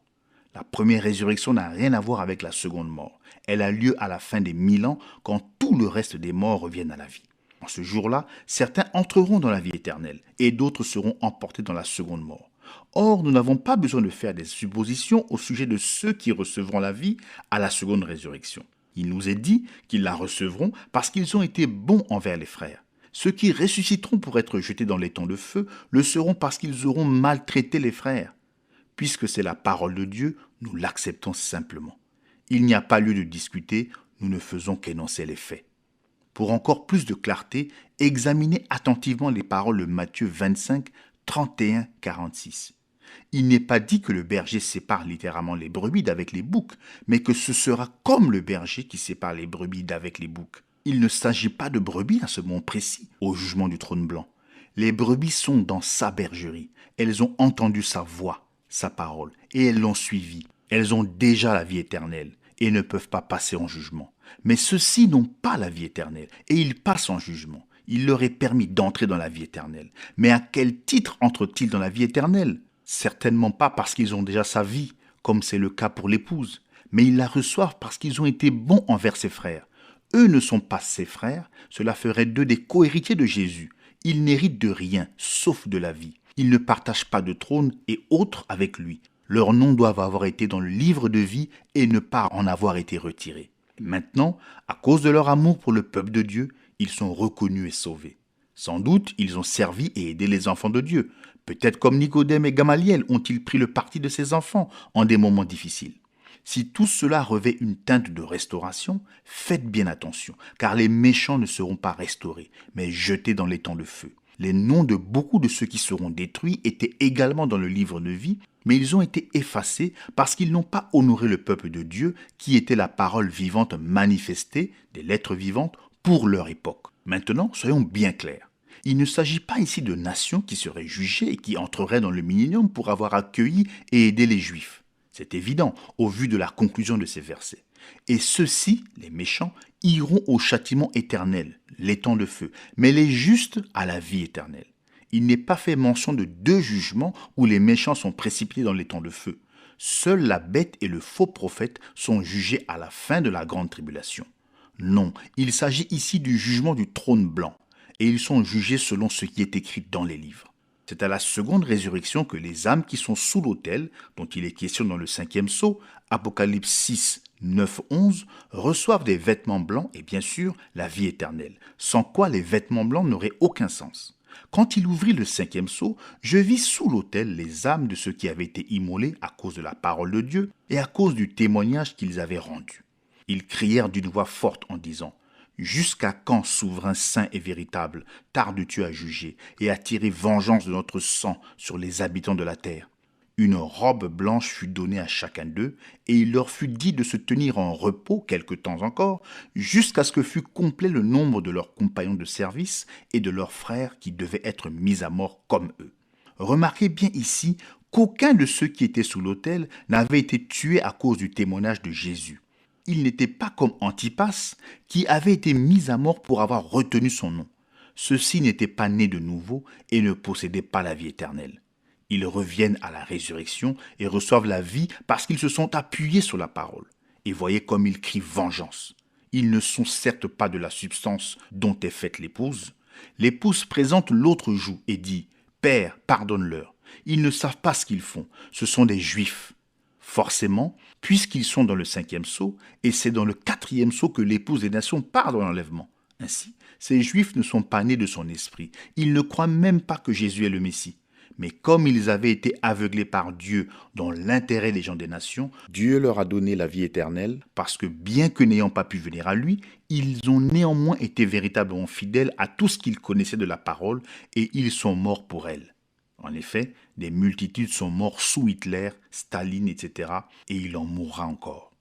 La première résurrection n'a rien à voir avec la seconde mort. Elle a lieu à la fin des 1000 ans, quand tout le reste des morts reviennent à la vie. En ce jour-là, certains entreront dans la vie éternelle, et d'autres seront emportés dans la seconde mort. Or, nous n'avons pas besoin de faire des suppositions au sujet de ceux qui recevront la vie à la seconde résurrection. Il nous est dit qu'ils la recevront parce qu'ils ont été bons envers les frères. Ceux qui ressusciteront pour être jetés dans l'étang de feu le seront parce qu'ils auront maltraité les frères. Puisque c'est la parole de Dieu, nous l'acceptons simplement. Il n'y a pas lieu de discuter, nous ne faisons qu'énoncer les faits. Pour encore plus de clarté, examinez attentivement les paroles de Matthieu 25, 31, 46. Il n'est pas dit que le berger sépare littéralement les brebis d'avec les boucs, mais que ce sera comme le berger qui sépare les brebis d'avec les boucs. Il ne s'agit pas de brebis à ce moment précis, au jugement du trône blanc. Les brebis sont dans sa bergerie. Elles ont entendu sa voix, sa parole, et elles l'ont suivi. Elles ont déjà la vie éternelle et ne peuvent pas passer en jugement. Mais ceux-ci n'ont pas la vie éternelle et ils passent en jugement. Il leur est permis d'entrer dans la vie éternelle. Mais à quel titre entrent-ils dans la vie éternelle ? Certainement pas parce qu'ils ont déjà sa vie, comme c'est le cas pour l'épouse, mais ils la reçoivent parce qu'ils ont été bons envers ses frères. Eux ne sont pas ses frères, cela ferait d'eux des co-héritiers de Jésus. Ils n'héritent de rien, sauf de la vie. Ils ne partagent pas de trône et autres avec lui. Leurs noms doivent avoir été dans le livre de vie et ne pas en avoir été retirés. Maintenant, à cause de leur amour pour le peuple de Dieu, ils sont reconnus et sauvés. Sans doute, ils ont servi et aidé les enfants de Dieu. Peut-être comme Nicodème et Gamaliel ont-ils pris le parti de ces enfants en des moments difficiles. Si tout cela revêt une teinte de restauration, faites bien attention, car les méchants ne seront pas restaurés, mais jetés dans l'étang de feu. Les noms de beaucoup de ceux qui seront détruits étaient également dans le livre de vie, mais ils ont été effacés parce qu'ils n'ont pas honoré le peuple de Dieu, qui était la parole vivante manifestée, des lettres vivantes, pour leur époque. Maintenant, soyons bien clairs. Il ne s'agit pas ici de nations qui seraient jugées et qui entreraient dans le millénium pour avoir accueilli et aidé les Juifs. C'est évident au vu de la conclusion de ces versets. Et ceux-ci, les méchants, iront au châtiment éternel, l'étang de feu, mais les justes à la vie éternelle. Il n'est pas fait mention de deux jugements où les méchants sont précipités dans l'étang de feu. Seule la bête et le faux prophète sont jugés à la fin de la grande tribulation. Non, il s'agit ici du jugement du trône blanc, et ils sont jugés selon ce qui est écrit dans les livres. C'est à la seconde résurrection que les âmes qui sont sous l'autel, dont il est question dans le 5e sceau, Apocalypse 6, 9, 11, reçoivent des vêtements blancs et bien sûr la vie éternelle, sans quoi les vêtements blancs n'auraient aucun sens. Quand il ouvrit le 5e sceau, je vis sous l'autel les âmes de ceux qui avaient été immolés à cause de la parole de Dieu et à cause du témoignage qu'ils avaient rendu. Ils crièrent d'une voix forte en disant : « Jusqu'à quand, souverain saint et véritable, tardes-tu à juger et à tirer vengeance de notre sang sur les habitants de la terre ? » Une robe blanche fut donnée à chacun d'eux, et il leur fut dit de se tenir en repos quelque temps encore, jusqu'à ce que fût complet le nombre de leurs compagnons de service et de leurs frères qui devaient être mis à mort comme eux. Remarquez bien ici qu'aucun de ceux qui étaient sous l'autel n'avait été tué à cause du témoignage de Jésus. Il n'était pas comme Antipas, qui avait été mis à mort pour avoir retenu son nom. Ceux-ci n'étaient pas nés de nouveau et ne possédaient pas la vie éternelle. Ils reviennent à la résurrection et reçoivent la vie parce qu'ils se sont appuyés sur la parole. Et voyez comme ils crient vengeance. Ils ne sont certes pas de la substance dont est faite l'épouse. L'épouse présente l'autre joue et dit : « Père, pardonne-leur. Ils ne savent pas ce qu'ils font. Ce sont des Juifs. » Forcément, puisqu'ils sont dans le 5e sceau, et c'est dans le 4e sceau que l'épouse des nations part dans l'enlèvement. Ainsi, ces Juifs ne sont pas nés de son esprit. Ils ne croient même pas que Jésus est le Messie. Mais comme ils avaient été aveuglés par Dieu dans l'intérêt des gens des nations, Dieu leur a donné la vie éternelle, parce que bien que n'ayant pas pu venir à lui, ils ont néanmoins été véritablement fidèles à tout ce qu'ils connaissaient de la parole, et ils sont morts pour elle. En effet, des multitudes sont morts sous Hitler, Staline, etc., et il en mourra encore.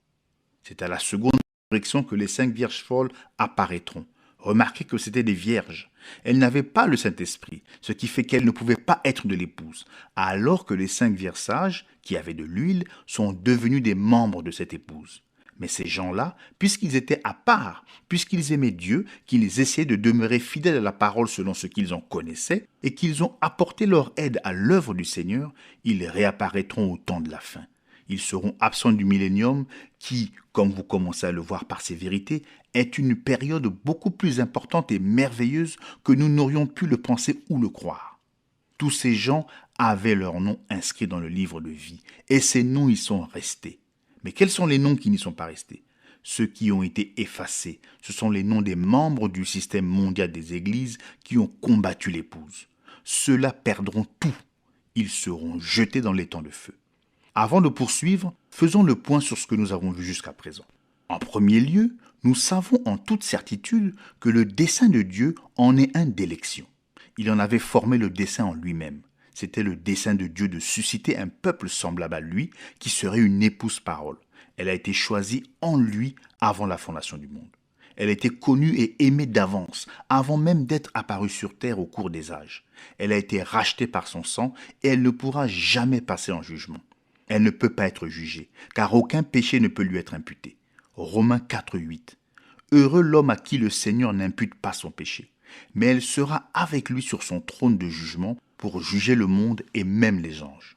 C'est à la seconde résurrection que les 5 vierges folles apparaîtront. Remarquez que c'étaient des vierges. Elles n'avaient pas le Saint-Esprit, ce qui fait qu'elles ne pouvaient pas être de l'épouse, alors que les 5 vierges sages, qui avaient de l'huile, sont devenus des membres de cette épouse. Mais ces gens-là, puisqu'ils étaient à part, puisqu'ils aimaient Dieu, qu'ils essayaient de demeurer fidèles à la parole selon ce qu'ils en connaissaient, et qu'ils ont apporté leur aide à l'œuvre du Seigneur, ils réapparaîtront au temps de la fin. Ils seront absents du millénium qui, comme vous commencez à le voir par ces vérités, est une période beaucoup plus importante et merveilleuse que nous n'aurions pu le penser ou le croire. Tous ces gens avaient leurs noms inscrits dans le livre de vie, et ces noms y sont restés. Mais quels sont les noms qui n'y sont pas restés ? Ceux qui ont été effacés, ce sont les noms des membres du système mondial des églises qui ont combattu l'épouse. Ceux-là perdront tout. Ils seront jetés dans l'étang de feu. Avant de poursuivre, faisons le point sur ce que nous avons vu jusqu'à présent. En premier lieu, nous savons en toute certitude que le dessein de Dieu en est un d'élection. Il en avait formé le dessein en lui-même. C'était le dessein de Dieu de susciter un peuple semblable à lui, qui serait une épouse parole. Elle a été choisie en lui avant la fondation du monde. Elle a été connue et aimée d'avance, avant même d'être apparue sur terre au cours des âges. Elle a été rachetée par son sang et elle ne pourra jamais passer en jugement. Elle ne peut pas être jugée, car aucun péché ne peut lui être imputé. Romains 4, 8. Heureux l'homme à qui le Seigneur n'impute pas son péché, mais elle sera avec lui sur son trône de jugement pour juger le monde et même les anges.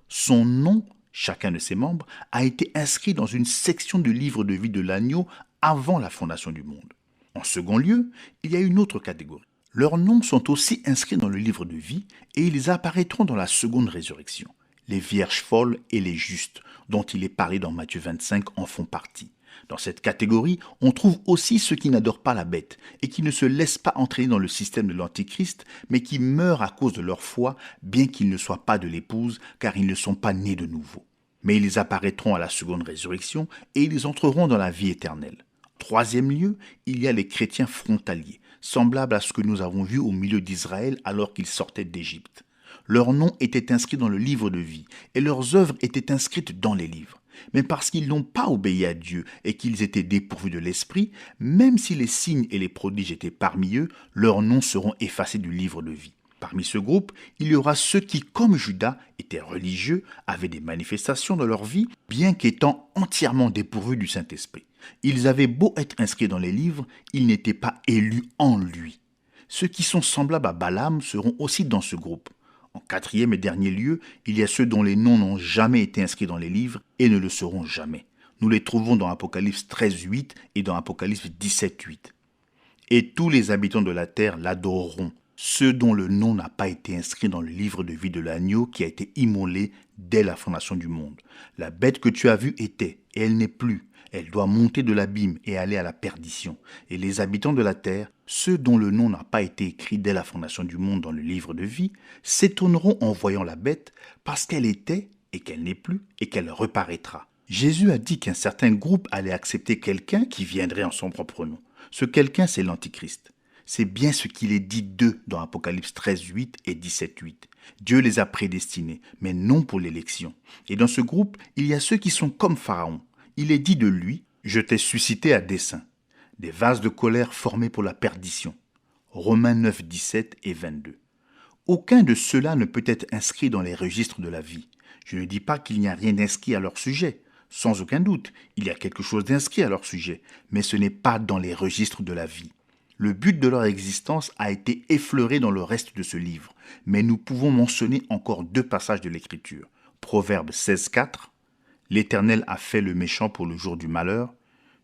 Son nom, chacun de ses membres, a été inscrit dans une section du livre de vie de l'agneau avant la fondation du monde. En second lieu, il y a une autre catégorie. Leurs noms sont aussi inscrits dans le livre de vie et ils apparaîtront dans la seconde résurrection. Les vierges folles et les justes, dont il est parlé dans Matthieu 25, en font partie. Dans cette catégorie, on trouve aussi ceux qui n'adorent pas la bête et qui ne se laissent pas entraîner dans le système de l'Antichrist, mais qui meurent à cause de leur foi, bien qu'ils ne soient pas de l'épouse, car ils ne sont pas nés de nouveau. Mais ils apparaîtront à la seconde résurrection et ils entreront dans la vie éternelle. troisième lieu, il y a les chrétiens frontaliers, semblables à ce que nous avons vu au milieu d'Israël alors qu'ils sortaient d'Égypte. Leurs noms étaient inscrits dans le livre de vie et leurs œuvres étaient inscrites dans les livres. Mais parce qu'ils n'ont pas obéi à Dieu et qu'ils étaient dépourvus de l'Esprit, même si les signes et les prodiges étaient parmi eux, leurs noms seront effacés du livre de vie. Parmi ce groupe, il y aura ceux qui, comme Judas, étaient religieux, avaient des manifestations dans leur vie, bien qu'étant entièrement dépourvus du Saint-Esprit. Ils avaient beau être inscrits dans les livres, ils n'étaient pas élus en lui. Ceux qui sont semblables à Balaam seront aussi dans ce groupe. En quatrième et dernier lieu, il y a ceux dont les noms n'ont jamais été inscrits dans les livres et ne le seront jamais. Nous les trouvons dans Apocalypse 13.8 et dans Apocalypse 17.8. Et tous les habitants de la terre l'adoreront, ceux dont le nom n'a pas été inscrit dans le livre de vie de l'agneau qui a été immolé dès la fondation du monde. La bête que tu as vue était, et elle n'est plus. Elle doit monter de l'abîme et aller à la perdition. Et les habitants de la terre, ceux dont le nom n'a pas été écrit dès la fondation du monde dans le livre de vie, s'étonneront en voyant la bête parce qu'elle était et qu'elle n'est plus et qu'elle reparaîtra. Jésus a dit qu'un certain groupe allait accepter quelqu'un qui viendrait en son propre nom. Ce quelqu'un, c'est l'Antichrist. C'est bien ce qu'il est dit d'eux dans Apocalypse 13.8 et 17.8. Dieu les a prédestinés, mais non pour l'élection. Et dans ce groupe, il y a ceux qui sont comme Pharaon. Il est dit de lui, « Je t'ai suscité à dessein ». Des vases de colère formés pour la perdition. Romains 9, 17 et 22. Aucun de ceux-là ne peut être inscrit dans les registres de la vie. Je ne dis pas qu'il n'y a rien d'inscrit à leur sujet. Sans aucun doute, il y a quelque chose d'inscrit à leur sujet, mais ce n'est pas dans les registres de la vie. Le but de leur existence a été effleuré dans le reste de ce livre, mais nous pouvons mentionner encore 2 passages de l'Écriture. Proverbe 16.4, « L'Éternel a fait le méchant pour le jour du malheur ».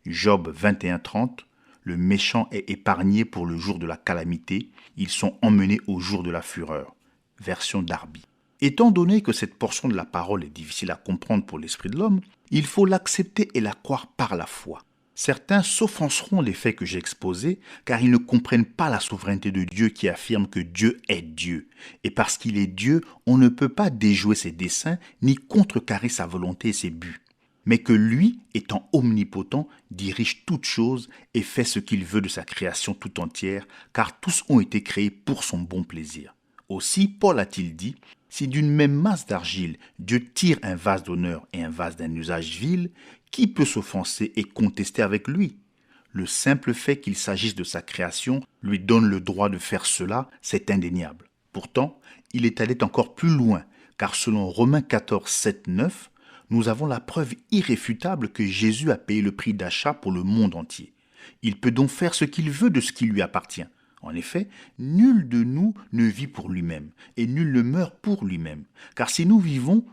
Job 21.30, « Le méchant est épargné pour le jour de la calamité, ils sont emmenés au jour de la fureur ». Version Darby. Étant donné que cette portion de la parole est difficile à comprendre pour l'esprit de l'homme, il faut l'accepter et la croire par la foi. Certains s'offenseront des faits que j'ai exposés car ils ne comprennent pas la souveraineté de Dieu qui affirme que Dieu est Dieu. Et parce qu'il est Dieu, on ne peut pas déjouer ses desseins ni contrecarrer sa volonté et ses buts. Mais que lui, étant omnipotent, dirige toutes choses et fait ce qu'il veut de sa création tout entière, car tous ont été créés pour son bon plaisir. Aussi, Paul a-t-il dit, « Si d'une même masse d'argile, Dieu tire un vase d'honneur et un vase d'un usage vil, qui peut s'offenser et contester avec lui ? Le simple fait qu'il s'agisse de sa création lui donne le droit de faire cela, c'est indéniable. Pourtant, il est allé encore plus loin, car selon Romains 14, 7, 9, nous avons la preuve irréfutable que Jésus a payé le prix d'achat pour le monde entier. Il peut donc faire ce qu'il veut de ce qui lui appartient. En effet, nul de nous ne vit pour lui-même, et nul ne meurt pour lui-même. Car si nous vivons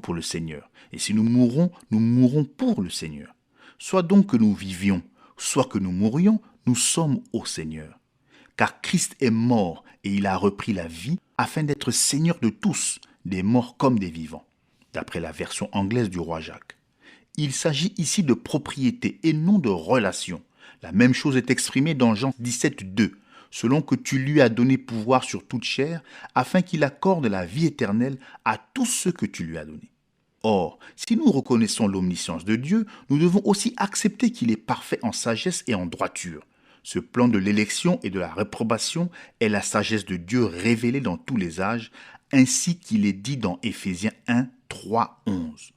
pour le Seigneur. Et si nous mourrons pour le Seigneur. Soit donc que nous vivions, soit que nous mourions, nous sommes au Seigneur. Car Christ est mort, et il a repris la vie, afin d'être Seigneur de tous, des morts comme des vivants. D'après la version anglaise du roi Jacques. Il s'agit ici de propriété et non de relation. La même chose est exprimée dans Jean 17, 2. Selon que tu lui as donné pouvoir sur toute chair, afin qu'il accorde la vie éternelle à tous ceux que tu lui as donnés. Or, si nous reconnaissons l'omniscience de Dieu, nous devons aussi accepter qu'il est parfait en sagesse et en droiture. Ce plan de l'élection et de la réprobation est la sagesse de Dieu révélée dans tous les âges, ainsi qu'il est dit dans Éphésiens 1, 3, 11.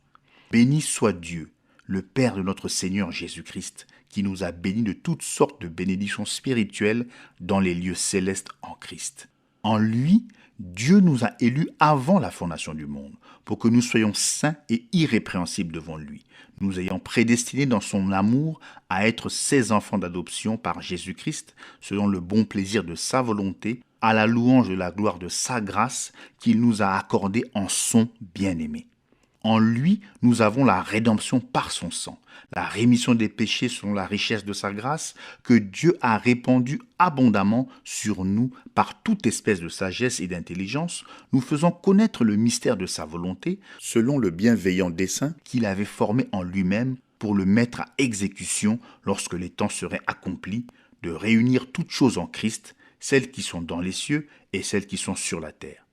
Béni soit Dieu, le Père de notre Seigneur Jésus-Christ, qui nous a bénis de toutes sortes de bénédictions spirituelles dans les lieux célestes en Christ. En lui, Dieu nous a élus avant la fondation du monde, pour que nous soyons saints et irrépréhensibles devant lui, nous ayant prédestinés dans son amour à être ses enfants d'adoption par Jésus-Christ, selon le bon plaisir de sa volonté, à la louange de la gloire de sa grâce qu'il nous a accordée en son bien-aimé. En lui, nous avons la rédemption par son sang, la rémission des péchés selon la richesse de sa grâce que Dieu a répandue abondamment sur nous par toute espèce de sagesse et d'intelligence, nous faisant connaître le mystère de sa volonté selon le bienveillant dessein qu'il avait formé en lui-même pour le mettre à exécution lorsque les temps seraient accomplis, de réunir toutes choses en Christ, celles qui sont dans les cieux et celles qui sont sur la terre.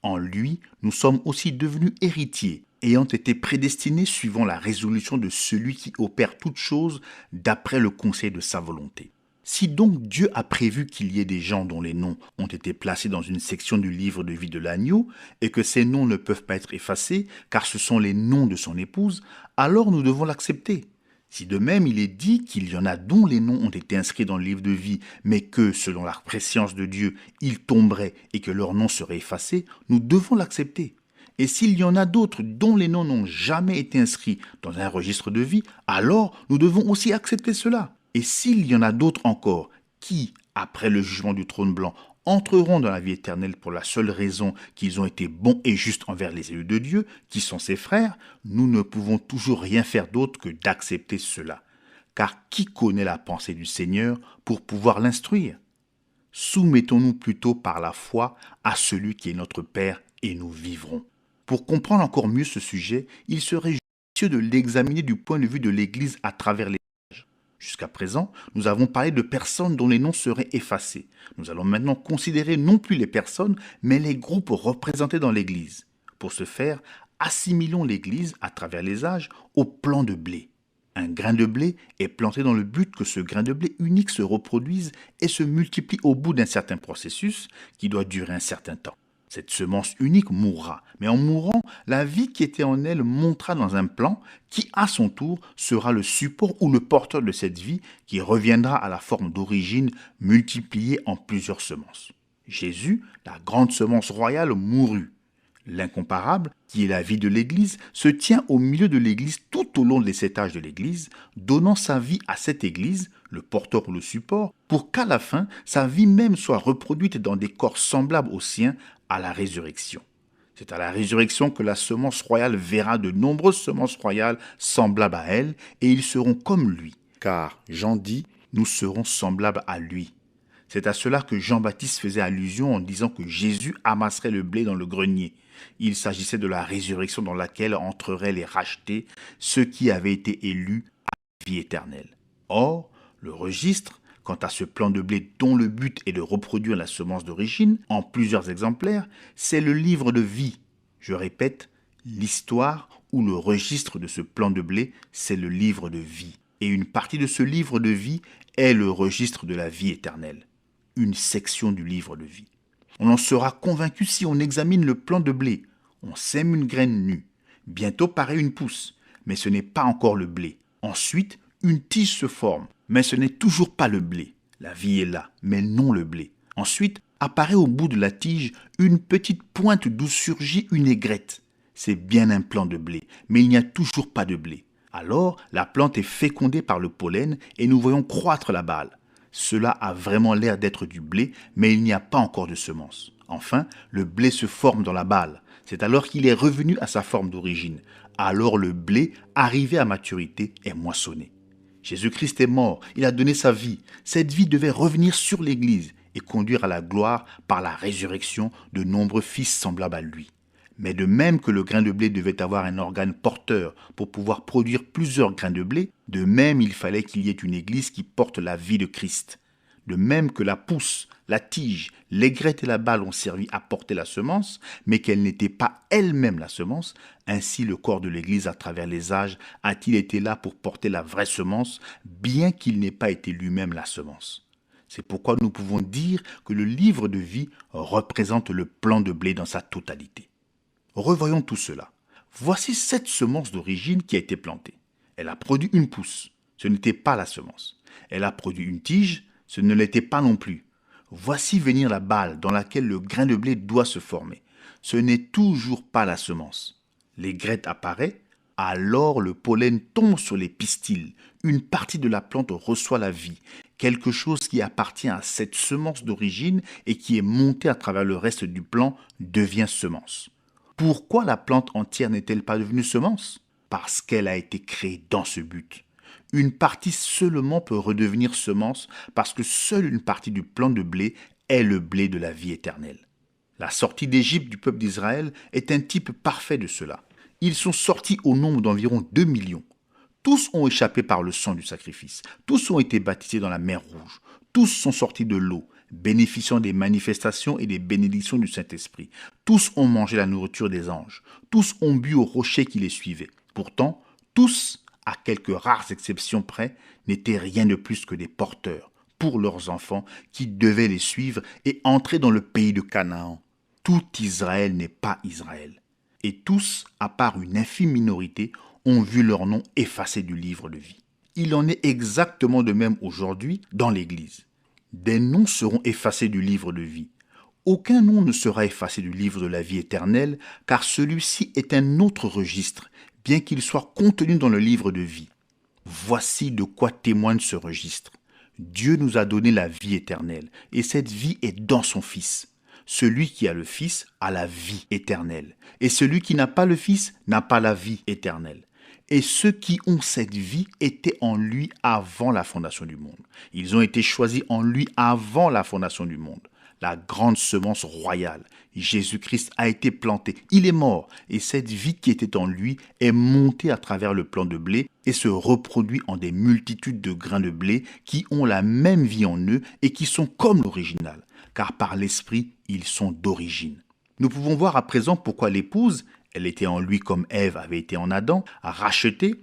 En lui, nous sommes aussi devenus héritiers, ayant été prédestinés suivant la résolution de celui qui opère toutes choses d'après le conseil de sa volonté. Si donc Dieu a prévu qu'il y ait des gens dont les noms ont été placés dans une section du livre de vie de l'agneau, et que ces noms ne peuvent pas être effacés, car ce sont les noms de son épouse, alors nous devons l'accepter. Si de même il est dit qu'il y en a dont les noms ont été inscrits dans le livre de vie, mais que, selon la prescience de Dieu, ils tomberaient et que leurs noms seraient effacés, nous devons l'accepter. Et s'il y en a d'autres dont les noms n'ont jamais été inscrits dans un registre de vie, alors nous devons aussi accepter cela. Et s'il y en a d'autres encore qui, après le jugement du trône blanc, entreront dans la vie éternelle pour la seule raison qu'ils ont été bons et justes envers les élus de Dieu, qui sont ses frères, nous ne pouvons toujours rien faire d'autre que d'accepter cela. Car qui connaît la pensée du Seigneur pour pouvoir l'instruire? Soumettons-nous plutôt par la foi à celui qui est notre Père et nous vivrons. Pour comprendre encore mieux ce sujet, il serait judicieux de l'examiner du point de vue de l'Église à travers les âges. Jusqu'à présent, nous avons parlé de personnes dont les noms seraient effacés. Nous allons maintenant considérer non plus les personnes, mais les groupes représentés dans l'Église. Pour ce faire, assimilons l'Église à travers les âges au plant de blé. Un grain de blé est planté dans le but que ce grain de blé unique se reproduise et se multiplie au bout d'un certain processus qui doit durer un certain temps. Cette semence unique mourra, mais en mourant, la vie qui était en elle montera dans un plant qui, à son tour, sera le support ou le porteur de cette vie qui reviendra à la forme d'origine multipliée en plusieurs semences. Jésus, la grande semence royale, mourut. L'incomparable, qui est la vie de l'Église, se tient au milieu de l'Église tout au long des 7 âges de l'Église, donnant sa vie à cette Église, le porteur ou le support, pour qu'à la fin, sa vie même soit reproduite dans des corps semblables aux siens à la résurrection. C'est à la résurrection que la semence royale verra de nombreuses semences royales semblables à elle, et ils seront comme lui. Car, Jean dit, nous serons semblables à lui. C'est à cela que Jean-Baptiste faisait allusion en disant que Jésus amasserait le blé dans le grenier. Il s'agissait de la résurrection dans laquelle entreraient les rachetés, ceux qui avaient été élus à la vie éternelle. Or, le registre, quant à ce plant de blé dont le but est de reproduire la semence d'origine en plusieurs exemplaires, c'est le livre de vie. Je répète, l'histoire ou le registre de ce plant de blé, c'est le livre de vie. Et une partie de ce livre de vie est le registre de la vie éternelle. Une section du livre de vie. On en sera convaincu si on examine le plant de blé. On sème une graine nue. Bientôt paraît une pousse, mais ce n'est pas encore le blé. Ensuite, une tige se forme, mais ce n'est toujours pas le blé. La vie est là, mais non le blé. Ensuite, apparaît au bout de la tige une petite pointe d'où surgit une aigrette. C'est bien un plant de blé, mais il n'y a toujours pas de blé. Alors, la plante est fécondée par le pollen et nous voyons croître la balle. Cela a vraiment l'air d'être du blé, mais il n'y a pas encore de semence. Enfin, le blé se forme dans la balle. C'est alors qu'il est revenu à sa forme d'origine. Alors le blé, arrivé à maturité, est moissonné. Jésus-Christ est mort, il a donné sa vie. Cette vie devait revenir sur l'Église et conduire à la gloire par la résurrection de nombreux fils semblables à lui. Mais de même que le grain de blé devait avoir un organe porteur pour pouvoir produire plusieurs grains de blé, de même il fallait qu'il y ait une Église qui porte la vie de Christ. De même que la pousse, la tige, l'aigrette et la balle ont servi à porter la semence, mais qu'elle n'était pas elle-même la semence, ainsi le corps de l'Église à travers les âges a-t-il été là pour porter la vraie semence, bien qu'il n'ait pas été lui-même la semence. C'est pourquoi nous pouvons dire que le livre de vie représente le plant de blé dans sa totalité. Revoyons tout cela. Voici cette semence d'origine qui a été plantée. Elle a produit une pousse. Ce n'était pas la semence. Elle a produit une tige. Ce ne l'était pas non plus. Voici venir la balle dans laquelle le grain de blé doit se former. Ce n'est toujours pas la semence. L'aigrette apparaît. Alors le pollen tombe sur les pistils. Une partie de la plante reçoit la vie. Quelque chose qui appartient à cette semence d'origine et qui est montée à travers le reste du plant devient semence. Pourquoi la plante entière n'est-elle pas devenue semence? Parce qu'elle a été créée dans ce but. Une partie seulement peut redevenir semence parce que seule une partie du plant de blé est le blé de la vie éternelle. La sortie d'Égypte du peuple d'Israël est un type parfait de cela. Ils sont sortis au nombre d'environ 2 millions. Tous ont échappé par le sang du sacrifice. Tous ont été baptisés dans la mer Rouge. Tous sont sortis de l'eau. bénéficiant des manifestations et des bénédictions du Saint-Esprit. Tous ont mangé la nourriture des anges. Tous ont bu au rocher qui les suivait. Pourtant, tous, à quelques rares exceptions près, n'étaient rien de plus que des porteurs pour leurs enfants qui devaient les suivre et entrer dans le pays de Canaan. Tout Israël n'est pas Israël. Et tous, à part une infime minorité, ont vu leur nom effacé du livre de vie. Il en est exactement de même aujourd'hui dans l'Église. Des noms seront effacés du livre de vie. Aucun nom ne sera effacé du livre de la vie éternelle, car celui-ci est un autre registre, bien qu'il soit contenu dans le livre de vie. Voici de quoi témoigne ce registre. Dieu nous a donné la vie éternelle, et cette vie est dans son Fils. Celui qui a le Fils a la vie éternelle, et celui qui n'a pas le Fils n'a pas la vie éternelle. Et ceux qui ont cette vie étaient en lui avant la fondation du monde. Ils ont été choisis en lui avant la fondation du monde. La grande semence royale, Jésus-Christ a été planté, il est mort, et cette vie qui était en lui est montée à travers le plant de blé et se reproduit en des multitudes de grains de blé qui ont la même vie en eux et qui sont comme l'original, car par l'Esprit, ils sont d'origine. Nous pouvons voir à présent pourquoi l'épouse, elle était en lui comme Ève avait été en Adam, rachetée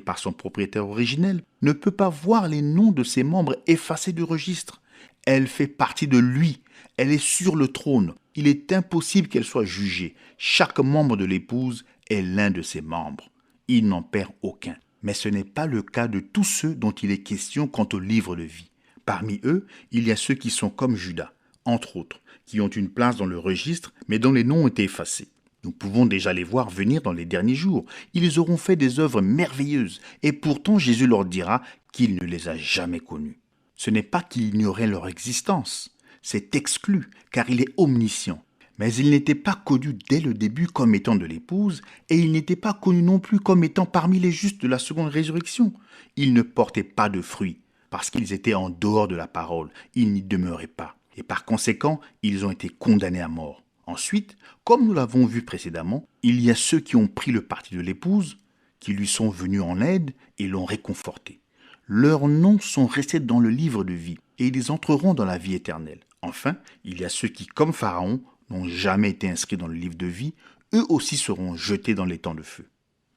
par son propriétaire originel, ne peut pas voir les noms de ses membres effacés du registre. Elle fait partie de lui, elle est sur le trône. Il est impossible qu'elle soit jugée. Chaque membre de l'épouse est l'un de ses membres. Il n'en perd aucun. Mais ce n'est pas le cas de tous ceux dont il est question quant au livre de vie. Parmi eux, il y a ceux qui sont comme Judas, entre autres, qui ont une place dans le registre, mais dont les noms ont été effacés. Nous pouvons déjà les voir venir dans les derniers jours. Ils auront fait des œuvres merveilleuses, et pourtant Jésus leur dira qu'il ne les a jamais connus. Ce n'est pas qu'il ignorait leur existence, c'est exclu, car il est omniscient. Mais il n'était pas connu dès le début comme étant de l'épouse, et il n'était pas connu non plus comme étant parmi les justes de la seconde résurrection. Ils ne portaient pas de fruits, parce qu'ils étaient en dehors de la parole, ils n'y demeuraient pas, et par conséquent, ils ont été condamnés à mort. Ensuite, comme nous l'avons vu précédemment, il y a ceux qui ont pris le parti de l'épouse, qui lui sont venus en aide et l'ont réconforté. Leurs noms sont restés dans le livre de vie, et ils entreront dans la vie éternelle. Enfin, il y a ceux qui, comme Pharaon, n'ont jamais été inscrits dans le livre de vie, eux aussi seront jetés dans les temps de feu.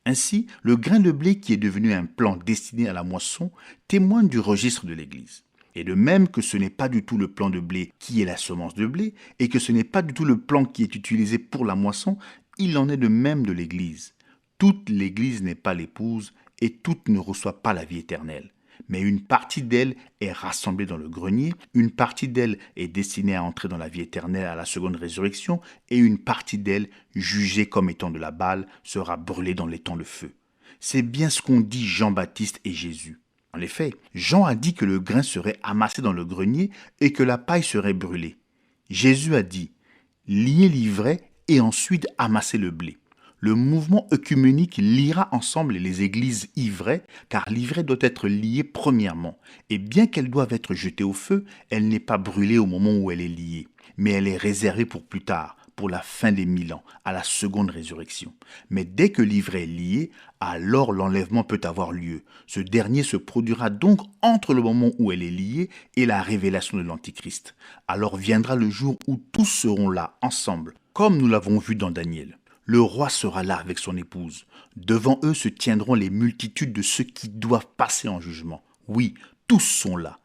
Ainsi, le grain de blé qui est devenu un plant destiné à la moisson témoigne du registre de l'Église. Et de même que ce n'est pas du tout le plant de blé qui est la semence de blé, et que ce n'est pas du tout le plant qui est utilisé pour la moisson, il en est de même de l'Église. Toute l'Église n'est pas l'épouse, et toute ne reçoit pas la vie éternelle. Mais une partie d'elle est rassemblée dans le grenier, une partie d'elle est destinée à entrer dans la vie éternelle à la seconde résurrection, et une partie d'elle, jugée comme étant de la balle, sera brûlée dans les temps de feu. C'est bien ce qu'ont dit Jean-Baptiste et Jésus. En effet, Jean a dit que le grain serait amassé dans le grenier et que la paille serait brûlée. Jésus a dit « liez l'ivraie et ensuite amassez le blé ». Le mouvement œcuménique liera ensemble les églises ivraie, car l'ivraie doit être liée premièrement, et bien qu'elle doive être jetée au feu, elle n'est pas brûlée au moment où elle est liée, mais elle est réservée pour plus tard, pour la fin des 1000 ans, à la seconde résurrection. Mais dès que l'ivraie est liée, alors l'enlèvement peut avoir lieu. Ce dernier se produira donc entre le moment où elle est liée et la révélation de l'Antichrist. Alors viendra le jour où tous seront là, ensemble, comme nous l'avons vu dans Daniel. Le roi sera là avec son épouse. Devant eux se tiendront les multitudes de ceux qui doivent passer en jugement. Oui, tous sont là.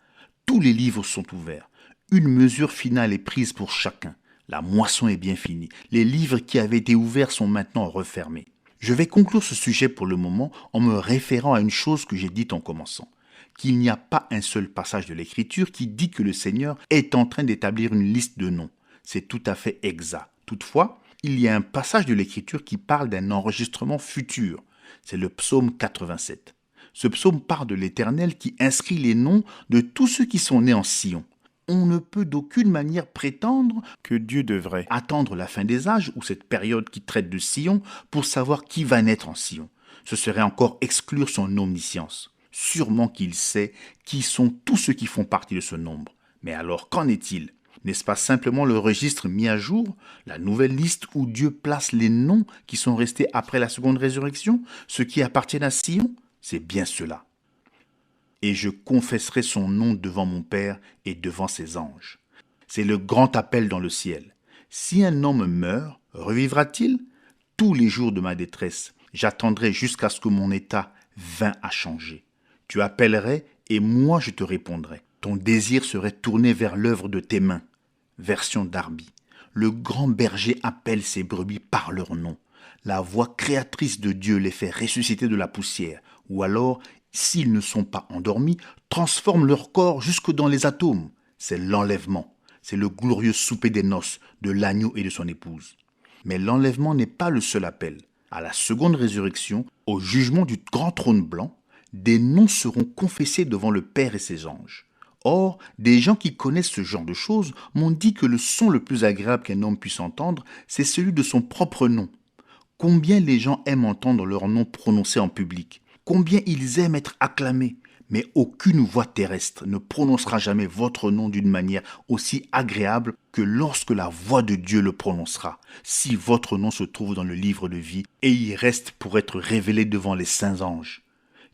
Tous les livres sont ouverts. Une mesure finale est prise pour chacun. La moisson est bien finie. Les livres qui avaient été ouverts sont maintenant refermés. Je vais conclure ce sujet pour le moment en me référant à une chose que j'ai dite en commençant. Qu'il n'y a pas un seul passage de l'Écriture qui dit que le Seigneur est en train d'établir une liste de noms. C'est tout à fait exact. Toutefois, il y a un passage de l'Écriture qui parle d'un enregistrement futur. C'est le psaume 87. Ce psaume parle de l'Éternel qui inscrit les noms de tous ceux qui sont nés en Sion. On ne peut d'aucune manière prétendre que Dieu devrait attendre la fin des âges ou cette période qui traite de Sion pour savoir qui va naître en Sion. Ce serait encore exclure son omniscience. Sûrement qu'il sait qui sont tous ceux qui font partie de ce nombre. Mais alors, qu'en est-il ? N'est-ce pas simplement le registre mis à jour, la nouvelle liste où Dieu place les noms qui sont restés après la seconde résurrection, ceux qui appartiennent à Sion? C'est bien cela. Et je confesserai son nom devant mon Père et devant ses anges. C'est le grand appel dans le ciel. Si un homme meurt, revivra-t-il? Tous les jours de ma détresse, j'attendrai jusqu'à ce que mon état vînt à changer. Tu appellerais et moi je te répondrai. Ton désir serait tourné vers l'œuvre de tes mains. Version Darby. Le grand berger appelle ses brebis par leur nom. La voix créatrice de Dieu les fait ressusciter de la poussière. Ou alors, s'ils ne sont pas endormis, transforme leur corps jusque dans les atomes. C'est l'enlèvement. C'est le glorieux souper des noces de l'agneau et de son épouse. Mais l'enlèvement n'est pas le seul appel. À la seconde résurrection, au jugement du grand trône blanc, des noms seront confessés devant le Père et ses anges. Or, des gens qui connaissent ce genre de choses m'ont dit que le son le plus agréable qu'un homme puisse entendre, c'est celui de son propre nom. Combien les gens aiment entendre leur nom prononcé en public. Combien ils aiment être acclamés. Mais aucune voix terrestre ne prononcera jamais votre nom d'une manière aussi agréable que lorsque la voix de Dieu le prononcera, si votre nom se trouve dans le livre de vie et y reste pour être révélé devant les saints anges.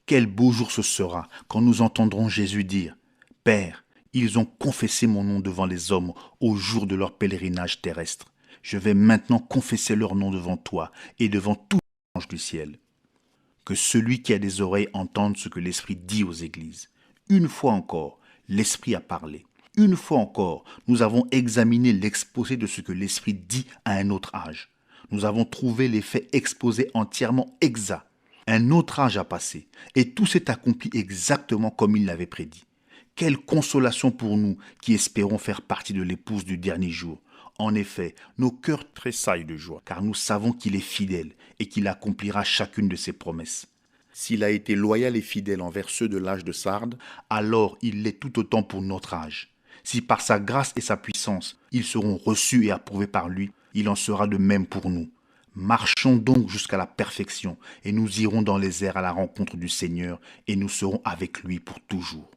Quel beau jour ce sera quand nous entendrons Jésus dire « Père, ils ont confessé mon nom devant les hommes au jour de leur pèlerinage terrestre. Je vais maintenant confesser leur nom devant toi et devant tous les anges du ciel. » Que celui qui a des oreilles entende ce que l'Esprit dit aux églises. Une fois encore, l'Esprit a parlé. Une fois encore, nous avons examiné l'exposé de ce que l'Esprit dit à un autre âge. Nous avons trouvé les faits exposés entièrement exacts. Un autre âge a passé, et tout s'est accompli exactement comme il l'avait prédit. Quelle consolation pour nous qui espérons faire partie de l'épouse du dernier jour. En effet, nos cœurs tressaillent de joie, car nous savons qu'il est fidèle et qu'il accomplira chacune de ses promesses. S'il a été loyal et fidèle envers ceux de l'âge de Sardes, alors il l'est tout autant pour notre âge. Si par sa grâce et sa puissance, ils seront reçus et approuvés par lui, il en sera de même pour nous. Marchons donc jusqu'à la perfection, et nous irons dans les airs à la rencontre du Seigneur, et nous serons avec lui pour toujours.